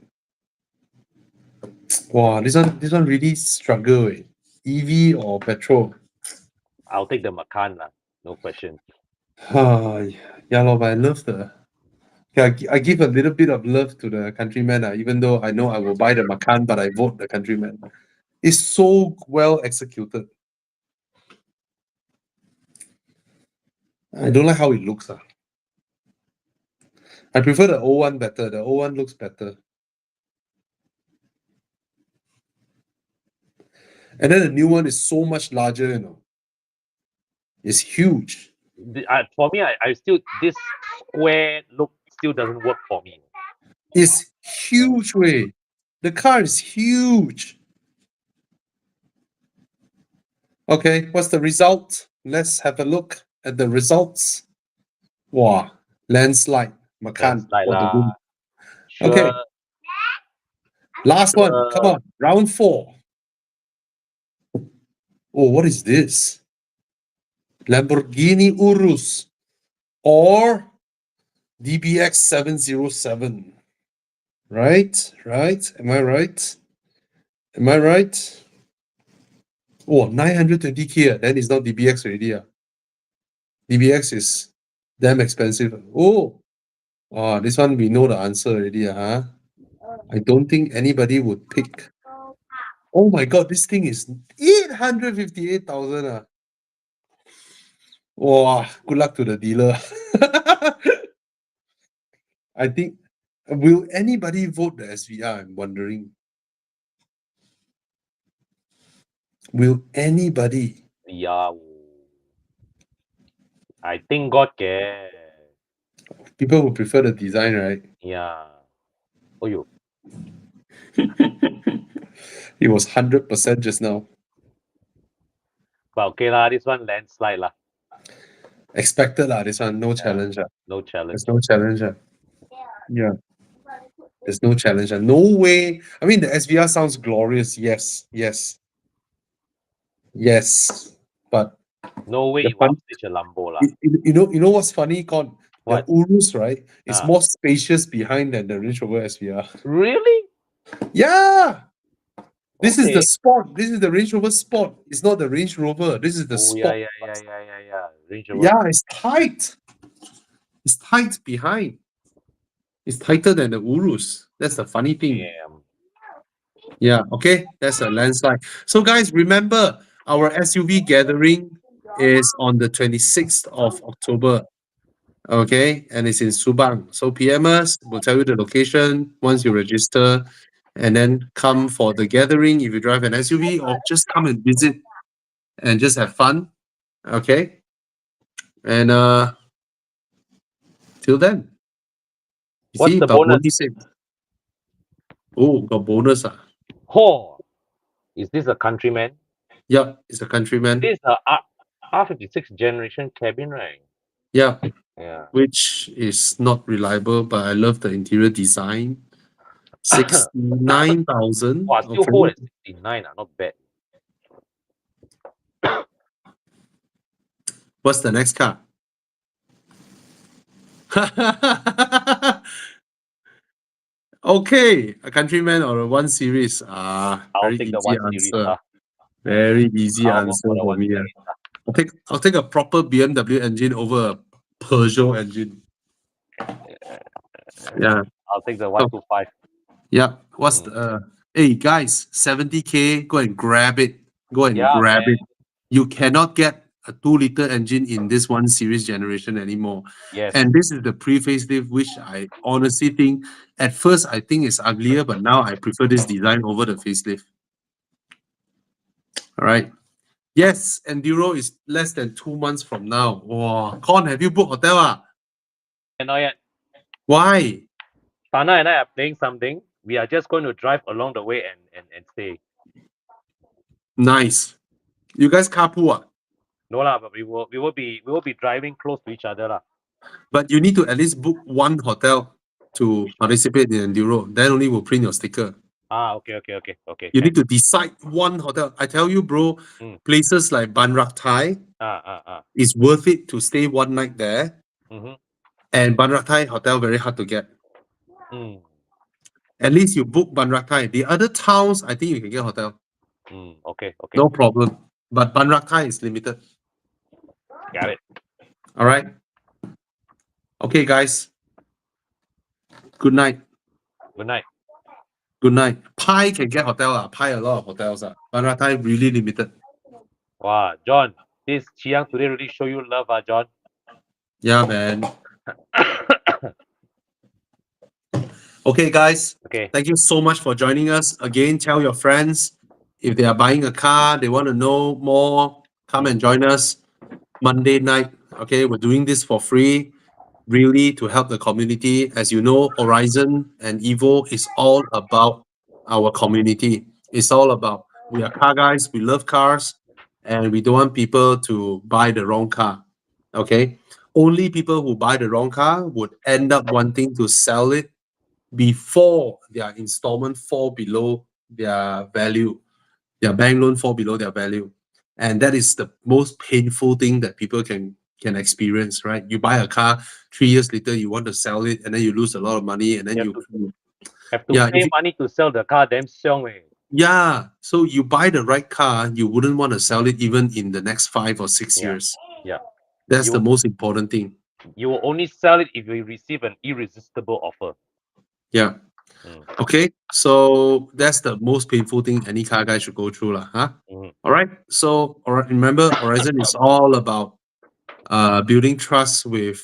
Wow, this one really struggle. Eh? EV or petrol? I'll take the Macan lah. No question. Yeah, lor, but I love the. Yeah, I give a little bit of love to the Countryman, even though I know I will buy the Macan, but I vote the Countryman. It's so well executed. I don't like how it looks. I prefer the old one better. The old one looks better. And then the new one is so much larger, you know. It's huge. For me, I still, this square look still doesn't work for me. It's huge, way. The car is huge. Okay, what's the result? Let's have a look at the results. Wow, landslide. Macan Landslide for the lah. win. Sure. Okay, last one. Come on, round 4. Oh, what is this? Lamborghini Urus or DBX 707. Right? Am I right? Am I right? Oh, 920K. Then it's not DBX already. DBX is damn expensive. Oh, this one we know the answer already. I don't think anybody would pick. Oh my god, this thing is 858,000. Wow, good luck to the dealer. I think, will anybody vote the SVR? I'm wondering. Will anybody? Yeah. I think God can. People would prefer the design, right? Yeah. Oh, you. It was 100% just now. But okay lah, this one landslide lah. Expected lah, this one. No challenge. No challenge. There's no challenge. Yeah. There's no challenge. No way. I mean, the SVR sounds glorious. Yes. But No way the it will fun, stage a Lambo lah. you know what's funny, Con? What? The Urus, right? It's Ah. more spacious behind than the Range Rover SVR. Really? Yeah. This is the Okay. Sport. This is the Range Rover Sport. It's not the Range Rover. This is the Oh Sport. yeah. Range Rover. Yeah, it's tight. It's tight behind. It's tighter than the Urus. That's the funny thing. Damn. Yeah, okay. That's a landslide. So, guys, remember our SUV gathering is on the 26th of October. Okay, and it's in Subang. So, PM us, we'll tell you the location once you register, and then come for the gathering if you drive an SUV, or just come and visit and just have fun. Okay, and till then. You What's see, the but bonus? Bonnie said, oh, got bonus. Oh, is this a Countryman? Yeah, it's a Countryman. This is a R56 generation cabin, right? Yeah, Yeah. which is not reliable, but I love the interior design. 69,000. Wow, still hold at 69. Not bad. What's the next car? Okay, a Countryman or a 1 Series. I'll Very take the easy 1 Series. answer. Very easy I'll go answer for the for 1 me. Series. I'll take a proper BMW engine over a Peugeot engine. Yeah. I'll take the 125. Yeah. What's the hey guys, 70K, go and grab it. Go and Yeah, grab man. it. You cannot get a 2-liter engine in this 1 Series generation anymore. Yes. And this is the pre-facelift, which I honestly think at first I think it's uglier, but now I prefer this design over the facelift. All right. Yes, Enduro is less than 2 months from now. Wow. Con, have you booked hotel? Not yet. Why? Tana and I are playing something. We are just going to drive along the way and stay. Nice. You guys carpool? No lah, but we will be driving close to each other lah. But you need to at least book one hotel to participate in Enduro. Then only will print your sticker. Okay. You need to decide one hotel. I tell you, bro, places like Ban Rak Thai is worth it to stay one night there. Mm-hmm. And Ban Rak Thai hotel very hard to get. At least you book Ban Rak Thai. The other towns, I think you can get hotel. Okay. No problem. But Ban Rak Thai is limited. Got it. All right. Okay, guys. Good night. Good night. Good night. Pi can get hotel. Pi a lot of hotels. Ban Rak Thai really limited. Wow, John, this Chiang today really show you love, John. Yeah, man. Okay, guys. Okay. Thank you so much for joining us. Again, tell your friends if they are buying a car, they want to know more, come and join us Monday night. Okay, we're doing this for free, really to help the community. As you know, Horizon and Evo is all about our community. It's all about, we are car guys, we love cars, and we don't want people to buy the wrong car. Okay, only people who buy the wrong car would end up wanting to sell it before their installment fall below their value, their bank loan fall below their value. And that is the most painful thing that people can experience, right? You buy a car, 3 years later, you want to sell it, and then you lose a lot of money, and then have to pay money to sell the car, damn siong. Yeah. So you buy the right car, you wouldn't want to sell it even in the next 5 or 6 Yeah. years. Yeah. That's the You most important thing. you will only sell it if you receive an irresistible offer. Yeah. Mm. Okay. So that's the most painful thing any car guy should go through, lah. Huh? Mhm. All right. So, all right, remember, Horizon is all about building trust with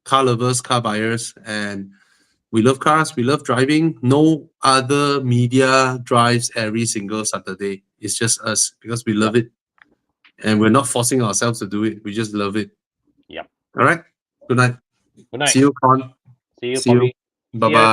car lovers, car buyers, and we love cars. We love driving. No other media drives every single Saturday. It's just us because we love it, and we're not forcing ourselves to do it. We just love it. Yep. All right. Good night. Good night. See you, Con. See you See you. probably. Bye See ya. bye.